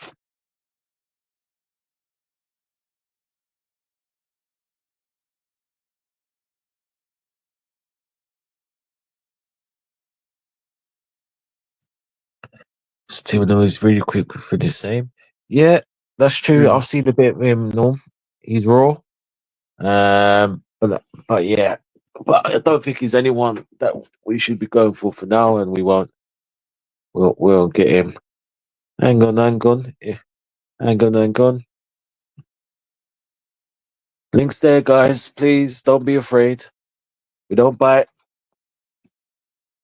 So Thibodeau is really quick for the same. Yeah, that's true. I've seen a bit of him. Norm, he's raw. But yeah, but I don't think he's anyone that we should be going for now, and we won't. We'll get him. Hang on. Yeah. Hang on. Links there, guys. Please don't be afraid. We don't bite.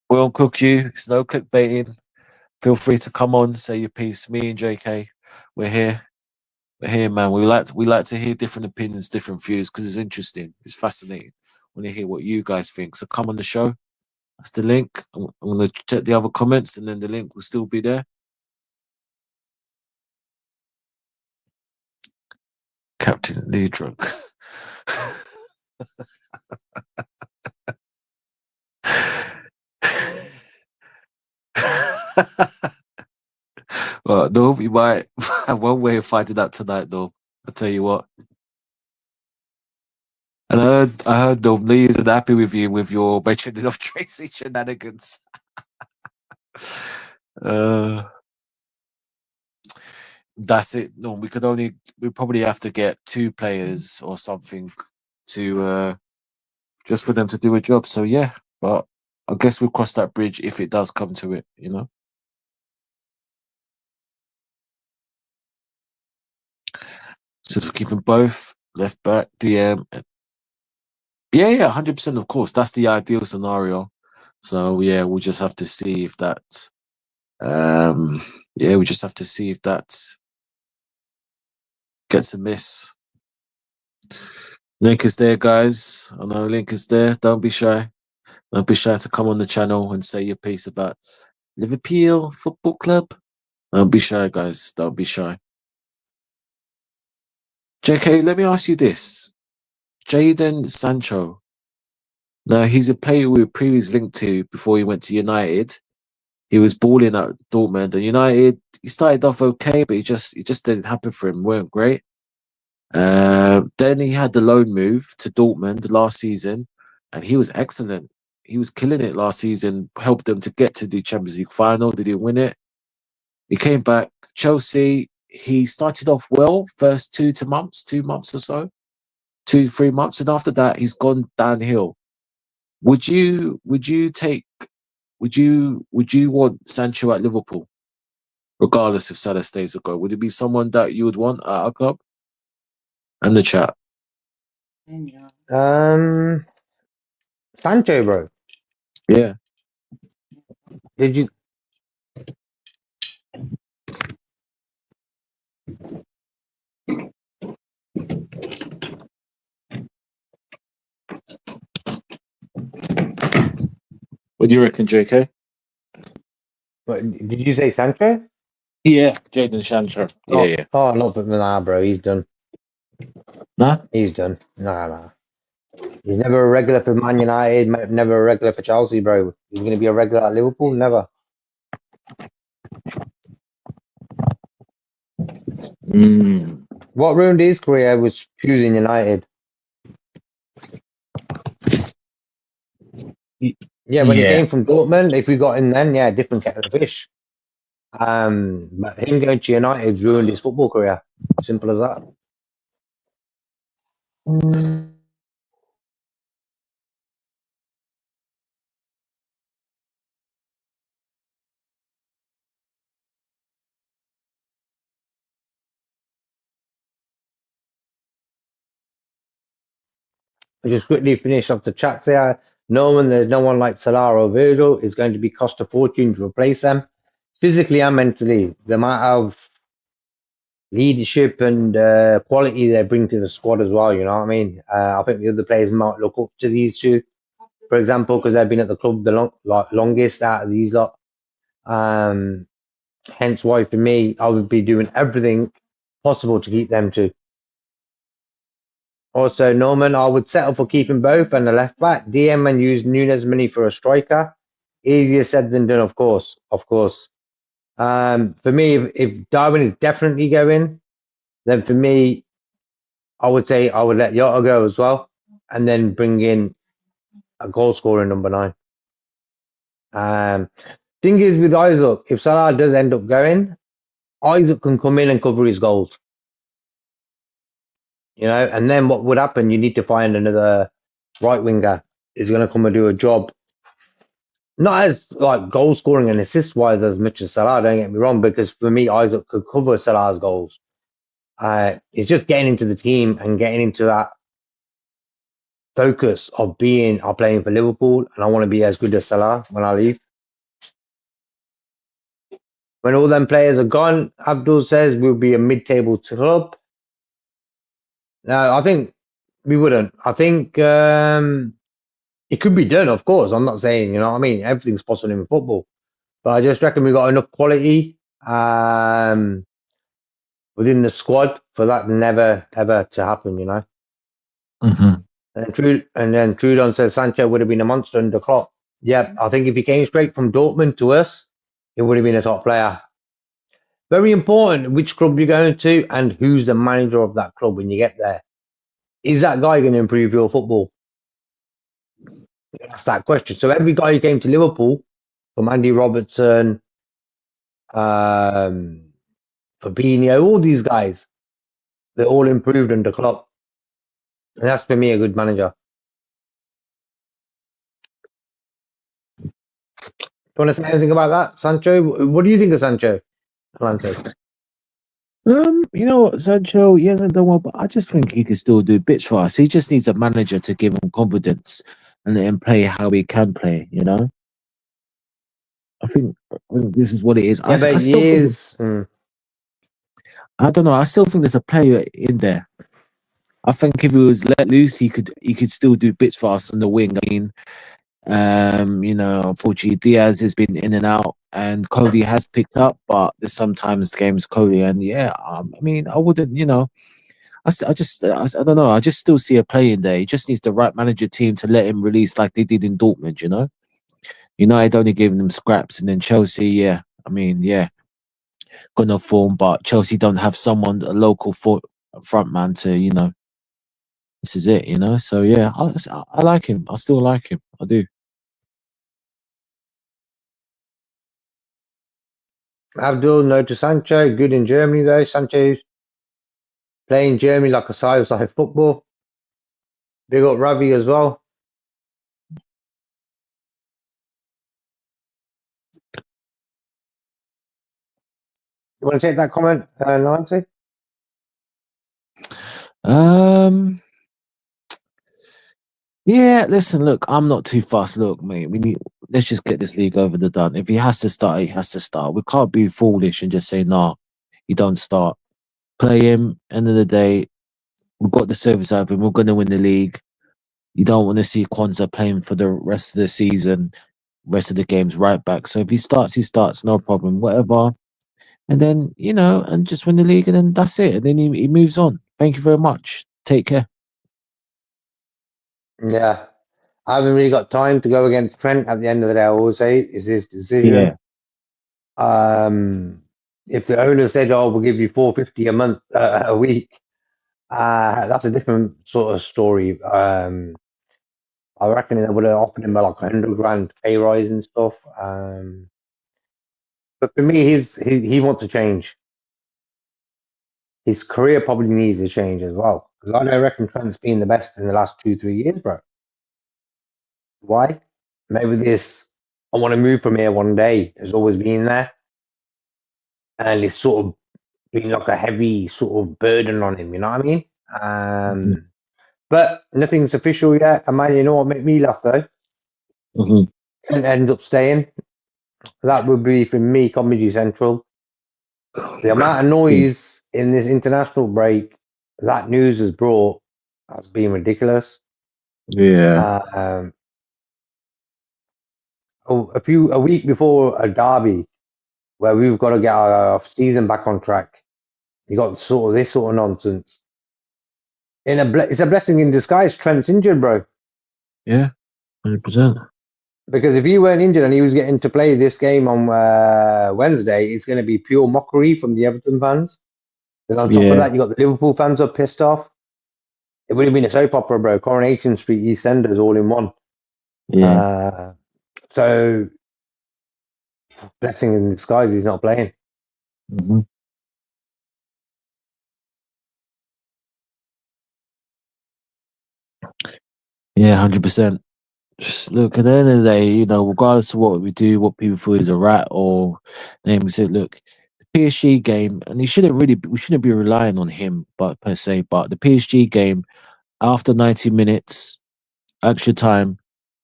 We won't cook you. It's no clickbaiting. Feel free to come on, say your piece. Me and JK, we're here. We're here, man. We like to hear different opinions, different views, because it's interesting. It's fascinating. I want to hear what you guys think. So come on the show. That's the link. I'm going to check the other comments, and then the link will still be there. Captain Lee drunk. Well, no, you might have one way of finding out tonight, though. I'll tell you what. And I heard Dom Lee isn't happy with you with your mentioning of Tracy shenanigans. That's it. No, we probably have to get 2 players or something to just for them to do a job. So yeah, but I guess we'll cross that bridge if it does come to it, So for keeping both left back, DM. Yeah, 100%. Of course, that's the ideal scenario. So yeah, we'll just have to see if that. We just have to see if that gets a miss. Link is there, guys. I know link is there. Don't be shy. Don't be shy to come on the channel and say your piece about Liverpool Football Club. Don't be shy, guys. Don't be shy. JK, let me ask you this. Jadon Sancho. Now, he's a player we were previously linked to before he went to United. He was balling at Dortmund. And United, he started off okay, but it just didn't happen for him. Weren't great. Then he had the loan move to Dortmund last season, and he was excellent. He was killing it last season, helped them to get to the Champions League final. Did he win it? He came back. Chelsea, he started off well, first 2 months or so, 2-3 months, and after that, he's gone downhill. Would you want Sancho at Liverpool, regardless if Salah stays or go? Would it be someone that you would want at our club? And the chat. Sancho, bro. Yeah. Did you? What do you reckon, JK? What, did you say Sancho? Yeah, Jadon Sancho. Yeah. Oh, not for nah, bro. He's done. Nah? He's done. Nah. He's never a regular for Man United. Never a regular for Chelsea, bro. He's going to be a regular at Liverpool. Never. What ruined his career was choosing United. Yeah, when he came from Dortmund, if we got him then, yeah, different kettle of fish. But him going to United ruined his football career. Simple as that. I'll just quickly finish off the chats here. Knowing there's no one like Salah or Virgil is going to be cost a fortune to replace them, physically and mentally. The amount of leadership and quality they bring to the squad as well, you know what I mean? I think the other players might look up to these two. for example, because they've been at the club the longest out of these lot. Hence why, for me, I would be doing everything possible to keep them too. Also, Norman, I would settle for keeping both and the left back. DM and use Nunes money for a striker. Easier said than done, of course. Of course. For me, if Darwin is definitely going, then for me, I would say I would let Yota go as well, and then bring in a goal scorer number 9. Thing is with Isaac, if Salah does end up going, Isaac can come in and cover his goals. You know, and then what would happen? You need to find another right winger who's going to come and do a job. Not as like goal scoring and assist wise as much as Salah, don't get me wrong, because for me, Isaac could cover Salah's goals. It's just getting into the team and getting into that focus of playing for Liverpool, and I want to be as good as Salah when I leave. When all them players are gone, Abdul says we'll be a mid-table club. No, I think we wouldn't. I think it could be done, of course. I'm not saying, you know what I mean? Everything's possible in football. But I just reckon we got enough quality within the squad for that never, ever to happen, you know? Mm-hmm. And then Trudon says Sancho would have been a monster under Klopp. Yeah, I think if he came straight from Dortmund to us, he would have been a top player. Very important which club you're going to and who's the manager of that club when you get there. Is that guy going to improve your football? That's that question. So every guy who came to Liverpool, from Andy Robertson, Fabinho, all these guys, they're all improved under Klopp. And that's for me a good manager. Do you want to say anything about that, Sancho? What do you think of Sancho, Alonso? You know what, Sancho, he hasn't done well, but I just think he can still do bits for us. He just needs a manager to give him confidence and let him play how he can play, you know? I think this is what it is. Yeah, I but still he think, is. I don't know. I still think there's a player in there. I think if he was let loose, he could still do bits for us on the wing. I mean, you know, unfortunately, Diaz has been in and out, and Cody has picked up, but there's sometimes the game's Cody, and yeah, I mean, I wouldn't, you know, I don't know. I just still see a play in there. He just needs the right manager team to let him release like they did in Dortmund. You know, United only giving them scraps, and then Chelsea, yeah, I mean, yeah, got no form, but Chelsea don't have someone, a local front man to, you know. This is it, you know. So yeah, I like him. I still like him. I do. Abdul, no to Sancho. Good in Germany, though. Sancho's playing Germany like a side football. Big up Ravi as well. You want to take that comment, Nancy? Yeah, listen, look, I'm not too fast. Look, mate, let's just get this league over the done. If he has to start, he has to start. We can't be foolish and just say, nah, you don't start. Play him. End of the day, we've got the service out of him. We're going to win the league. You don't want to see Kwanzaa playing for the rest of the season, rest of the games right back. So if he starts, no problem, whatever. And then, you know, and just win the league, and then that's it. And then he moves on. Thank you very much. Take care. Yeah. I haven't really got time to go against Trent at the end of the day. I always say it's his decision. Yeah. If the owner said, "Oh, we'll give you $450 a month, a week," that's a different sort of story. I reckon they would have offered him like $100,000 pay rise and stuff. But for me, he wants to change. His career probably needs to change as well, because I don't reckon Trent's been the best in the last 2-3 years, bro. Why? Maybe this, I want to move from here one day, has always been there. And it's sort of been like a heavy sort of burden on him, you know what I mean? But nothing's official yet. And man, you know what made me laugh though? And ends up staying. That would be for me, Comedy Central. The amount of noise in this international break that news has brought has been ridiculous. Yeah. a week before a derby where we've got to get our season back on track. You got sort of this sort of nonsense. It's a blessing in disguise. Trent's injured, bro. Yeah, 100%. Because if he weren't injured and he was getting to play this game on Wednesday, it's going to be pure mockery from the Everton fans. Then on top of Yeah, that, you got the Liverpool fans are pissed off. It would have been a soap opera, bro. Coronation Street, EastEnders, all in one. yeah. So blessing in disguise, he's not playing. hmm Yeah, 100%. Just look, at the end of the day, you know, regardless of what we do, what people feel is a rat or name, we said, look, the PSG game, and we shouldn't be relying on him, but per se, but the PSG game after 90 minutes, extra time,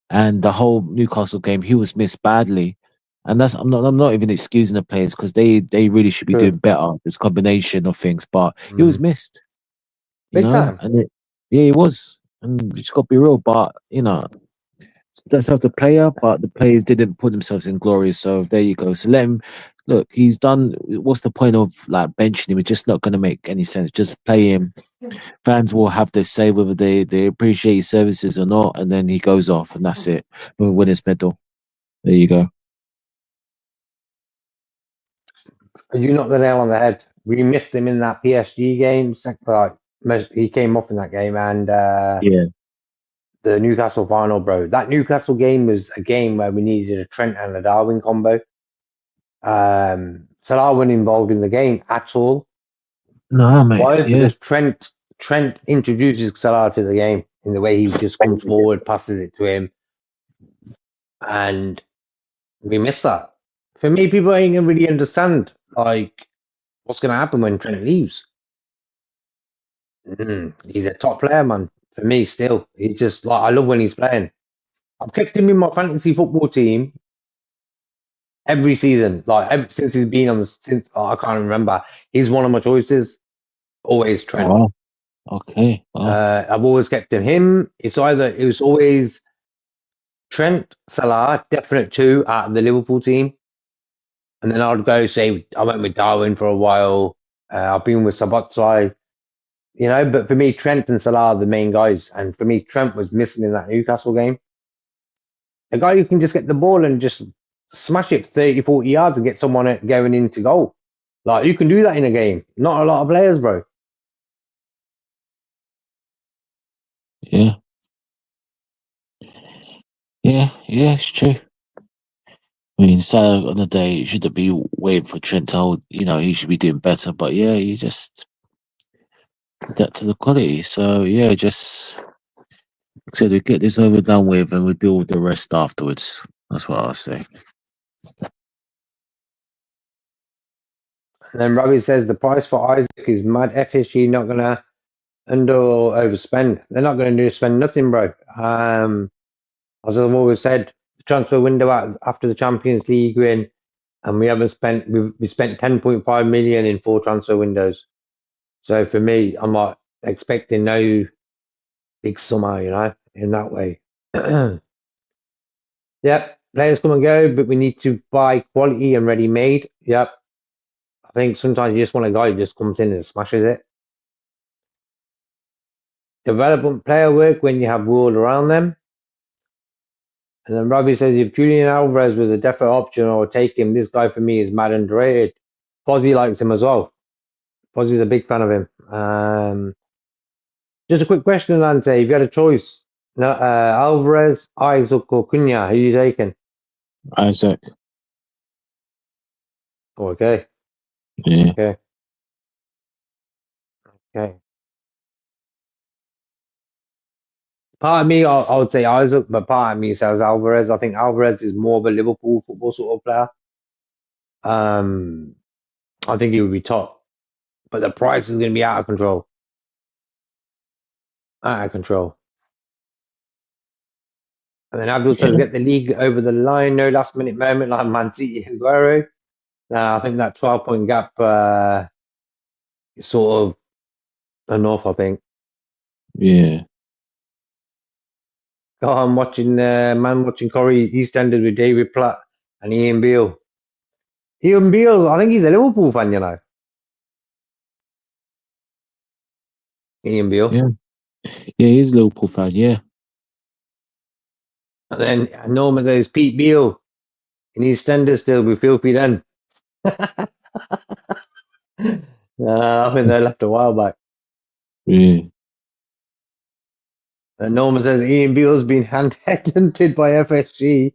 and the whole Newcastle game, he was missed badly. And I'm not even excusing the players because they really should be True. doing better. This combination of things, but he was missed, you Big know, time. and yeah, he was, and you just got to be real. But you know, that's how the player, but the players didn't put themselves in glory. So there you go. So let him look. He's done. What's the point of like benching him? It's just not going to make any sense. Just play him. Fans will have to say whether they appreciate his services or not, and then he goes off, and that's it. We'll win his medal. There you go. You knocked the nail on the head. We missed him in that PSG game. He came off in that game, and Yeah, the Newcastle final, bro. That Newcastle game was a game where we needed a Trent and a Darwin combo. Salah wasn't involved in the game at all. no, mate. Why? Yeah, Because Trent introduces Salah to the game in the way he just comes forward, passes it to him, and we miss that. For me, people ain't gonna really understand like what's gonna happen when Trent leaves. He's a top player, man. For me, still, he's just like I love when he's playing. I've kept him in my fantasy football team every season, like ever since he's been on the. Since I can't remember, he's one of my choices. Always Trent. wow. Okay. Wow. I've always kept him. It was always Trent, Salah, definite two out of the Liverpool team, and then I'd go say I went with Darwin for a while. I've been with Sabatsai, you know, but for me, Trent and Salah are the main guys, and for me, Trent was missing in that Newcastle game. A guy who can just get the ball and just smash it 30, 40 yards and get someone going into goal. Like, you can do that in a game. Not a lot of players, bro. Yeah. Yeah. Yeah. It's true. I mean, Salah on the day you shouldn't be waiting for Trent to hold. You know, he should be doing better. But yeah, you just adapt to the quality. So yeah, just like I said, we get this over done with, and we deal with the rest afterwards. That's what I'll say. And then Robbie says the price for Isaac is mad. FSG not going to under or overspend. They're not going to spend nothing, bro. As I've always said, the transfer window after the Champions League win, and we spent 10.5 million in 4 transfer windows. So for me, I'm not expecting no big summer, you know, in that way. Yep, players come and go, but we need to buy quality and ready made. Yep. I think sometimes you just want a guy who just comes in and smashes it. Development player work when you have Ward around them. And then Robbie says if Julian Alvarez was a definite option or take him, this guy for me is mad underrated. Fozzie likes him as well. Fozzie's a big fan of him. Just a quick question, Lance. If you had a choice, Alvarez, Isaac, or Cunha, who are you taking? Isaac. Okay. Yeah. Okay. Part of me, I would say Isaac, but part of me says Alvarez. I think Alvarez is more of a Liverpool football sort of player. I think he would be top, but the price is going to be out of control. Out of control. And then Abdul says, get the league over the line, no last minute moment like Man City and Aguero. I think that 12-point gap is sort of enough, I think. Yeah. Oh, I'm watching watching Corey EastEnders with David Platt and Ian Beale. Ian Beale, I think he's a Liverpool fan, you know. Ian Beale. Yeah. Yeah, he's a Liverpool fan. Yeah. And then Norman, there's Pete Beale in EastEnders still with Filthy then. I think they left a while back. Yeah. And Norman says Ian Beale's been headhunted by FSG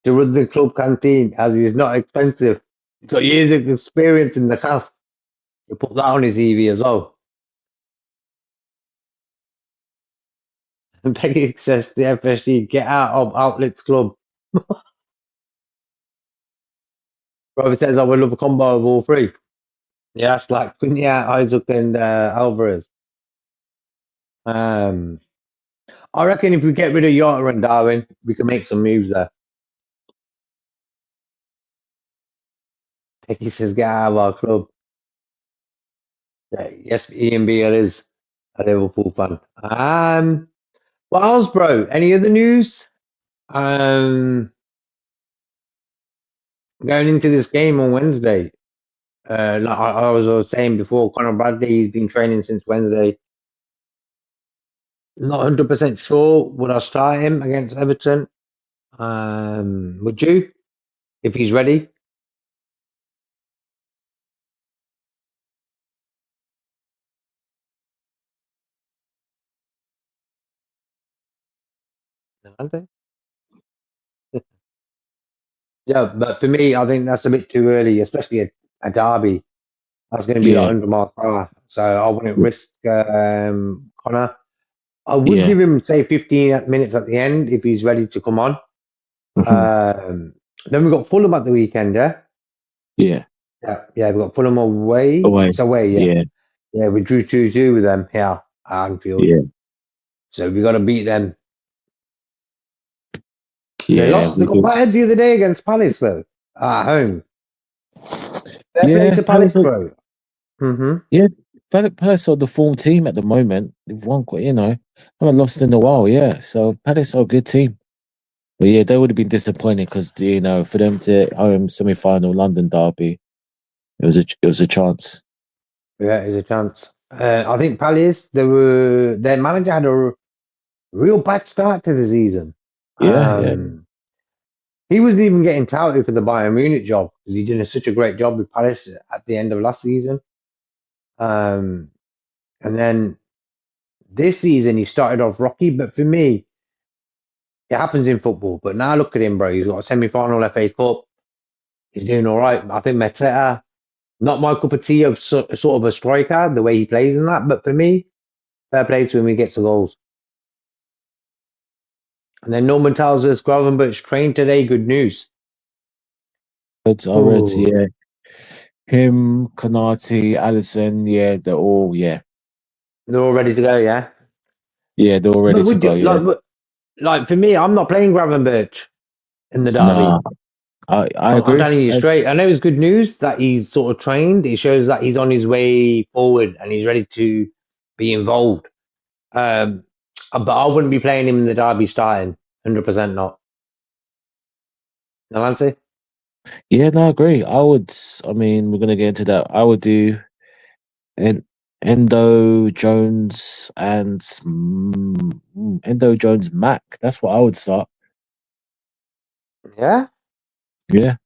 to run the club canteen as he's not expensive. He's got years of experience in the CAF. You put that on his EV as well. And Peggy says to the FSG, get out of Outlets Club. Robert says, I would love a combo of all three. Yeah, that's like Cunha, Isaac, and Alvarez. I reckon if we get rid of Yota and Darwin, we can make some moves there. Peggy says, get out of our club. Yeah, yes, Ian Beale is a Liverpool fan. What else, bro? Any other news? Going into this game on Wednesday, like I was saying before, Conor Bradley, he's been training since Wednesday. Not 100% sure would I start him against Everton. Would you, if he's ready? No. Yeah, but for me, I think that's a bit too early, especially a derby. That's going to be like Yeah. 100 miles per hour. So I wouldn't risk Connor. I would Yeah. give him, say, 15 minutes at the end if he's ready to come on. Mhm. Then we've got Fulham at the weekend, yeah? Yeah. Yeah, we've got Fulham away. Away. It's away, yeah. Yeah. Yeah, we drew 2-2 with them here at Anfield. Yeah. So we got to beat them. Yeah. They got battered the other day against Palace, though, at home. Fair play to Palace, bro. Yeah, Palace are the form team at the moment. They've won, haven't lost in a while. Yeah, so Palace are a good team. But yeah, they would have been disappointed because for them to home semi-final London derby, it was a chance. Yeah, it's a chance. I think Palace, their manager had a real bad start to the season. Yeah. He was even getting touted for the Bayern Munich job because he did such a great job with Palace at the end of last season. And then this season he started off rocky, but for me, it happens in football. But now look at him, bro. He's got a semi-final FA Cup. He's doing all right. I think Mateta, not my cup of tea of sort of a striker, the way he plays in that. But for me, fair play to him. He gets the goals. And then Norman tells us Gravenberch trained today. Good news. I read, yeah. Him, Konate, Allison, yeah, they're all, yeah. They're all ready to go, yeah? Yeah, they're all ready to go, yeah. Like, for me, I'm not playing Gravenberch in the derby. Nah, I agree. I'm telling you straight. I know it's good news that he's sort of trained. It shows that he's on his way forward and he's ready to be involved. But I wouldn't be playing him in the derby starting. 100% not. No, Nancy? Yeah, no, I agree. We're going to get into that. I would do Endo, Jones, and Endo, Jones, Mac. That's what I would start. Yeah? Yeah.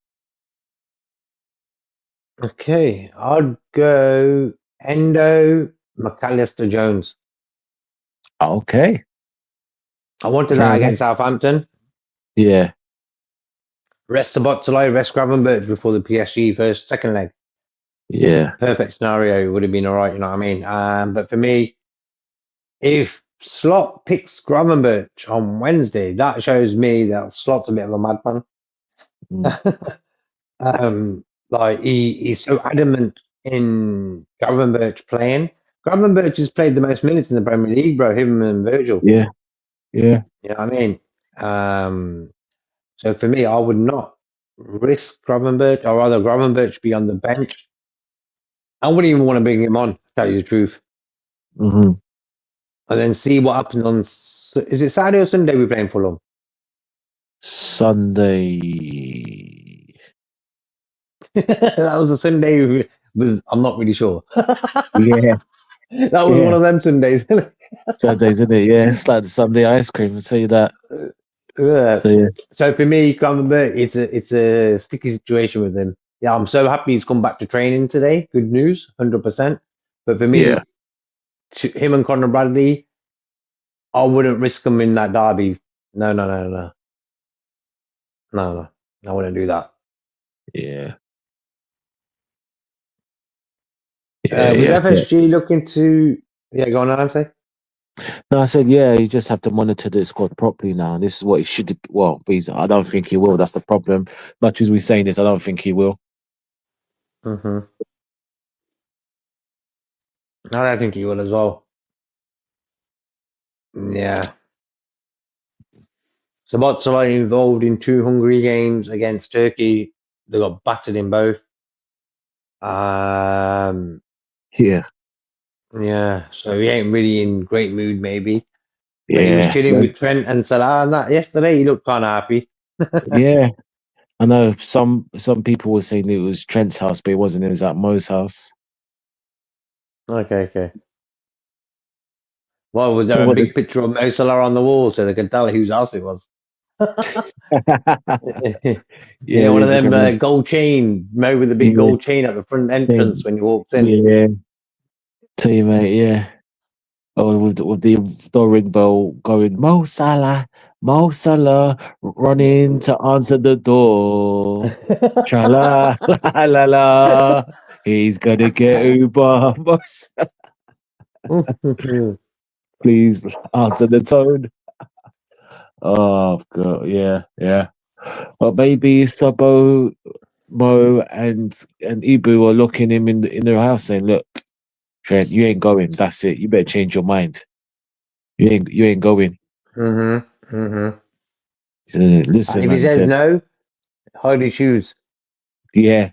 Okay. I'd go Endo, McAllister, Jones. Okay. I wanted Fair that enough. against Southampton. Yeah. Rest Sabotolai, rest Gravenberch before the PSG second leg. Yeah. Perfect scenario would have been all right, you know what I mean? But for me, if Slot picks Gravenberch on Wednesday, that shows me that Slot's a bit of a madman. Like he's so adamant in Gravenberch playing. Gravenberch has played the most minutes in the Premier League, bro. Him and Virgil. Yeah. Yeah. You know what I mean? So for me, I would not risk Gravenberch, or rather Gravenberch be on the bench. I wouldn't even want to bring him on, to tell you the truth. Mm-hmm. And then see what happens So is it Saturday or Sunday we're playing Fulham? Sunday. That was a Sunday. I'm not really sure. Yeah, That was one yeah. of them Sundays. Sundays, isn't it? Yeah, it's like the Sunday ice cream. I'll tell you that. Yeah. So yeah, So for me, Gravenberch, it's a sticky situation with him. Yeah, I'm so happy he's come back to training today. Good news, 100%. But for yeah, me, him and Conor Bradley, I wouldn't risk them in that derby. No, no, no, no, no, no. I wouldn't do that. yeah, yeah, With yeah. FSG looking to, yeah, go on, Andy. No, I said, yeah, you just have to monitor the squad properly now. And this is what he should. Well, I don't think he will. That's the problem. Much as we're saying this, I don't think he will. Mm-hmm. I don't think he will as well. Yeah. Sabotsola involved in 2 Hungary games against Turkey. They got battered in both. Yeah, Yeah, so he ain't really in great mood, maybe. But he was yeah, chilling with Trent and Salah and that yesterday. He looked kind of happy. yeah. I know some people were saying it was Trent's house, but it wasn't. It was at Mo's house. Okay. Well, was So there a what big picture of Mo Salah on the wall so they could tell whose house it was? yeah, One of there's a them gold chain, Mo with the big yeah, gold chain at the front entrance when you walked in. yeah. Tell you, mate, yeah. Oh, with the ring bell going, Mo Salah, running to answer the door. Tra la la la la. He's gonna get Uber. Mo Salah, please answer the tone. Oh god, yeah. But maybe Sabo, Mo, and Ibu are locking him in their house, saying, "Look, Trent, you ain't going. That's it. You better change your mind. You ain't going." So, And listen, if he man. says Said, no, hide his shoes. yeah,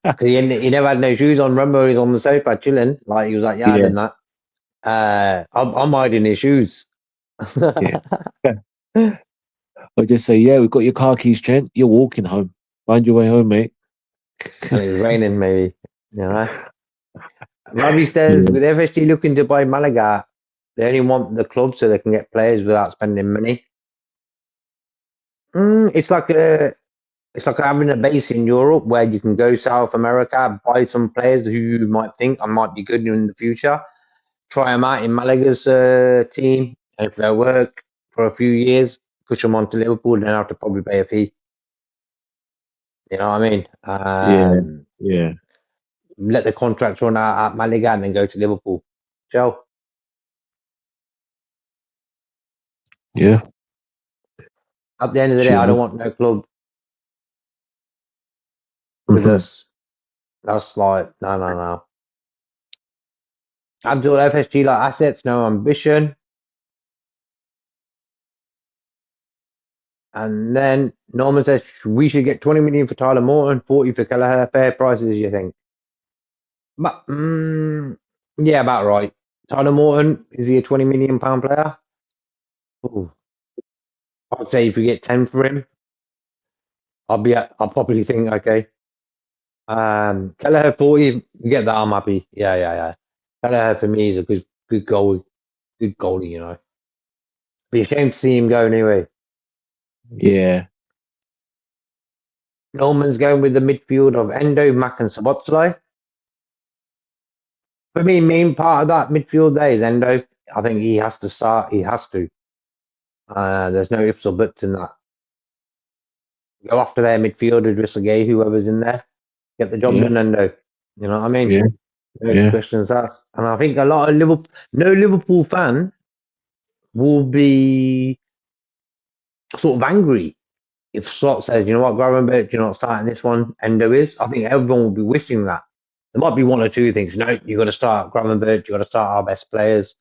Because he never had no shoes on. Remember, he was on the sofa chilling, like he was like yard yeah, and that. I'm hiding his shoes. yeah. Or just say, yeah, we've got your car keys, Trent. You're walking home. Find your way home, mate. And it was raining, maybe. You know. Robbie says Yeah, with FSG looking to buy Malaga, they only want the club so they can get players without spending money. It's like having a base in Europe where you can go South America, buy some players who you might think might be good in the future, try them out in Malaga's team, and if they work for a few years, push them on to Liverpool, then have to probably pay a fee. You know what I mean? yeah, Let the contract run out at Malaga and then go to Liverpool. Joe? yeah. At the end of the day, I Sure. don't want no club with us. That's like, no. Abdul FSG like assets, no ambition. And then Norman says we should get 20 million for Tyler Morton, 40 for Kelleher. Fair prices, you think? But yeah, about right. Tyler Morton, is he a 20 million pound player? Ooh. I'd say if we get 10 for him, I'll probably think okay. Kelleher 40, we get that, I'm happy. Yeah. Kelleher for me is a good goalie, you know. Be ashamed to see him go anyway. Yeah, Norman's going with the midfield of Endo, Mack, and Szoboszlai. For me, main part of that midfield there is Endo. I think he has to start. He has to. There's no ifs or buts in that. Go after their midfielder, Gay, whoever's in there. Get the job yeah, done, Endo. You know what I mean? yeah, No yeah, questions asked. And I think a lot of no Liverpool fan will be sort of angry if Slot says, you know what, Gravenberch, you're not starting this one, Endo is. I think everyone will be wishing that. There might be one or two things. No, you got to start Gravenberch, you got to start our best players.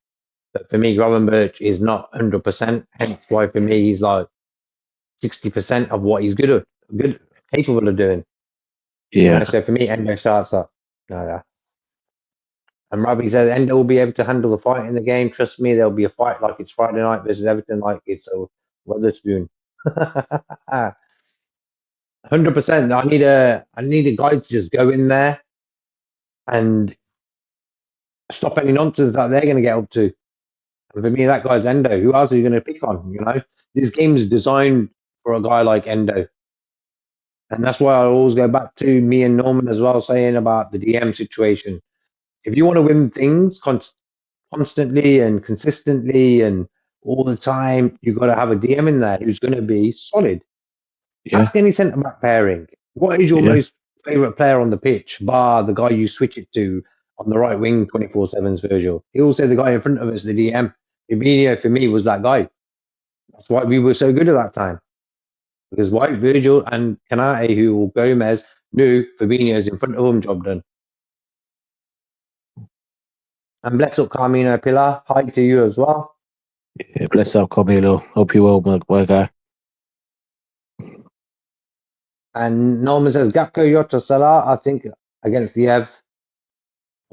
But for me, Gravenberch is not 100%. Hence why for me, he's like 60% of what he's capable of doing. yeah. So for me, Endo starts up. No, yeah. And Robbie says Endo will be able to handle the fight in the game. Trust me, there'll be a fight like it's Friday night versus Everton, like it's a Weatherspoon. 100%. I need a guy to just go in there and stop any nonsense that they're going to get up to. And for me, that guy's Endo. Who else are you going to pick on? You know, this game is designed for a guy like Endo. And that's why I always go back to me and Norman as well, saying about the DM situation. If you want to win things constantly and consistently and all the time, you've got to have a DM in there who's going to be solid. Yeah. Ask any centre back pairing. What is your most favourite player on the pitch, bar the guy you switch it to on the right wing 24/7's Virgil? He will say the guy in front of us, the DM. Fabinho, for me, was that guy. That's why we were so good at that time. Because White, Virgil, and Canate, who Gomez knew Fabinho's in front of them, job done. And bless up Carmino Pilar. Hi to you as well. Yeah, bless up, Carmelo. Hope you well, my guy. And Norman says Gakpo, Jota, Salah, I think against the Ev.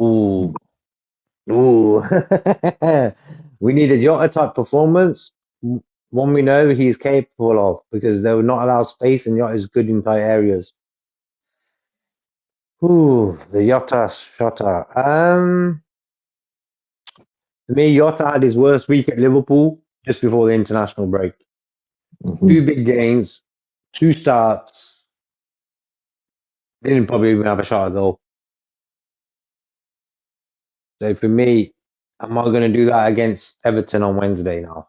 Ooh. Ooh. We need a Jota type performance. One we know he's capable of because they will not allow space and Jota is good in tight areas. Ooh, the Jota Shota. For me, Jota had his worst week at Liverpool just before the international break. Mhm. 2 big games, 2 starts. Didn't probably even have a shot at goal. So for me, am I going to do that against Everton on Wednesday now?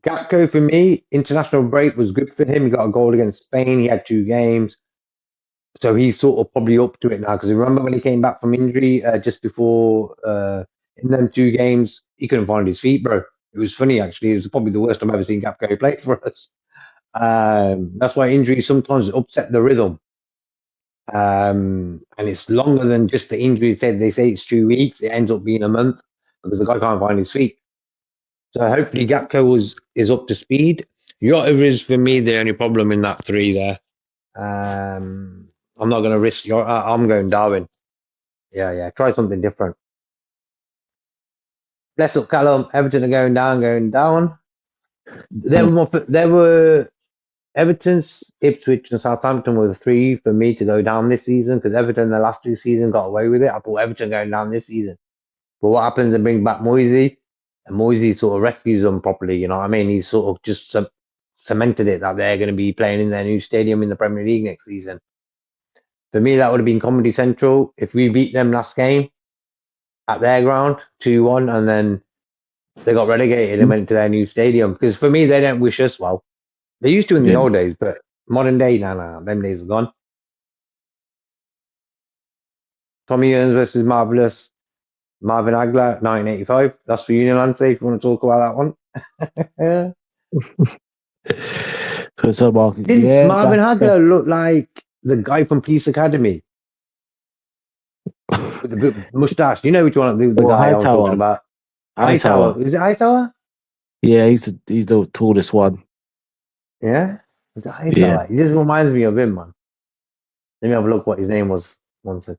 Gakpo, for me, international break was good for him. He got a goal against Spain. He had 2 games. So he's sort of probably up to it now. Because remember when he came back from injury just before in them 2 games, he couldn't find his feet, bro. It was funny, actually. It was probably the worst I've ever seen Gakpo play for us. That's why injuries sometimes upset the rhythm. And it's longer than just the injury. They say it's 2 weeks. It ends up being a month because the guy can't find his feet. So hopefully Gakpo is up to speed. Jota is, for me, the only problem in that 3 there. I'm not going to risk Jota. I'm going Darwin. Yeah. Try something different. Bless up, Callum. Everton are going down. There were Everton's, Ipswich, and Southampton were the 3 for me to go down this season because Everton the last 2 seasons got away with it. I thought Everton going down this season. But what happens? They bring back Moisey, and Moisey sort of rescues them properly. You know what I mean? He's sort of just cemented it that they're going to be playing in their new stadium in the Premier League next season. For me, that would have been Comedy Central if we beat them last game at their ground 2-1, and then they got relegated and went to their new stadium. Because for me, they don't wish us well. They used to in the old days, but modern day, nah, them days are gone. Tommy Earns versus Marvelous. Marvin Hagler, 1985. That's for you, Lance, if you want to talk about that one. So Mark, Didn't Marvin Hagler look like the guy from Police Academy? With the big mustache. You know which one the guy I'm talking about. Hightower. Is it Hightower? Yeah, he's the tallest one. Yeah? Is it Hightower? Yeah. He just reminds me of him, man. Let me have a look what his name was. 1 second.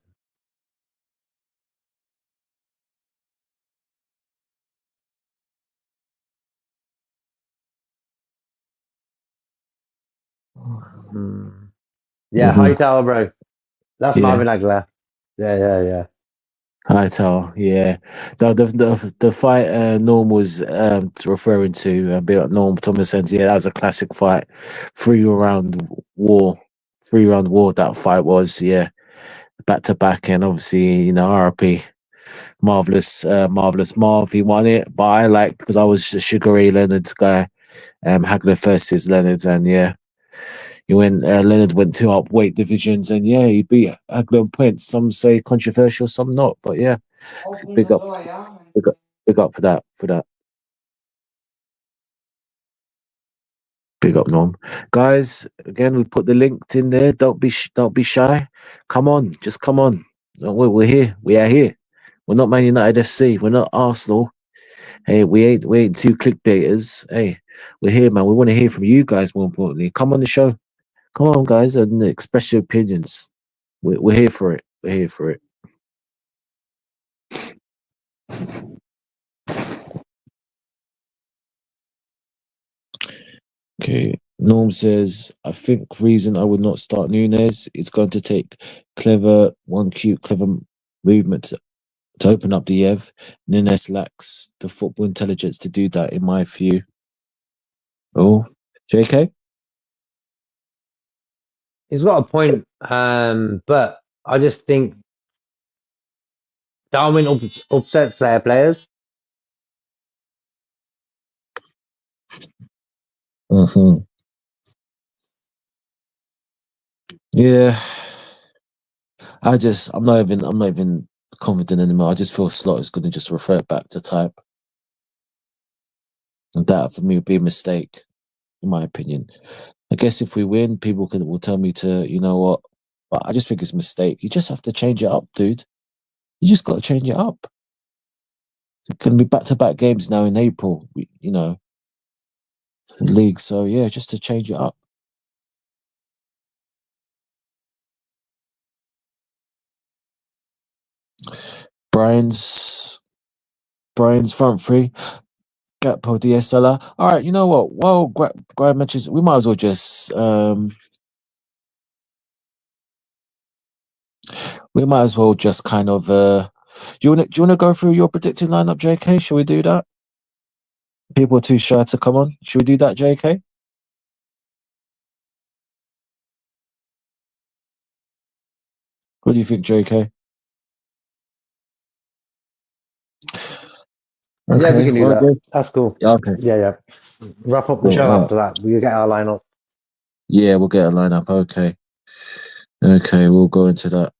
Yeah, Hightower, bro. That's Marvin Hagler. Yeah. Hightower, yeah. The fight Norm was referring to, Norm Thomas says, yeah, that was a classic fight. 3-round war. 3-round war, that fight was, yeah. Back to back, and obviously, RP. Marvelous Marv, he won it. But I because I was a Sugar Ray Leonard's guy. Hagler versus Leonard, and yeah. Leonard went 2 up weight divisions, and yeah, he beat Hagler on points. Some say controversial, some not, but yeah, big up for that. Big up, Norm. Guys, again, we put the links in there. Don't be shy. Come on, just come on. We're here. We are here. We're not Man United FC. We're not Arsenal. Hey, we ain't 2 clickbaiters. Hey, we're here, man. We want to hear from you guys. More importantly, come on the show. Come on, guys, and express your opinions. We're here for it. We're here for it. Okay. Norm says, I think reason I would not start Nunes, it's going to take clever movement to open up the Ev. Nunes lacks the football intelligence to do that, in my view. Oh, JK? He's got a point, but I just think Darwin upsets their players. Mm-hmm. Yeah. I'm not even confident anymore. I just feel Slot is going to just refer back to type. And that for me would be a mistake, in my opinion. I guess if we win, people will tell me to, you know what, but I just think it's a mistake. You just have to change it up, dude. You just got to change it up. It's going to be back-to-back games now in April, league. So yeah, just to change it up. Brian's front three. Gakpo, DSLR. All right, you know what? Well, grab matches. We might as well just kind of do you want to go through your predicted lineup, JK? Shall we do that? People are too shy to come on. Should we do that, JK? What do you think, JK? Okay, Yeah, we can do that. That's cool. Yeah, okay. Yeah. Wrap up the Cool, show right. after that. We get our lineup. Yeah, we'll get a lineup. Okay, we'll go into that.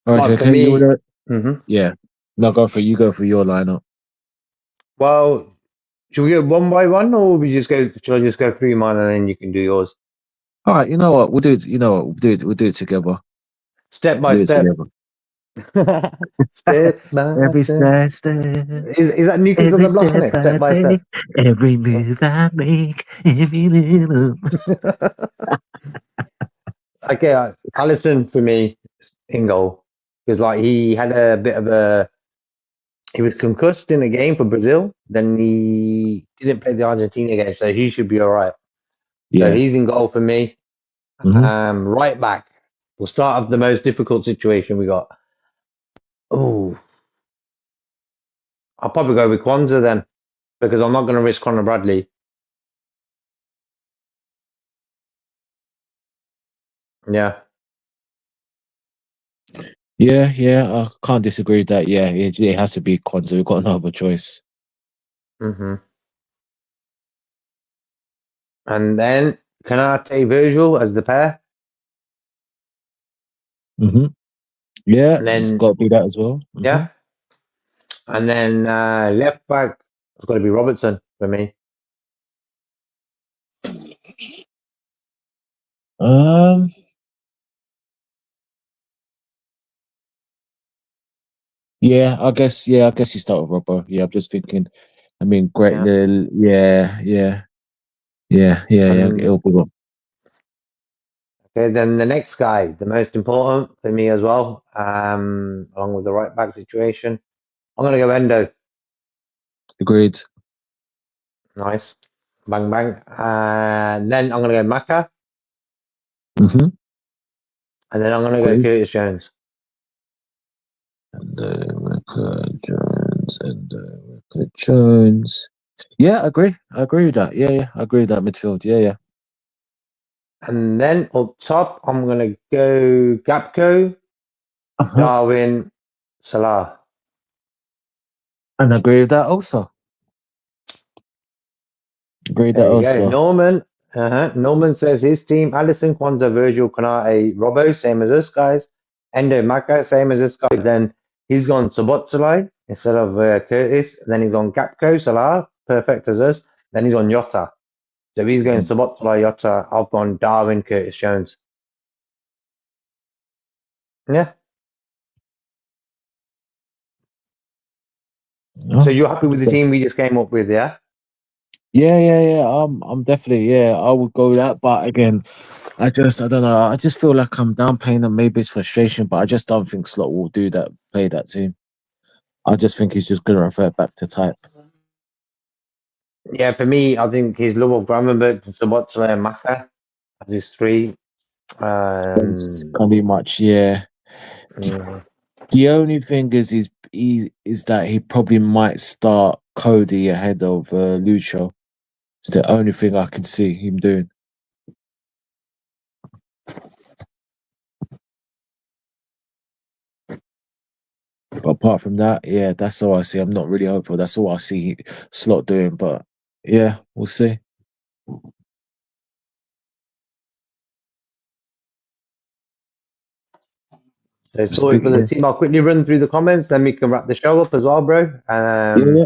All right, Like for JK, me, you wanna? Mhm. Yeah. No, go for your lineup. Well, should we go one by one, or we just go? Should I just go through mine and then you can do yours, All right, you know what? We'll do it. You know what? We'll do it together. step by Do it step? together. Step by Every step. step, Is that New Kids on every the Block, step innit? I Step by take, step. every move I make, every little. Okay, Alisson for me in goal because like he had a bit of a he was concussed in the game for Brazil. Then he didn't play the Argentina game, so he should be all right. So Yeah. he's in goal for me. Mhm. Right back. We'll start off the most difficult situation we got. Oh, I'll probably go with Kwanzaa then because I'm not going to risk Conor Bradley. Yeah. Yeah. I can't disagree with that. Yeah, it has to be Kwanzaa. We've got no other choice. Mm-hmm. And then Kanate Virgil as the pair. Mhm. Yeah, And it's then got to be that as well. yeah. And then left back, it's got to be Robertson for me. Yeah, I guess. Yeah, I guess you start with Robbo. Yeah, I'm just thinking. I mean, great. Yeah. Yeah. And It'll be good. okay, then the next guy, the most important for me as well, along with the right back situation. I'm gonna go Endo. Agreed. Nice. Bang bang. And then I'm gonna go Maka. Mhm. And then I'm gonna go Agreed. Curtis Jones. And Jones. Yeah, I agree. I agree with that. Yeah. I agree with that midfield. Yeah. And then up top, I'm gonna go Gapco, Uh-huh. Darwin, Salah. And I agree with that also. There you go. Norman says his team: Alisson, Kwanzaa, Virgil, Konate, Robbo, same as us guys. Endo, Maka, same as us guys. Then he's gone Sabotsalai instead of Curtis. Then he's gone Gapco, Salah, perfect as us. Then he's on Yota. So he's going Sabotsalai, Yota. I've gone Darwin, Curtis Jones. Yeah. So you're happy with the team we just came up with, yeah? Yeah. I'm definitely, I would go with that. But again, I don't know. I just feel like I'm downplaying them. Maybe it's frustration, but I just don't think Slot will play that team. I just think he's just going to revert back to type. Yeah, for me, I think his love of Gravenberch, Szoboszlai, and Maka as his three. It's gonna be much, yeah. The only thing is that he probably might start Cody ahead of Lucho. It's the only thing I can see him doing. But apart from that, yeah, that's all I see. I'm not really hopeful. That's all I see Slot doing. But yeah, we'll see. So sorry for the team. I'll quickly run through the comments, then we can wrap the show up as well, bro. Yeah.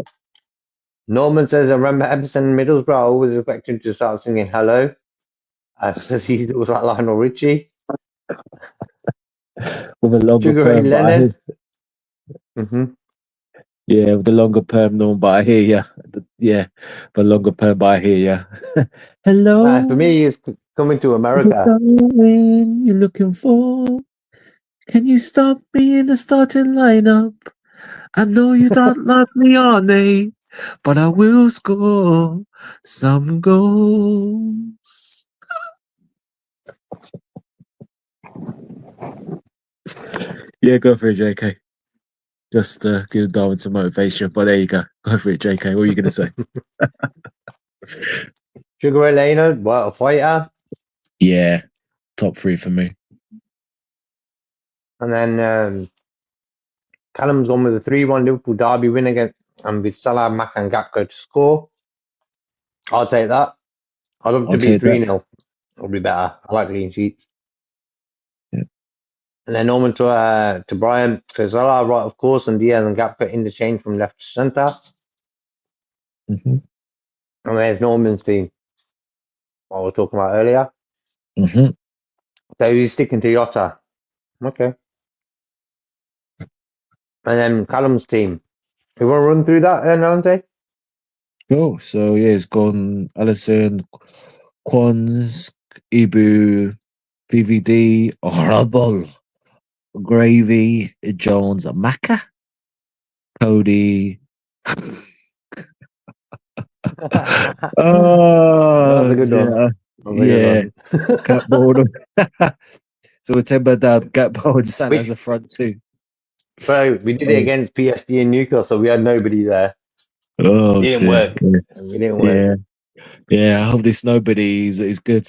Norman says, I remember Emerson and Middlesbrough, I always expected to start singing Hello. Says he was like Lionel Richie. With a longer Sugar Ray perm, Leonard. Yeah, with the longer perm, Norm, but I hear ya. Yeah, but longer perm, but I hear ya. Hello. For me, he's coming to America. You're looking for. Can you stop me in the starting lineup? I know you don't like me, Arnie, but I will score some goals. Yeah, go for it, JK. Just give Darwin some motivation. But there you go. Go for it, JK. What are you going to say? Sugar Ray Leonard, what a fighter. Yeah, top 3 for me. And then Callum's gone with a 3-1 Liverpool derby win again, and with Salah, Mac, and Gakpo to score. I'll take that. I'd love to be 3-0. It'll be better. I like the clean sheets. Yeah. And then Norman to Brian. So Salah, right, of course, and Diaz and Gakpo interchange from left to centre. Mm-hmm. And there's Norman's team, what we were talking about earlier. Mm-hmm. So he's sticking to Jota. Okay. And then Callum's team. You want to run through that, Nalante? Cool. So yeah, it's gone Alisson, Quans, Ibu, VVD, Horrible, Gravy, Jones, Maka, Cody. Oh, that's a good one. Yeah. Catboard. So we're 10 men down. Catboard sat as a front two. Bro, we did it against PSG and Newcastle. We had nobody there. Oh, it didn't work. Yeah. It didn't work. Yeah, I hope this nobody is good.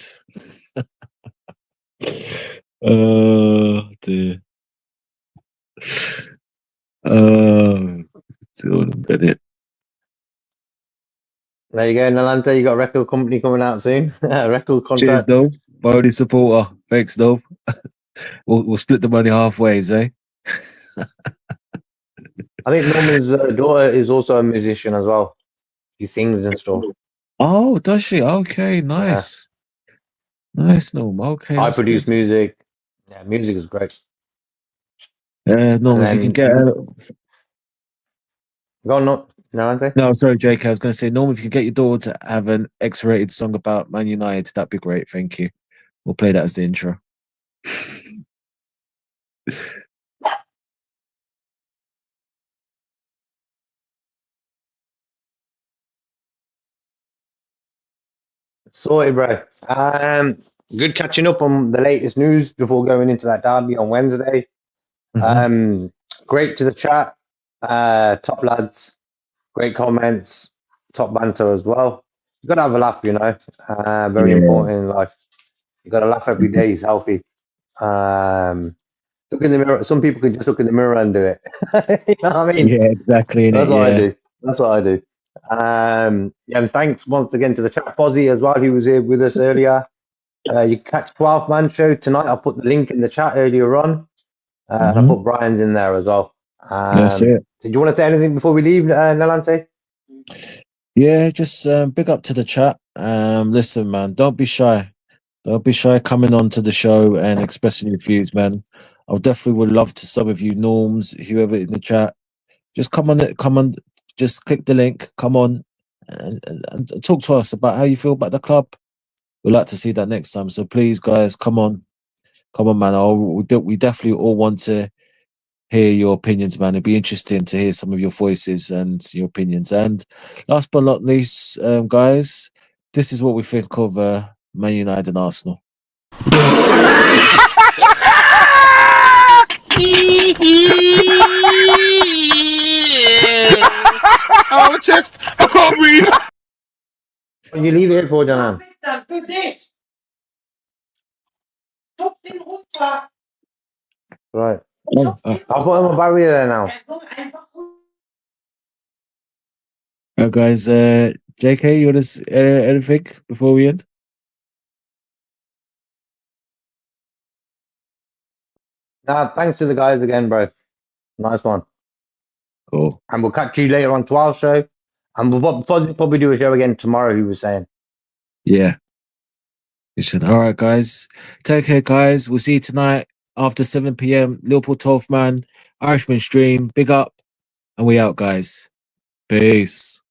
Oh, dear. Oh, get it. There you go, Nalante. You got a record company coming out soon. Record contract. Cheers, though. Bodie supporter. Thanks, though. We'll split the money halfways, eh? I think Norman's daughter is also a musician as well. She sings and stuff. Oh, does she? Okay, nice. Yeah. Nice, Norm. Okay. I produce music. Yeah, music is great. Norm, if you can get Go on, Nalante. No, sorry, JK. I was going to say, Norm, if you can get your daughter to have an X-rated song about Man United, that'd be great. Thank you. We'll play that as the intro. Sorry, bro. Good catching up on the latest news before going into that derby on Wednesday. Mm-hmm. Great to the chat. Top lads. Great comments. Top banter as well. You got to have a laugh, you know. Very important in life. You got to laugh every day. It's healthy. Look in the mirror. Some people can just look in the mirror and do it. You know what I mean? Yeah, exactly. That's what I do. That's what I do. And thanks once again to the chat Fozzie as well. He was here with us earlier. You can catch 12 Man Show tonight. I'll put the link in the chat earlier on. And I'll put Brian's in there as well. That's it. Did you want to say anything before we leave, Nalante? Yeah, just big up to the chat. Listen, man, don't be shy. Don't be shy coming on to the show and expressing your views, man. I definitely would love to some of you Norms, whoever in the chat. Just come on, just click the link, come on and talk to us about how you feel about the club. We'd like to see that next time. So please, guys, come on, man. We definitely all want to hear your opinions, man. It'd be interesting to hear some of your voices and your opinions. And last but not least, guys, this is what we think of Man United and Arsenal. Oh, my chest. I can't breathe. What you leave it here for, Janan? Für dich. Schub den runter. Right. Schub den I'll put him a barrier there now. soll einfach runter. Guys, JK, you want to anything before we end? Nah, thanks to the guys again, bro. Nice one. Cool. And we'll catch you later on to our show. And we'll probably do a show again tomorrow, he was saying. Yeah. You should. All right, guys. Take care, guys. We'll see you tonight after 7 p.m. Liverpool 12th man, Irishman stream. Big up. And we out, guys. Peace.